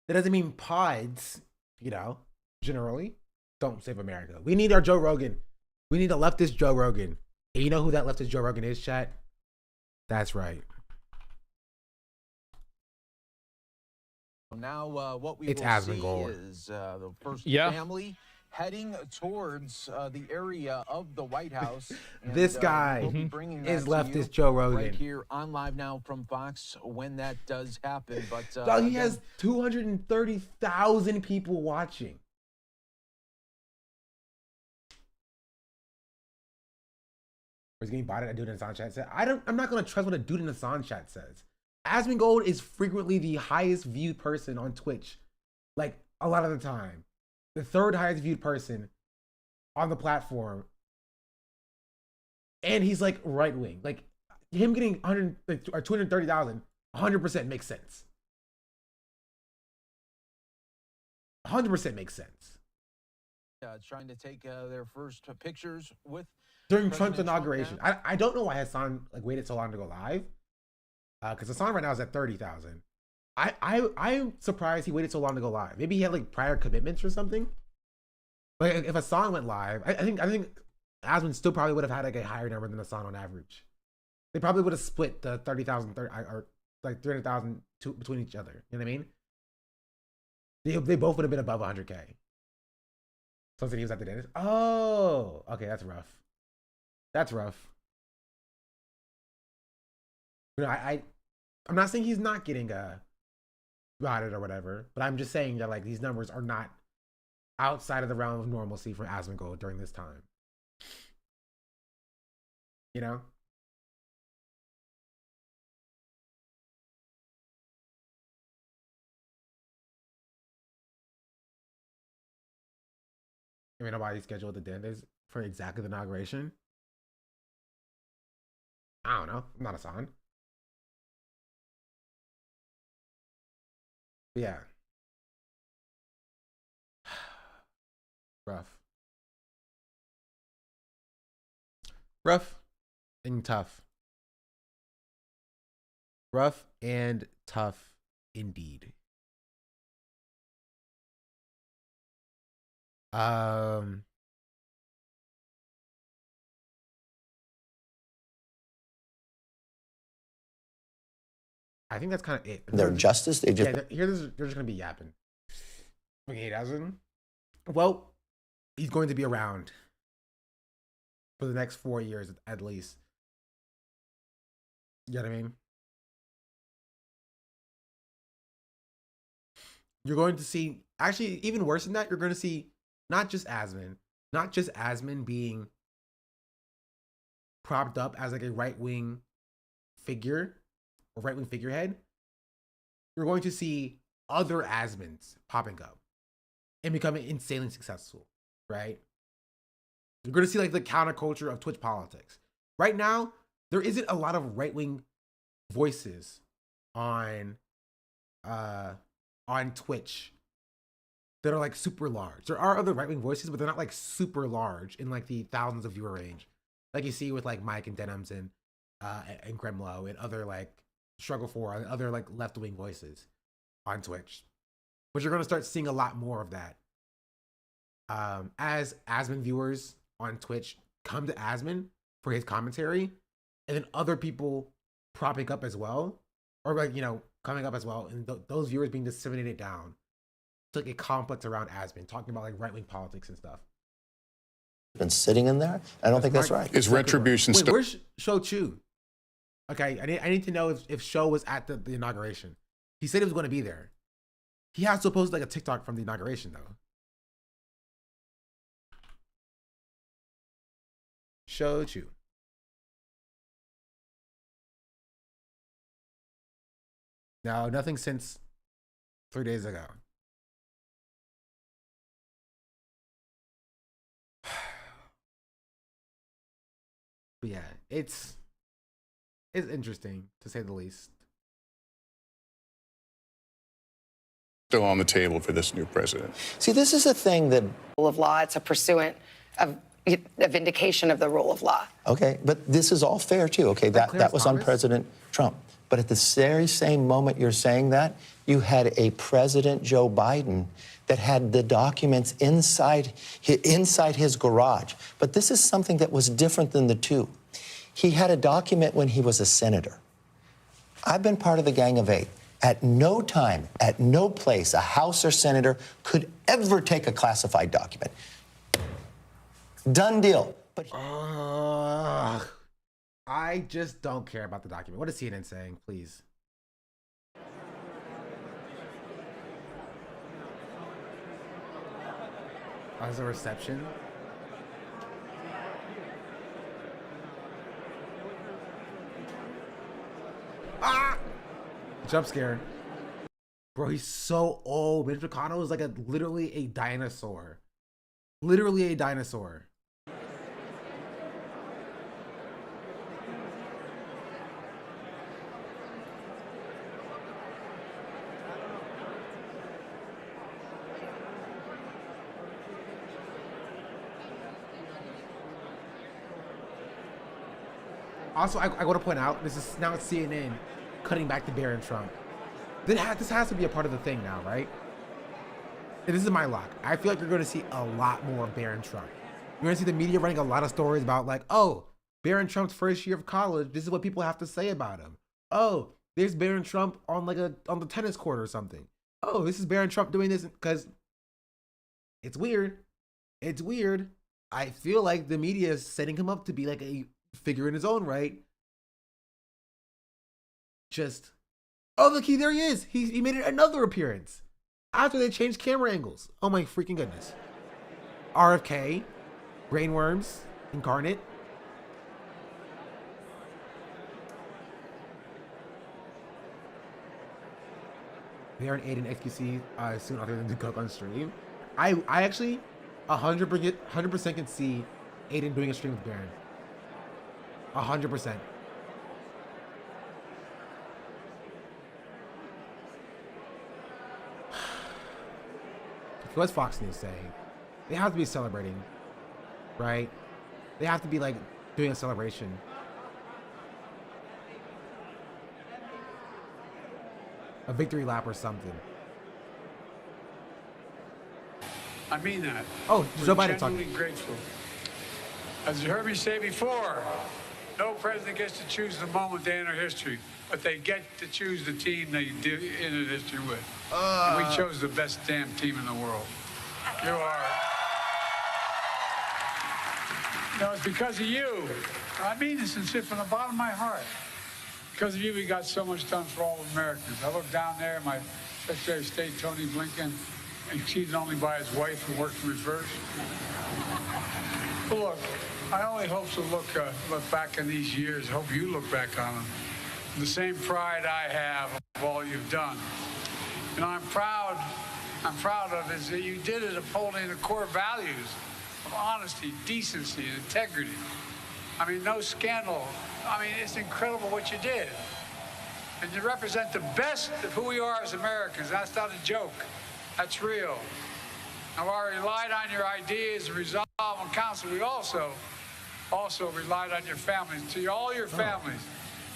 that doesn't mean pods, you know, generally don't save America. We need our Joe Rogan. We need a leftist Joe Rogan. And you know who that leftist Joe Rogan is, chat? That's right. Now, what we It's will see Asmongold. is the first family heading towards the area of the White House. And, This guy we'll be bringing that is to leftist you Joe Rogan. right here on Live Now from Fox when that does happen. But Dog, he again, has 230,000 people watching. He's getting bought at a dude in the Assange chat said. I'm not gonna trust what a dude in the Assange chat says. Asmongold is frequently the highest viewed person on Twitch. Like a lot of the time. The 3rd highest viewed person on the platform. And he's like right wing. Like him getting 100 or 230,000, 100% makes sense. 100% makes sense. trying to take their first pictures with During President Trump's inauguration. I don't know why Hassan like waited so long to go live. Because Hassan right now is at 30,000. I'm surprised he waited so long to go live. Maybe he had like prior commitments or something. Like if Hassan went live, I think Asmon still probably would have had like a higher number than Hassan on average. They probably would have split the 30,000 or like 300,000 between each other. You know what I mean? They both would have been above 100K. So he was at the dentist. Oh, okay, that's rough. That's rough. You know, I'm not saying he's not getting spotted or whatever, but I'm just saying that like these numbers are not outside of the realm of normalcy for Asmongold during this time. You know? I mean, nobody scheduled the dems for exactly the inauguration. I don't know. I'm not a sign. But yeah. Rough. Rough and tough. Rough and tough indeed. I think that's kind of it. Their justice, they just... Yeah, they're just going to be yapping. Okay, he doesn't. Well, he's going to be around for the next 4 years at least. You know what I mean? You're going to see, actually, even worse than that, you're going to see not just Asman being propped up as like a right-wing figure or right-wing figurehead. You're going to see other Asmans popping up and becoming insanely successful, right? You're going to see like the counterculture of Twitch politics. Right now, there isn't a lot of right-wing voices on Twitch that are like super large. There are other right-wing voices, but they're not like super large in like the thousands of viewer range, like you see with like Mike and Dems and Kremlo and other like Struggle For and other like left-wing voices on Twitch. But you're gonna start seeing a lot more of that as Asman viewers on Twitch come to Asman for his commentary, and then other people propping up as well, or like, you know, coming up as well, and those viewers being disseminated down to like a complex around Asman, talking about like right-wing politics and stuff. Been sitting in there? I don't think that's right. Is retribution Wait, still... where's Shou Chu? Okay, I need to know if Shou was at the inauguration. He said he was going to be there. He has to post like a TikTok from the inauguration though. Shou Chu. No, nothing since 3 days ago. But yeah, it's interesting to say the least. Still on the table for this new president. See, this is a thing that... Rule of law, it's a pursuant of a vindication of the rule of law. Okay, but this is all fair too. Okay, that was on President Trump. But at the very same moment you're saying that, you had a President Joe Biden that had the documents inside his garage. But this is something that was different than the two. He had a document when he was a senator. I've been part of the Gang of Eight. At no time, at no place, a House or senator could ever take a classified document. Done deal. But I just don't care about the document. What is CNN saying, please? As a reception? Ah! Jump scare. Bro, he's so old. Mitch McConnell is like literally a dinosaur. Literally a dinosaur. Also, I want to point out, this is now CNN cutting back to Barron Trump. This has to be a part of the thing now, right? And this is my lock. I feel like you're going to see a lot more of Barron Trump. You're going to see the media running a lot of stories about like, oh, Barron Trump's first year of college. This is what people have to say about him. Oh, there's Barron Trump on on the tennis court or something. Oh, this is Barron Trump doing this because it's weird. It's weird. I feel like the media is setting him up to be like a figure in his own right. Just, oh, look, there he is. He made another appearance after they changed camera angles. Oh my freaking goodness. RFK, Brainworms, Incarnate. They are an 8 in XQC soon other than the cook on stream. I actually 100% can see Aiden doing a stream with Baron. 100%. What's Fox News saying? They have to be celebrating, right? They have to be like doing a celebration. A victory lap or something. I mean that. Oh, Joe Biden We're talking. genuinely grateful. As you heard me say before, no president gets to choose the moment they enter history, but they get to choose the team they enter history with. And we chose the best damn team in the world. You are. No, it's because of you. I mean this sincere from the bottom of my heart. Because of you, we got so much done for all Americans. I look down there, my Secretary of State, Tony Blinken, exceeded only by his wife who worked in reverse. But look, I only hope to look back in these years. I hope you look back on them with the same pride I have of all you've done. And I'm proud of is that you did it upholding the core values of honesty, decency, and integrity. I mean, no scandal. I mean, it's incredible what you did. And you represent the best of who we are as Americans. That's not a joke. That's real. Now, while I relied on your ideas and resolve and counsel, we also relied on your families. To all your families,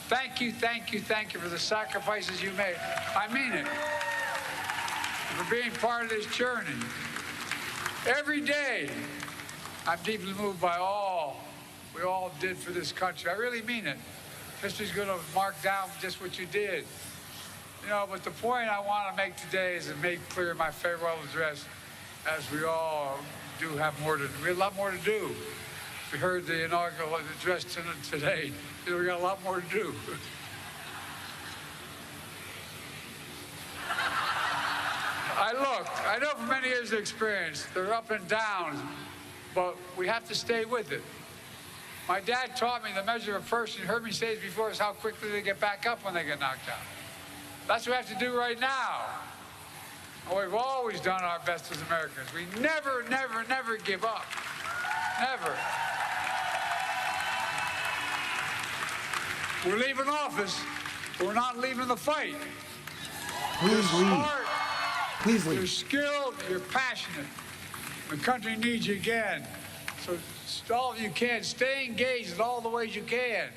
thank you for the sacrifices you made. I mean it. For being part of this journey. Every day, I'm deeply moved by all we all did for this country. I really mean it. History's going to mark down just what you did. You know, but the point I want to make today is to make clear my farewell address, as we all do have we have a lot more to do. We heard the inaugural address today. You know, we got a lot more to do. I know from many years of experience, there are up and downs, but we have to stay with it. My dad taught me the measure of a person, you heard me say this before, is how quickly they get back up when they get knocked down. That's what we have to do right now. And we've always done our best as Americans. We never give up. Never. We're leaving office, but we're not leaving the fight. Please leave. Please leave. You're skilled, you're passionate. The country needs you again. So all of you can, stay engaged in all the ways you can.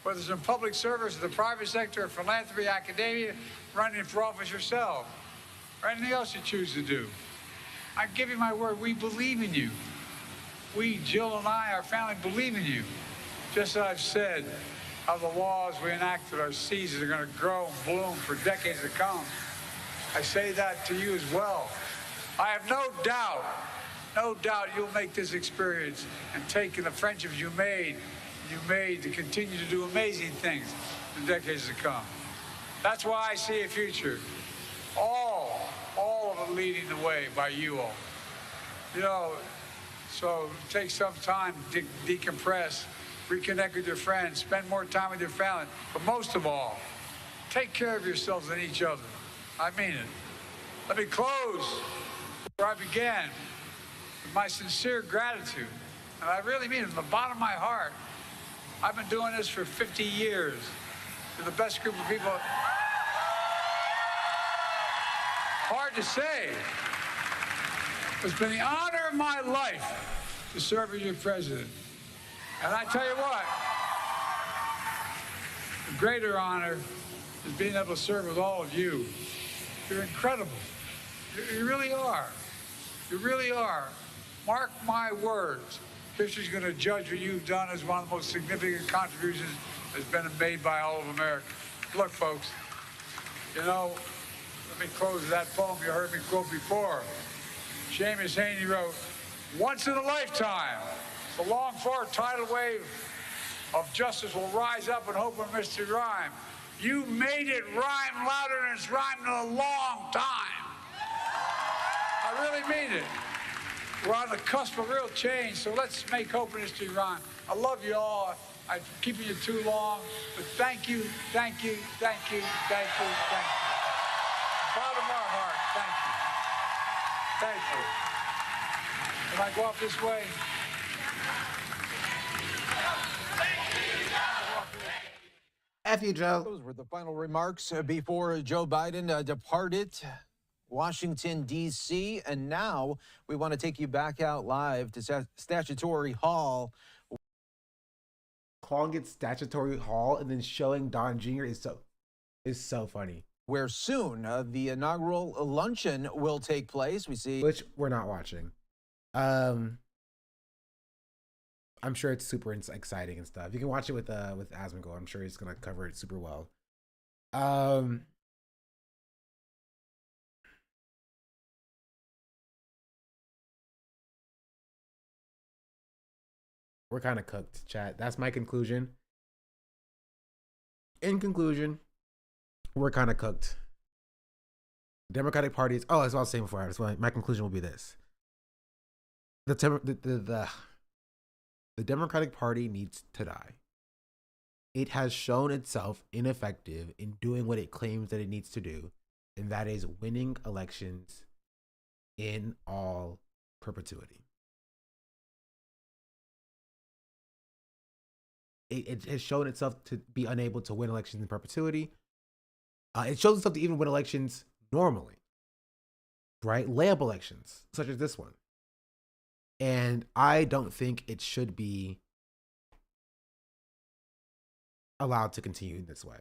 Whether it's in public service, the private sector, philanthropy, academia, running for office yourself, or anything else you choose to do. I give you my word, we believe in you. We, Jill and I, our family, believe in you. Just as I've said, how the laws we enacted, our seasons are going to grow and bloom for decades to come. I say that to you as well. I have no doubt you'll make this experience and taking the friendships you made to continue to do amazing things in decades to come. That's why I see a future. All of it leading the way by you all. You know, so take some time to decompress, reconnect with your friends, spend more time with your family, but most of all, take care of yourselves and each other. I mean it. Let me close where I began with my sincere gratitude. And I really mean it from the bottom of my heart. I've been doing this for 50 years. You're the best group of people. Hard to say. It's been the honor of my life to serve as your president. And I tell you what, the greater honor is being able to serve with all of you. You're incredible. You really are. You really are. Mark my words. History's going to judge what you've done as one of the most significant contributions that's been made by all of America. Look, folks, you know, let me close with that poem you heard me quote before. Seamus Haney wrote, "Once in a lifetime, the longed-for tidal wave of justice will rise up in hope and mystery rhyme. You made it rhyme louder than it's rhymed in a long time." I really mean it. We're on the cusp of real change, so let's make hope and history rhyme. I love you all. I'm keeping you too long, but thank you. Bottom of our heart, thank you. Can I go up this way? F you, Joe. Those were the final remarks before Joe Biden departed Washington, D.C. And now we want to take you back out live to Statutory Hall. Calling it Statutory Hall and then showing Don Jr. is so funny. Where soon the inaugural luncheon will take place. We see, which we're not watching. I'm sure it's super exciting and stuff. You can watch it with Asmongold. I'm sure he's gonna cover it super well. We're kind of cooked, chat. That's my conclusion. In conclusion, we're kind of cooked. Democratic parties. Oh, that's what I was saying before. That's why my conclusion will be this: the Democratic Party needs to die. It has shown itself ineffective in doing what it claims that it needs to do, and that is winning elections in all perpetuity. It has shown itself to be unable to win elections in perpetuity. It shows itself to even win elections normally, right? Layup elections, such as this one. And I don't think it should be allowed to continue in this way.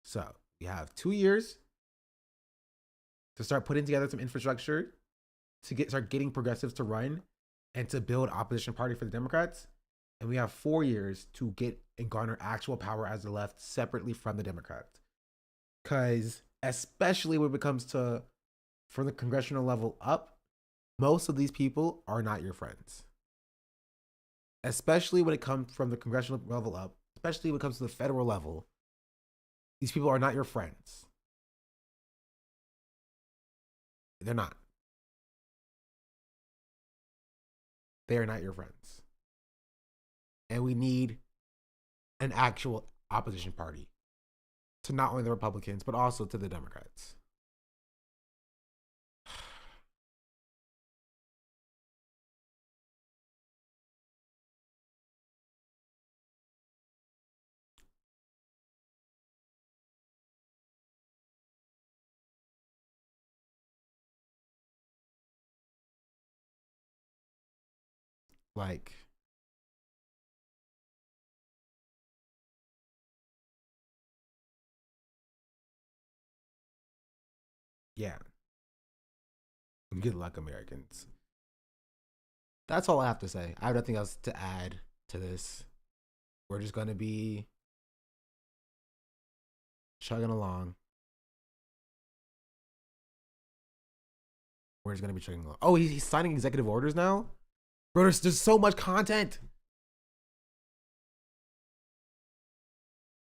So we have 2 years to start putting together some infrastructure to start getting progressives to run and to build opposition party for the Democrats. And we have 4 years to get and garner actual power as the left separately from the Democrats. Because especially when it comes to from the congressional level up, most of these people are not your friends. Especially when it comes from the congressional level up, especially when it comes to the federal level, these people are not your friends. They're not. They are not your friends. And we need an actual opposition party to not only the Republicans, but also to the Democrats. Like, yeah. Good luck, Americans. That's all I have to say. I have nothing else to add to this. We're just going to be chugging along. We're just going to be chugging along. Oh, he's signing executive orders now? Bro, there's so much content.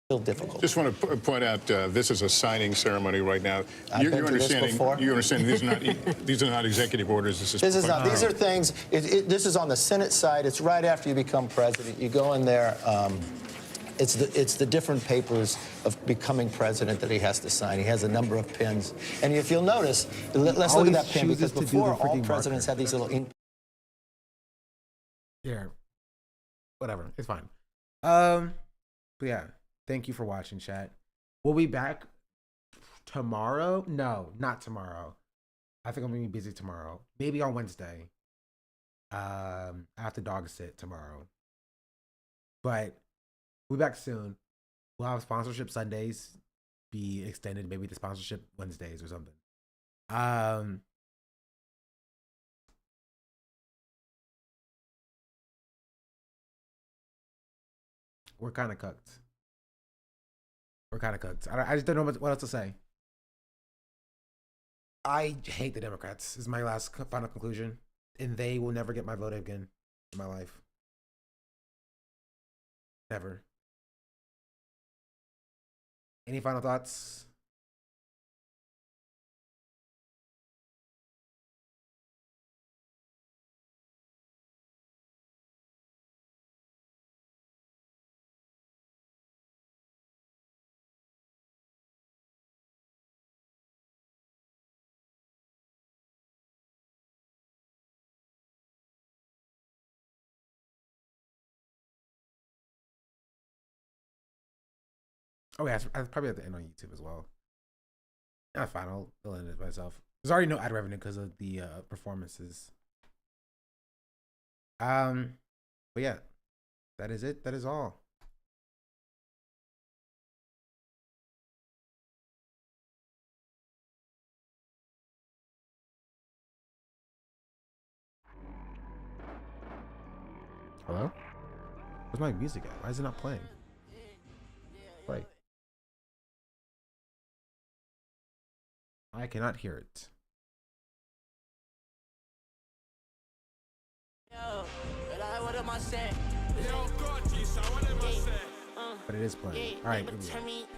Still difficult. Just want to point out this is a signing ceremony right now. You understand these are not executive orders. This is not. These are things. This is on the Senate side. It's right after you become president. You go in there. It's the different papers of becoming president that he has to sign. He has a number of pins. And if you'll notice, let's look at that pin, because before all presidents had these little ink. Yeah. Whatever. It's fine. But yeah. Thank you for watching, chat. We'll be back tomorrow. No, not tomorrow. I think I'm gonna be busy tomorrow. Maybe on Wednesday. After dog sit tomorrow. But we'll be back soon. We'll have sponsorship Sundays be extended, maybe the sponsorship Wednesdays or something. We're kind of cooked. We're kind of cooked. I just don't know what else to say. I hate the Democrats, is my last final conclusion. And they will never get my vote again in my life. Never. Any final thoughts? Oh yeah, I probably have to end on YouTube as well. Not fine. I'll end it myself. There's already no ad revenue because of the performances. But yeah, that is it. That is all. Hello? Where's my music at? Why is it not playing? Play. I cannot hear it. But it is playing. All right, here we go.